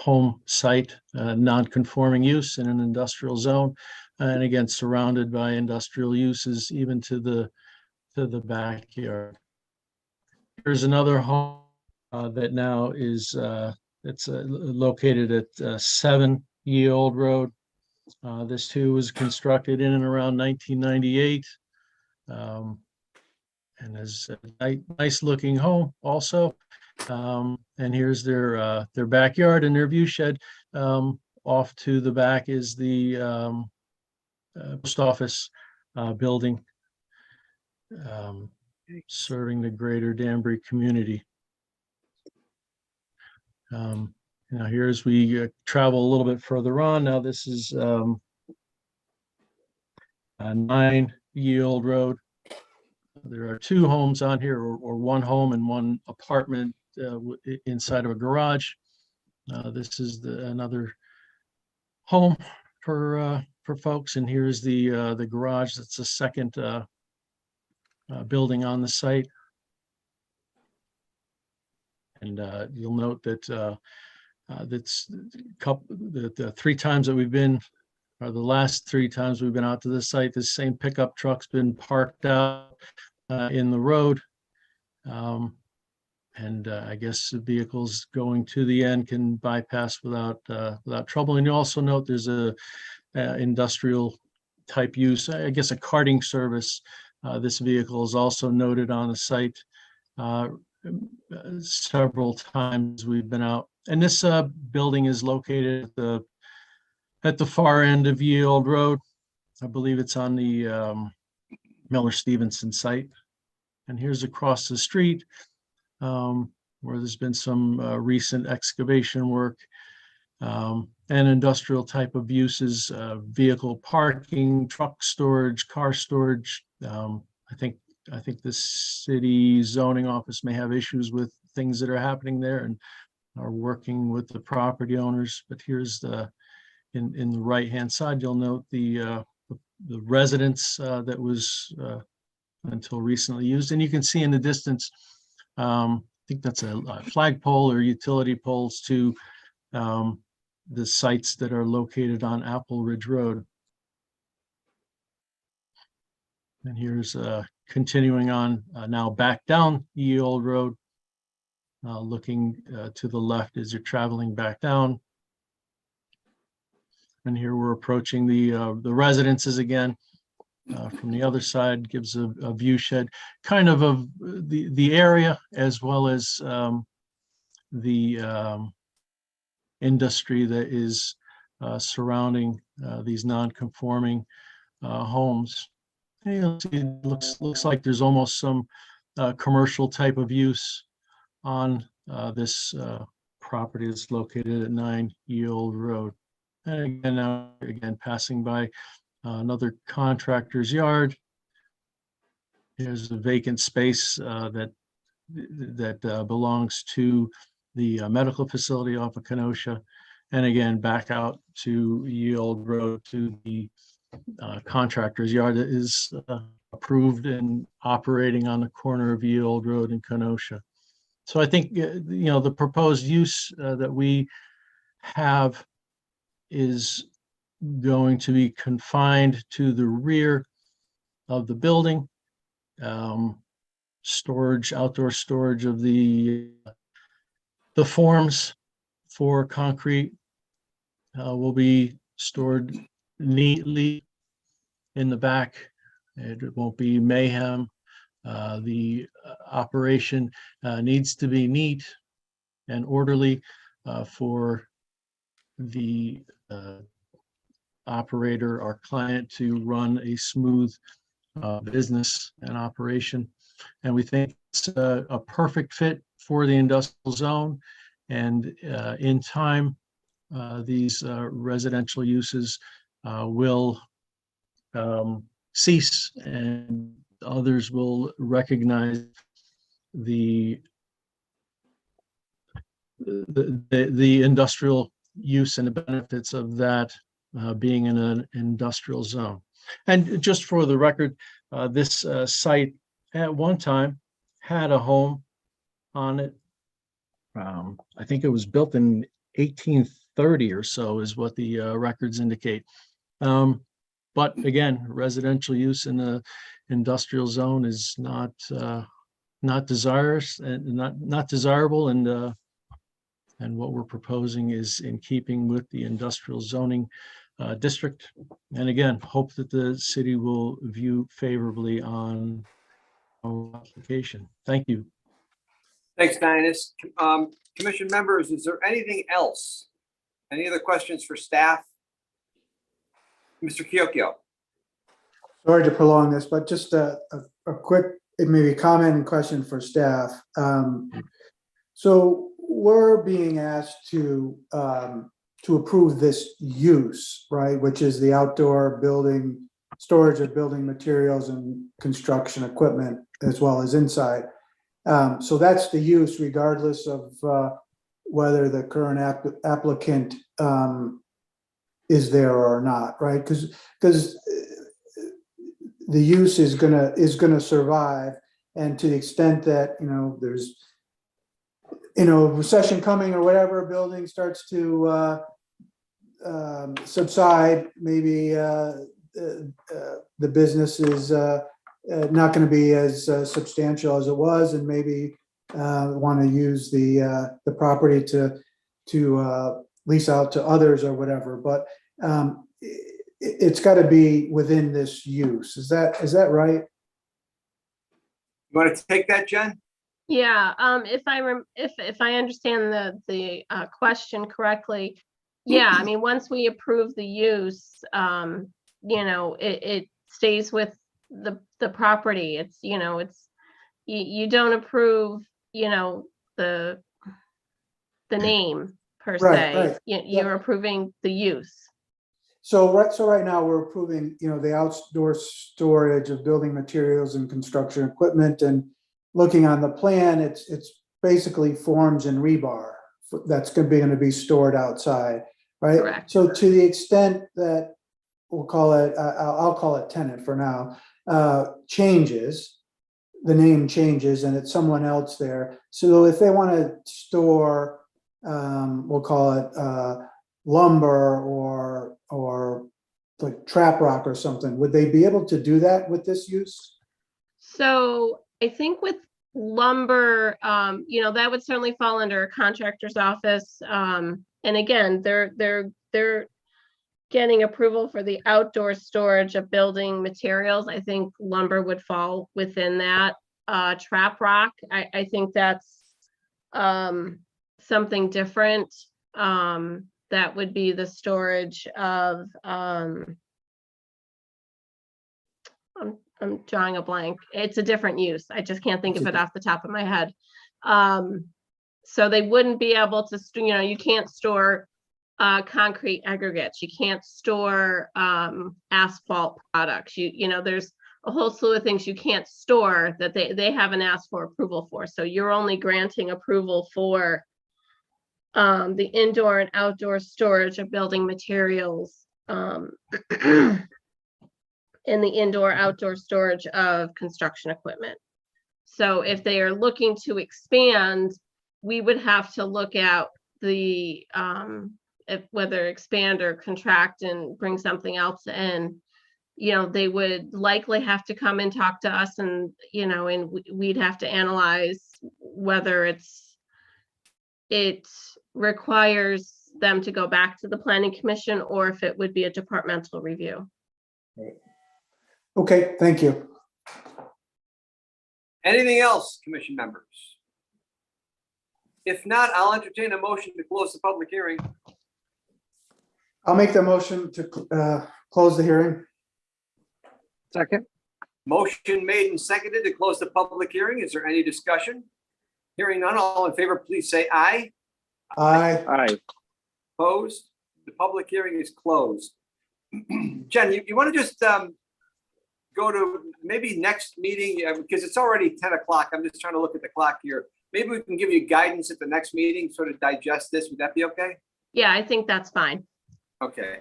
home site, non-conforming use in an industrial zone, and again, surrounded by industrial uses even to the backyard. Here's another home that now is it's located at 7 Ye Old Road. This too was constructed in and around 1998. And is a nice looking home also. And here's their backyard and their view shed. Off to the back is the post office building, serving the greater Danbury community. Now here as we travel a little bit further on, now this is 9 Ye Old Road. There are 2 homes on here, or 1 home and 1 apartment inside of a garage. This is another home for folks, and here's the garage. That's the second building on the site. And you'll note that that's the 3 times that we've been, or the last 3 times we've been out to the site, the same pickup truck's been parked out in the road. And I guess the vehicles going to the end can bypass without trouble. And you also note there's a industrial type use, I guess a carting service. This vehicle is also noted on the site several times we've been out. And this building is located at the far end of Ye Old Road. I believe it's on the Miller Stevenson site. And here's across the street where there's been some recent excavation work and industrial type of uses, vehicle parking, truck storage, car storage. I think the city zoning office may have issues with things that are happening there and are working with the property owners. But here's in the right-hand side, you'll note the residence that was until recently used. And you can see in the distance, I think that's a flagpole or utility poles to the sites that are located on Apple Ridge Road. And here's continuing on now back down Ye Old Road, looking to the left as you're traveling back down. And here we're approaching the residences again. From the other side, gives a view shed, kind of the area as well as the industry that is surrounding these non-conforming homes. And you'll see it looks like there's almost some commercial type of use on this property that's located at 9 Ye Old Road. And again, passing by another contractor's yard. Here's the vacant space that belongs to the medical facility off of Kenosha. And again, back out to Ye Old Road to the contractor's yard that is approved and operating on the corner of Ye Old Road in Kenosha. So I think, the proposed use that we have is going to be confined to the rear of the building. Storage, outdoor storage of the forms for concrete will be stored neatly in the back. It won't be mayhem. The operation needs to be neat and orderly for the operator, our client, to run a smooth business and operation. And we think it's a perfect fit for the industrial zone. And in time, these residential uses will cease, and others will recognize the industrial use and the benefits of that being in an industrial zone. And just for the record, this site at one time had a home on it. I think it was built in 1830 or so is what the records indicate. But again, residential use in the industrial zone is not desirous and not desirable, and what we're proposing is in keeping with the industrial zoning district. And again, hope that the city will view favorably on our application. Thank you. Thanks, Dinas. Commission members, is there anything else? Any other questions for staff? Mr. Kyokyo. Sorry to prolong this, but just a quick, maybe comment and question for staff. So we're being asked to approve this use, right, which is the outdoor building, storage of building materials and construction equipment, as well as inside. So that's the use regardless of whether the current applicant is there or not, right? Because the use is gonna survive, and to the extent that there's recession coming or whatever, building starts to subside, maybe the business is not going to be as substantial as it was, and maybe want to use the property to lease out to others or whatever. But it's got to be within this use. Is that right? You want to take that, Jen? Yeah, if I understand the question correctly, yeah, I mean, once we approve the use, it stays with the property. It's you don't approve the name per se. Right. You're approving the use. So right now we're approving the outdoor storage of building materials and construction equipment, and looking on the plan, it's basically forms and rebar that's going to be stored outside, right? Correct. So to the extent that we'll call it, I'll call it tenant for now, changes, the name changes, and it's someone else there. So if they want to store, we'll call it lumber or like trap rock or something, would they be able to do that with this use? So I think with lumber, that would certainly fall under a contractor's office. And again, they're getting approval for the outdoor storage of building materials. I think lumber would fall within that. Trap rock, I think that's something different. That would be the storage of, I'm drawing a blank. It's a different use. I just can't think of it off the top of my head. So they wouldn't be able to, you can't store concrete aggregates. You can't store asphalt products. There's a whole slew of things you can't store that they haven't asked for approval for. So you're only granting approval for the indoor and outdoor storage of building materials, and the indoor-outdoor storage of construction equipment. So if they are looking to expand, we would have to look at the whether expand or contract and bring something else in. They would likely have to come and talk to us, and and we'd have to analyze whether it requires them to go back to the planning commission, or if it would be a departmental review. Right. Okay, thank you. Anything else, commission members? If not, I'll entertain a motion to close the public hearing. I'll make the motion to close the hearing. Second. Motion made and seconded to close the public hearing. Is there any discussion? Hearing none, all in favor, please say aye. Aye. Aye. Opposed? The public hearing is closed. Jen, you want to just go to maybe next meeting, because it's already 10 o'clock. I'm just trying to look at the clock here. Maybe we can give you guidance at the next meeting, sort of digest this. Would that be okay? Yeah, I think that's fine. Okay.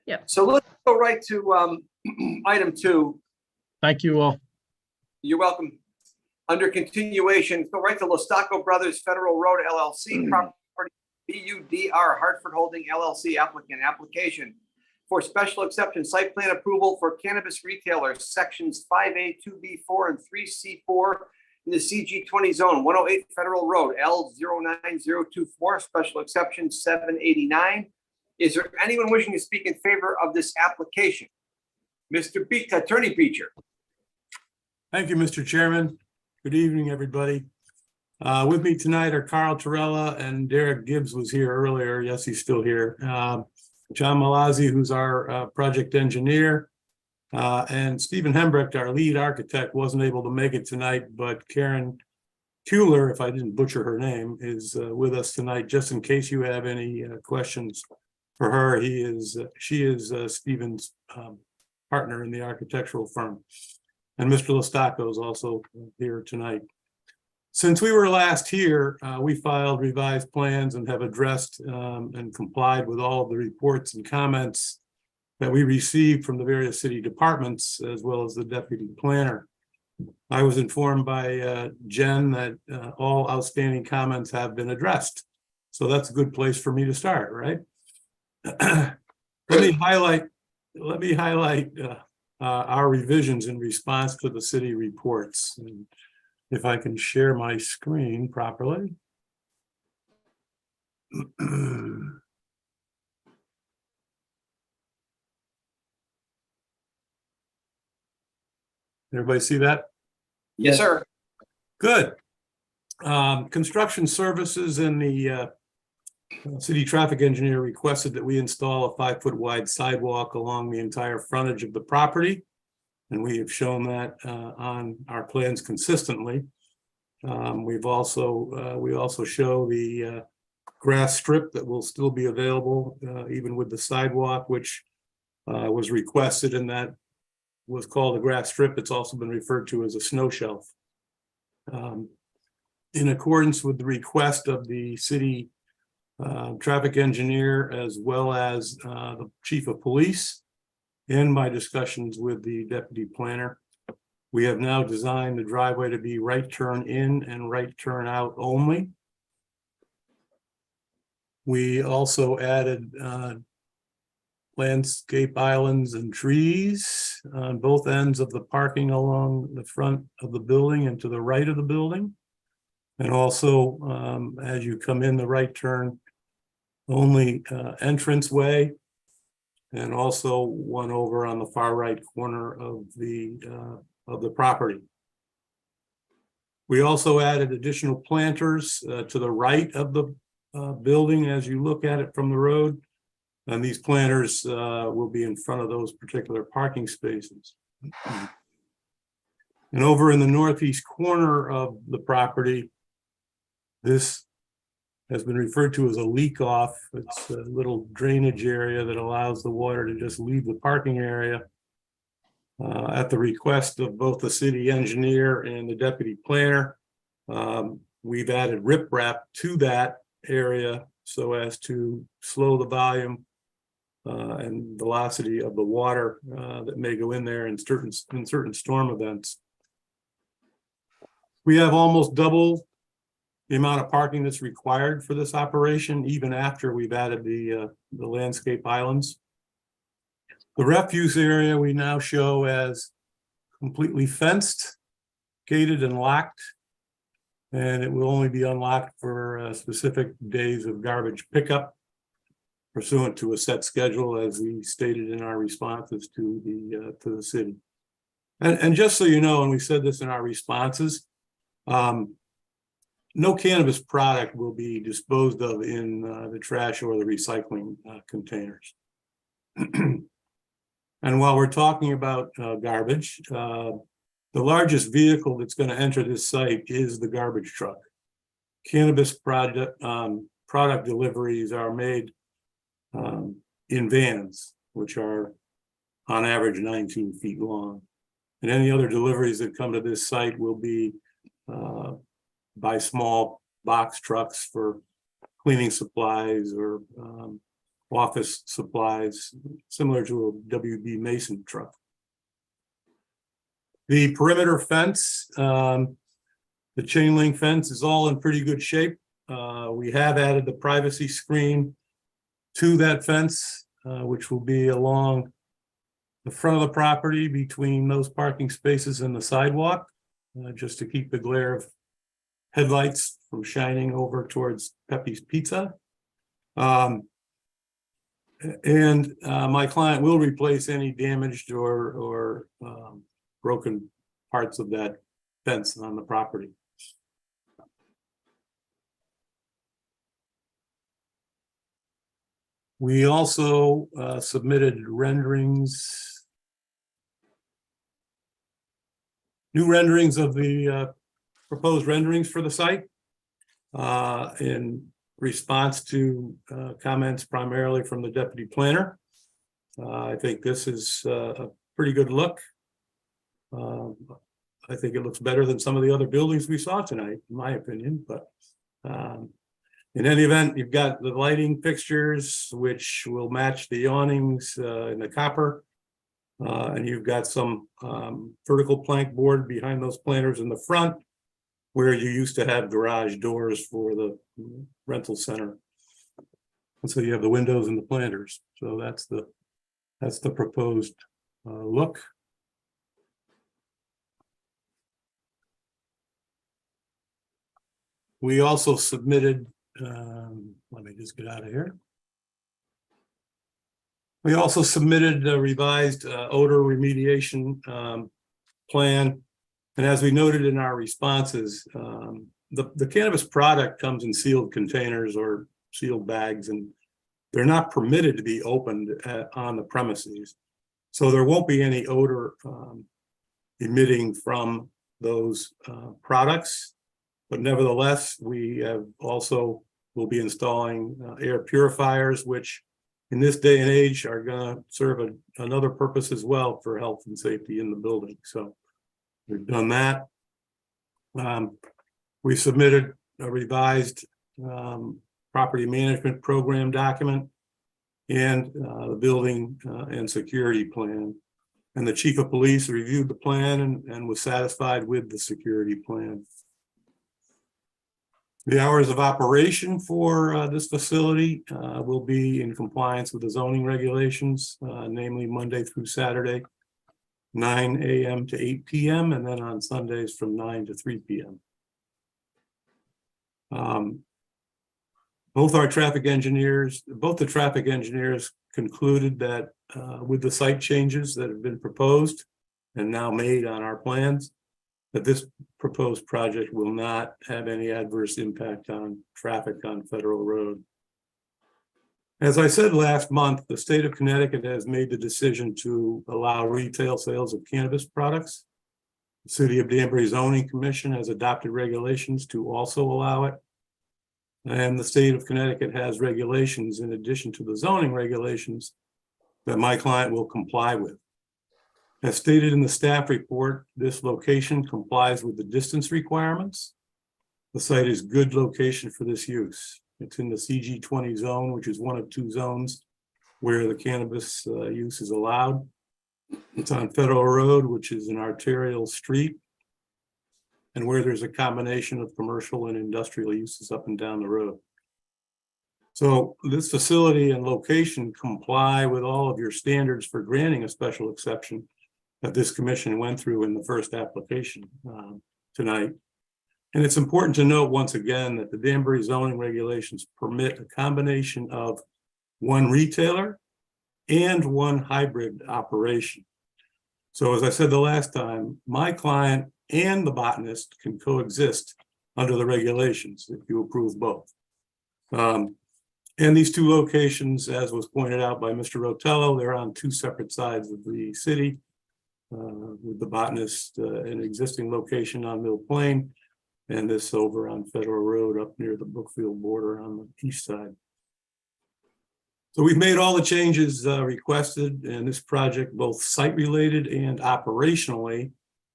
Yep. So let's go right to item 2. Thank you all. You're welcome. Under continuation, go right to Los Taco Brothers Federal Road LLC, property BUDR Hartford Holding LLC application for special exception site plan approval for cannabis retailers, sections 5A, 2B4, and 3C4 in the CG20 zone, 108 Federal Road, L09024, special exception 789. Is there anyone wishing to speak in favor of this application? Attorney Beecher. Thank you, Mr. Chairman. Good evening, everybody. With me tonight are Carl Torella and Derek Gibbs was here earlier. Yes, he's still here. John Malazzi, who's our project engineer, and Stephen Hembrecht, our lead architect, wasn't able to make it tonight, but Karen Kuehler, if I didn't butcher her name, is with us tonight, just in case you have any questions for her. She is Stephen's partner in the architectural firm. And Mr. Lestaco is also here tonight. Since we were last here, we filed revised plans and have addressed and complied with all of the reports and comments that we received from the various city departments, as well as the deputy planner. I was informed by Jen that all outstanding comments have been addressed. So that's a good place for me to start, right? Let me highlight our revisions in response to the city reports. And if I can share my screen properly. Everybody see that? Yes, sir. Good. Construction services and the city traffic engineer requested that we install a 5-foot wide sidewalk along the entire frontage of the property. And we have shown that on our plans consistently. We also show the grass strip that will still be available even with the sidewalk, which was requested, and that was called a grass strip. It's also been referred to as a snow shelf. In accordance with the request of the city traffic engineer, as well as the chief of police, in my discussions with the deputy planner, we have now designed the driveway to be right turn in and right turn out only. We also added landscape islands and trees on both ends of the parking along the front of the building and to the right of the building. And also, as you come in the right turn only entranceway, and also one over on the far right corner of the property. We also added additional planters to the right of the building as you look at it from the road. And these planters will be in front of those particular parking spaces. And over in the northeast corner of the property, this has been referred to as a leak off. It's a little drainage area that allows the water to just leave the parking area. At the request of both the city engineer and the deputy planner, we've added riprap to that area so as to slow the volume and velocity of the water that may go in there in certain storm events. We have almost double the amount of parking that's required for this operation, even after we've added the landscape islands. The refuse area we now show as completely fenced, gated and locked, and it will only be unlocked for specific days of garbage pickup pursuant to a set schedule, as we stated in our responses to the city. And just so you know, and we said this in our responses, no cannabis product will be disposed of in the trash or the recycling containers. And while we're talking about garbage, the largest vehicle that's going to enter this site is the garbage truck. Cannabis product deliveries are made in vans, which are on average 19 feet long. And any other deliveries that come to this site will be by small box trucks for cleaning supplies or office supplies, similar to a WB Mason truck. The perimeter fence, the chain link fence, is all in pretty good shape. we have added the privacy screen to that fence, which will be along the front of the property between those parking spaces and the sidewalk, just to keep the glare of headlights from shining over towards Pepe's Pizza. My client will replace any damaged or broken parts of that fence on the property. We also submitted renderings, new renderings of the proposed renderings for the site in response to comments primarily from the deputy planner. I think this is a pretty good look. I think it looks better than some of the other buildings we saw tonight, in my opinion, but in any event, you've got the lighting fixtures, which will match the awnings in the copper. And you've got some vertical plank board behind those planters in the front, where you used to have garage doors for the rental center. And so you have the windows and the planters. So that's the proposed look. We also submitted, let me just get out of here. We also submitted a revised odor remediation plan. And as we noted in our responses, the cannabis product comes in sealed containers or sealed bags, and they're not permitted to be opened on the premises. So there won't be any odor emitting from those products. But nevertheless, we have also will be installing air purifiers, which in this day and age are going to serve another purpose as well for health and safety in the building. So we've done that. We submitted a revised property management program document and the building and security plan. And the chief of police reviewed the plan and was satisfied with the security plan. The hours of operation for this facility will be in compliance with the zoning regulations, namely Monday through Saturday, 9 a.m. to 8 p.m. and then on Sundays from 9 to 3 p.m. Both the traffic engineers concluded that with the site changes that have been proposed and now made on our plans, that this proposed project will not have any adverse impact on traffic on Federal Road. As I said last month, the state of Connecticut has made the decision to allow retail sales of cannabis products. The City of Danbury Zoning Commission has adopted regulations to also allow it. And the state of Connecticut has regulations in addition to the zoning regulations that my client will comply with. As stated in the staff report, this location complies with the distance requirements. The site is good location for this use. It's in the CG20 zone, which is one of two zones where the cannabis use is allowed. It's on Federal Road, which is an arterial street, and where there's a combination of commercial and industrial uses up and down the road. So this facility and location comply with all of your standards for granting a special exception that this commission went through in the first application tonight. And it's important to note once again that the Danbury zoning regulations permit a combination of one retailer and one hybrid operation. So as I said the last time, my client and the botanist can coexist under the regulations if you approve both. And these two locations, as was pointed out by Mr. Rotello, they're on two separate sides of the city. With the botanist, an existing location on Mill Plain, and this over on Federal Road up near the Brookfield border on the east side. So we've made all the changes requested, and this project, both site-related and operationally,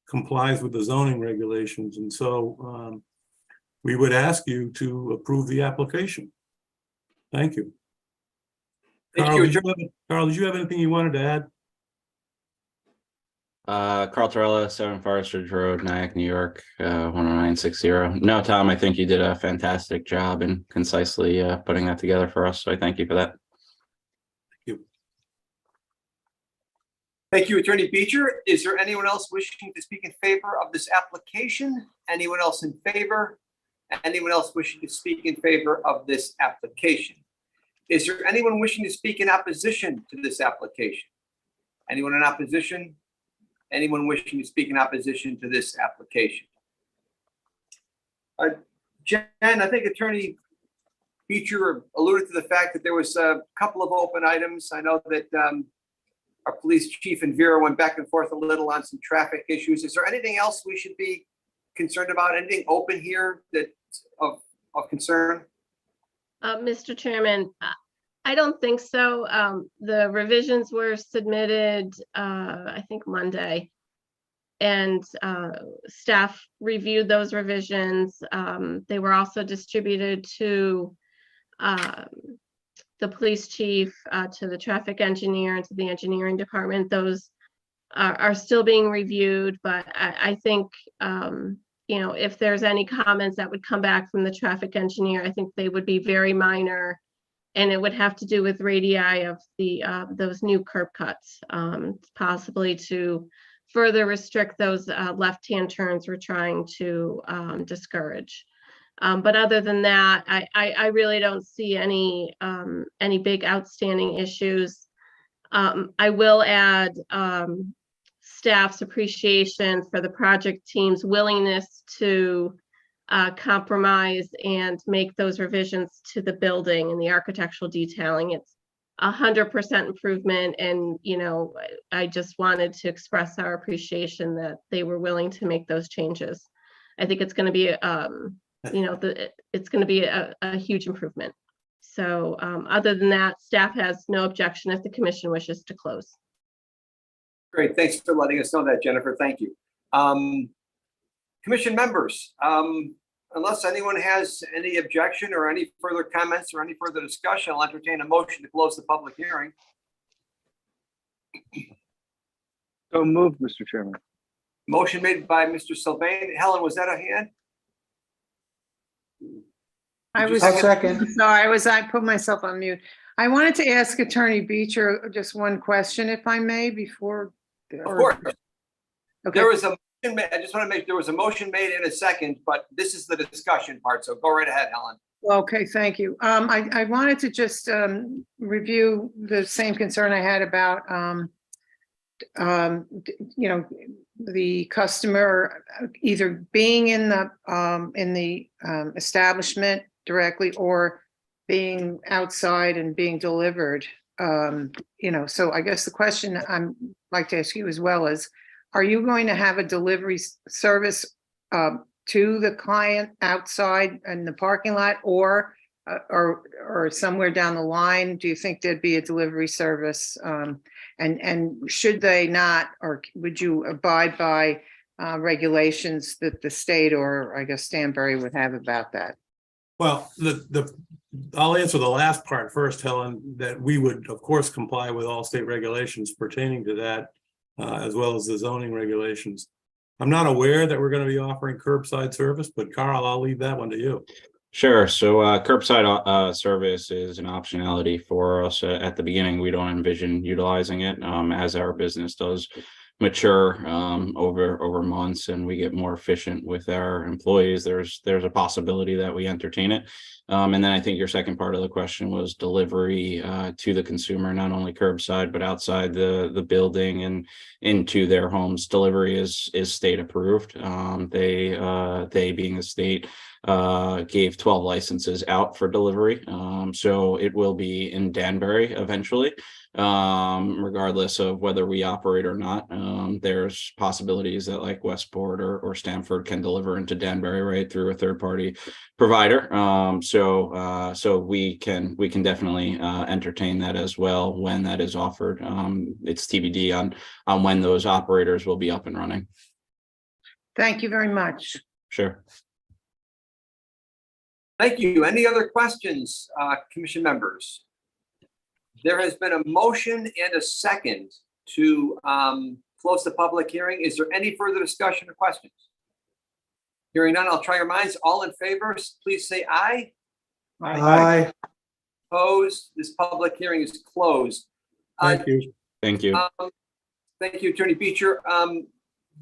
complies with the zoning regulations. And so we would ask you to approve the application. Thank you. Thank Carl, you. Carl, did you have anything you wanted to add? Carl Torella, 7 Forest Ridge Road, Nyack, New York, 10960. No, Tom, I think you did a fantastic job in concisely putting that together for us. So I thank you for that. Thank you, Attorney Beecher. Is there anyone else wishing to speak in favor of this application? Anyone else in favor? Anyone else wishing to speak in favor of this application? Is there anyone wishing to speak in opposition to this application? Anyone in opposition? Anyone wishing to speak in opposition to this application? Jen, I think Attorney Beecher alluded to the fact that there was a couple of open items. I know that our police chief and Vera went back and forth a little on some traffic issues. Is there anything else we should be concerned about? Anything open here that of concern? Mr. Chairman, I don't think so. The revisions were submitted, I think Monday. And staff reviewed those revisions. They were also distributed to the police chief, to the traffic engineer, and to the engineering department. Those are still being reviewed, but I think, you know, if there's any comments that would come back from the traffic engineer, I think they would be very minor, and it would have to do with radii of the those new curb cuts, possibly to further restrict those left-hand turns we're trying to discourage. But other than that, I really don't see any big outstanding issues. I will add staff's appreciation for the project team's willingness to compromise and make those revisions to the building and the architectural detailing. It's 100% improvement, and you know, I just wanted to express our appreciation that they were willing to make those changes. I think it's going to be you know, it's going to be a huge improvement. So other than that, staff has no objection if the commission wishes to close. Great, thanks for letting us know that, Jennifer. Thank you. Commission members, unless anyone has any objection or any further comments or any further discussion, I'll entertain a motion to close the public hearing. So moved, Mr. Chairman. Motion made by Mr. Sylvain. Helen, was that a hand? I was, second. sorry, I put myself on mute. I wanted to ask Attorney Beecher just one question, if I may, before. Of course. Okay. There was a motion made. I just want to make, there was a motion made in a second, but this is the discussion part. So go right ahead, Helen. Okay, thank you. I wanted to just review the same concern I had about, you know, the customer either being in the establishment directly or being outside and being delivered. You know, so I guess the question I'd like to ask you as well is, are you going to have a delivery service to the client outside in the parking lot, or somewhere down the line? Do you think there'd be a delivery service? And should they not, or would you abide by regulations that the state, or I guess Stanbury, would have about that? Well, I'll answer the last part first, Helen, that we would, of course, comply with all state regulations pertaining to that, as well as the zoning regulations. I'm not aware that we're going to be offering curbside service, but Carl, I'll leave that one to you. Sure. So curbside service is an optionality for us. At the beginning, we don't envision utilizing it. As our business does mature over months and we get more efficient with our employees, there's a possibility that we entertain it. And then I think your second part of the question was delivery to the consumer, not only curbside, but outside the building and into their homes. Delivery is state approved. They being the state, gave 12 licenses out for delivery. So it will be in Danbury eventually, regardless of whether we operate or not. There's possibilities that like Westport or Stamford can deliver into Danbury, right, through a third party provider. So we can definitely entertain that as well when that is offered. It's TBD on when those operators will be up and running. Thank you very much. Sure. Thank you. Any other questions, commission members? There has been a motion and a second to close the public hearing. Is there any further discussion or questions? Hearing none, I'll try your minds. All in favor, please say aye. Aye. Opposed? This public hearing is closed. Thank you. Thank you. Thank you, Attorney Beecher.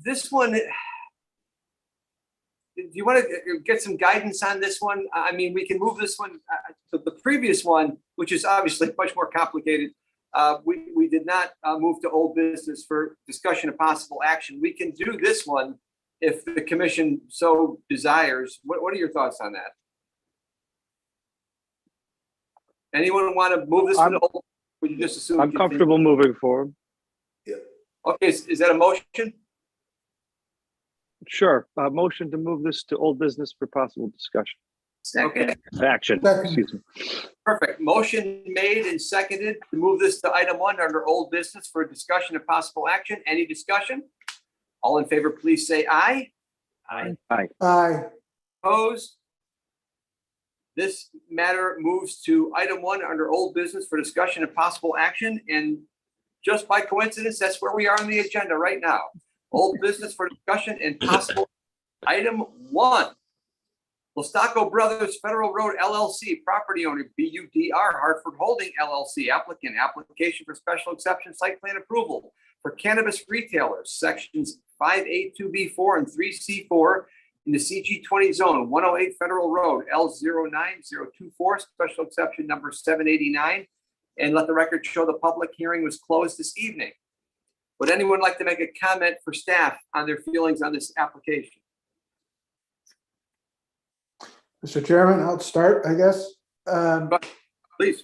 This one, do you want to get some guidance on this one? I mean, we can move this one to the previous one, which is obviously much more complicated. We did not move to old business for discussion of possible action. We can do this one if the commission so desires. What are your thoughts on that? Anyone want to move this one to old? Would you just assume? I'm comfortable moving forward. Okay, is that a motion? Sure. Motion to move this to old business for possible discussion. Okay, Action, Second. excuse me. perfect. Motion made and seconded to move this to item 1 under old business for discussion of possible action. Any discussion? All in favor, please say aye. Aye. Aye. Opposed? This matter moves to item 1 under old business for discussion of possible action. And just by coincidence, that's where we are on the agenda right now. Old business for discussion and possible item 1. Lostaco Brothers Federal Road LLC, property owner BUDR Hartford Holding LLC, applicant, application for special exception site plan approval for cannabis retailers, sections 5A2B4 and 3C4 in the CG20 zone, 108 Federal Road, L09024, special exception number 789. And let the record show the public hearing was closed this evening. Would anyone like to make a comment for staff on their feelings on this application? Mr. Chairman, I'll start, I guess. Please.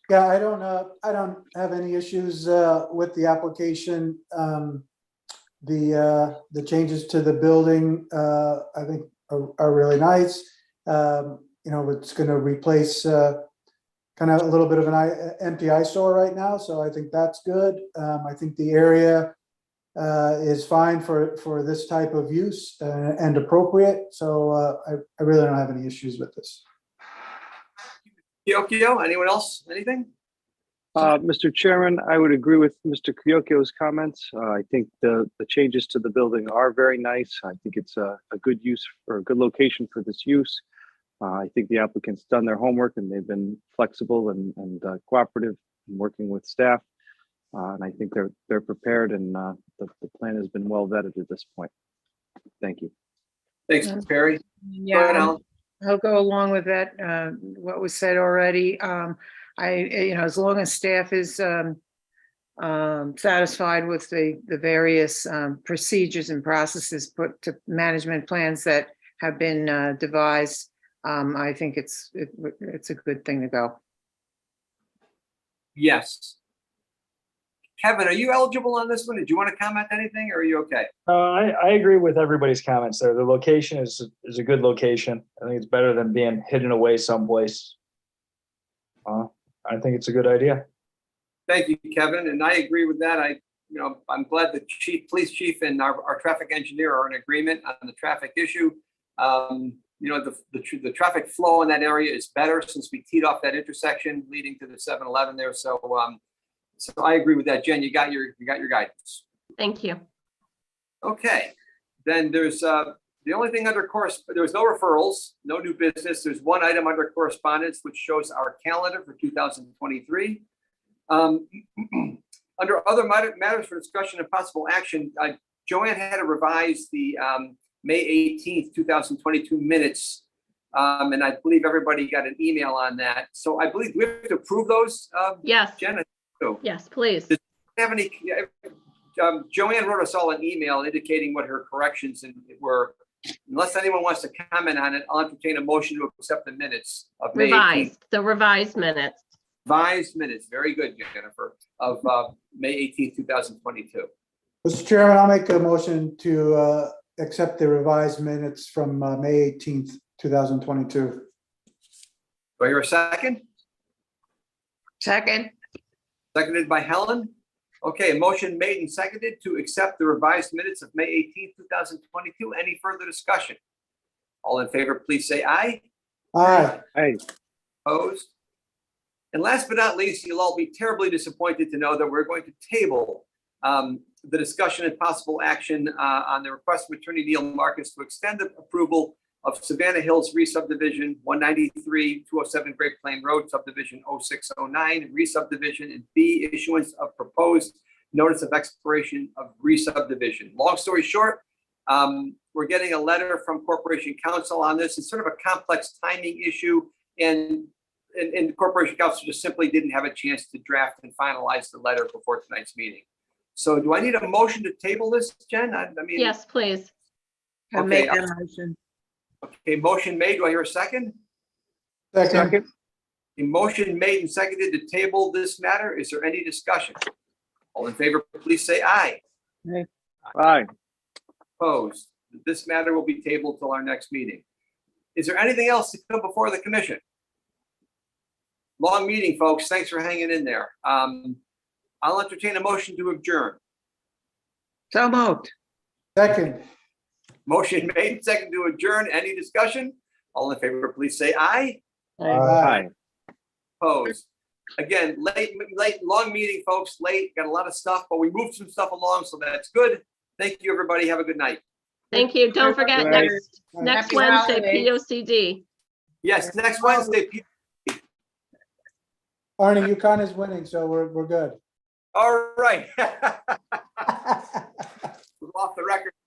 Yeah, I don't have any issues with the application. The changes to the building, I think are really nice. It's going to replace kind of a little bit of an empty eyesore right now, so I think that's good. I think the area is fine for this type of use and appropriate. So I really don't have any issues with this. Kyokyo, anyone else? Anything? Mr. Chairman, I would agree with Mr. Kyokyo's comments. I think the changes to the building are very nice. I think it's a good use or a good location for this use. I think the applicant's done their homework and they've been flexible and cooperative in working with staff. And I think they're prepared and the plan has been well vetted at this point. Thank you. Thanks, Perry. Yeah, Go ahead, Alan. I'll go along with that, what was said already. As long as staff is satisfied with the various procedures and processes put to management plans that have been devised, I think it's a good thing to go. Yes. Kevin, are you eligible on this one? Did you want to comment anything or are you okay? I agree with everybody's comments there. The location is a good location. I think it's better than being hidden away someplace. I think it's a good idea. Thank you, Kevin. And I agree with that. I'm glad the police chief and our traffic engineer are in agreement on the traffic issue. The traffic flow in that area is better since we teed off that intersection leading to the 7-Eleven there. So I agree with that. Jen, you got your guidance. Thank you. Okay. Then there's the only thing under there was no referrals, no new business. There's one item under correspondence, which shows our calendar for 2023. Under other matters for discussion and possible action, Joanne had to revise the May 18th, 2022 minutes. And I believe everybody got an email on that. So I believe we have to approve those. Yes. Jen, Yes, please. Does have any? Joanne wrote us all an email indicating what her corrections were. Unless anyone wants to comment on it, I'll entertain a motion to accept the minutes of May 18th. The revised minutes. Revised minutes. Very good, Jennifer, of May 18th, 2022. Mr. Chairman, I'll make a motion to accept the revised minutes from May 18th, 2022. Do I hear a second? Second. Seconded by Helen. Okay, motion made and seconded to accept the revised minutes of May 18th, 2022. Any further discussion? All in favor, please say aye. Aye. Aye. Opposed? And last but not least, you'll all be terribly disappointed to know that we're going to table the discussion and possible action on the request from Attorney Neil Marcus to extend the approval of Savannah Hills re-subdivision 193-207 Great Plain Road, subdivision 0609, re-subdivision, and B, issuance of proposed notice of expiration of re-subdivision. Long story short, we're getting a letter from Corporation Counsel on this. It's sort of a complex timing issue, and Corporation Counsel just simply didn't have a chance to draft and finalize the letter before tonight's meeting. So do I need a motion to table this, Jen? I mean. Yes, please. I Okay, make that motion. Okay, motion made. Do I hear a second? Second. A motion made and seconded to table this matter. Is there any discussion? All in favor, please say aye. Aye. Opposed? This matter will be tabled till our next meeting. Is there anything else to come before the commission? Long meeting, folks. Thanks for hanging in there. I'll entertain a motion to adjourn. So moved. Second. Motion made, second to adjourn. Any discussion? All in favor, please say aye. Aye. Opposed? Again, late, long meeting, folks, late, got a lot of stuff, but we moved some stuff along, so that's good. Thank you, everybody. Have a good night. Thank you. Don't forget, Right. next Happy Wednesday, holidays. POCD. Yes, next Wednesday. Arnie, UConn is winning, so we're good. All right. Off the record.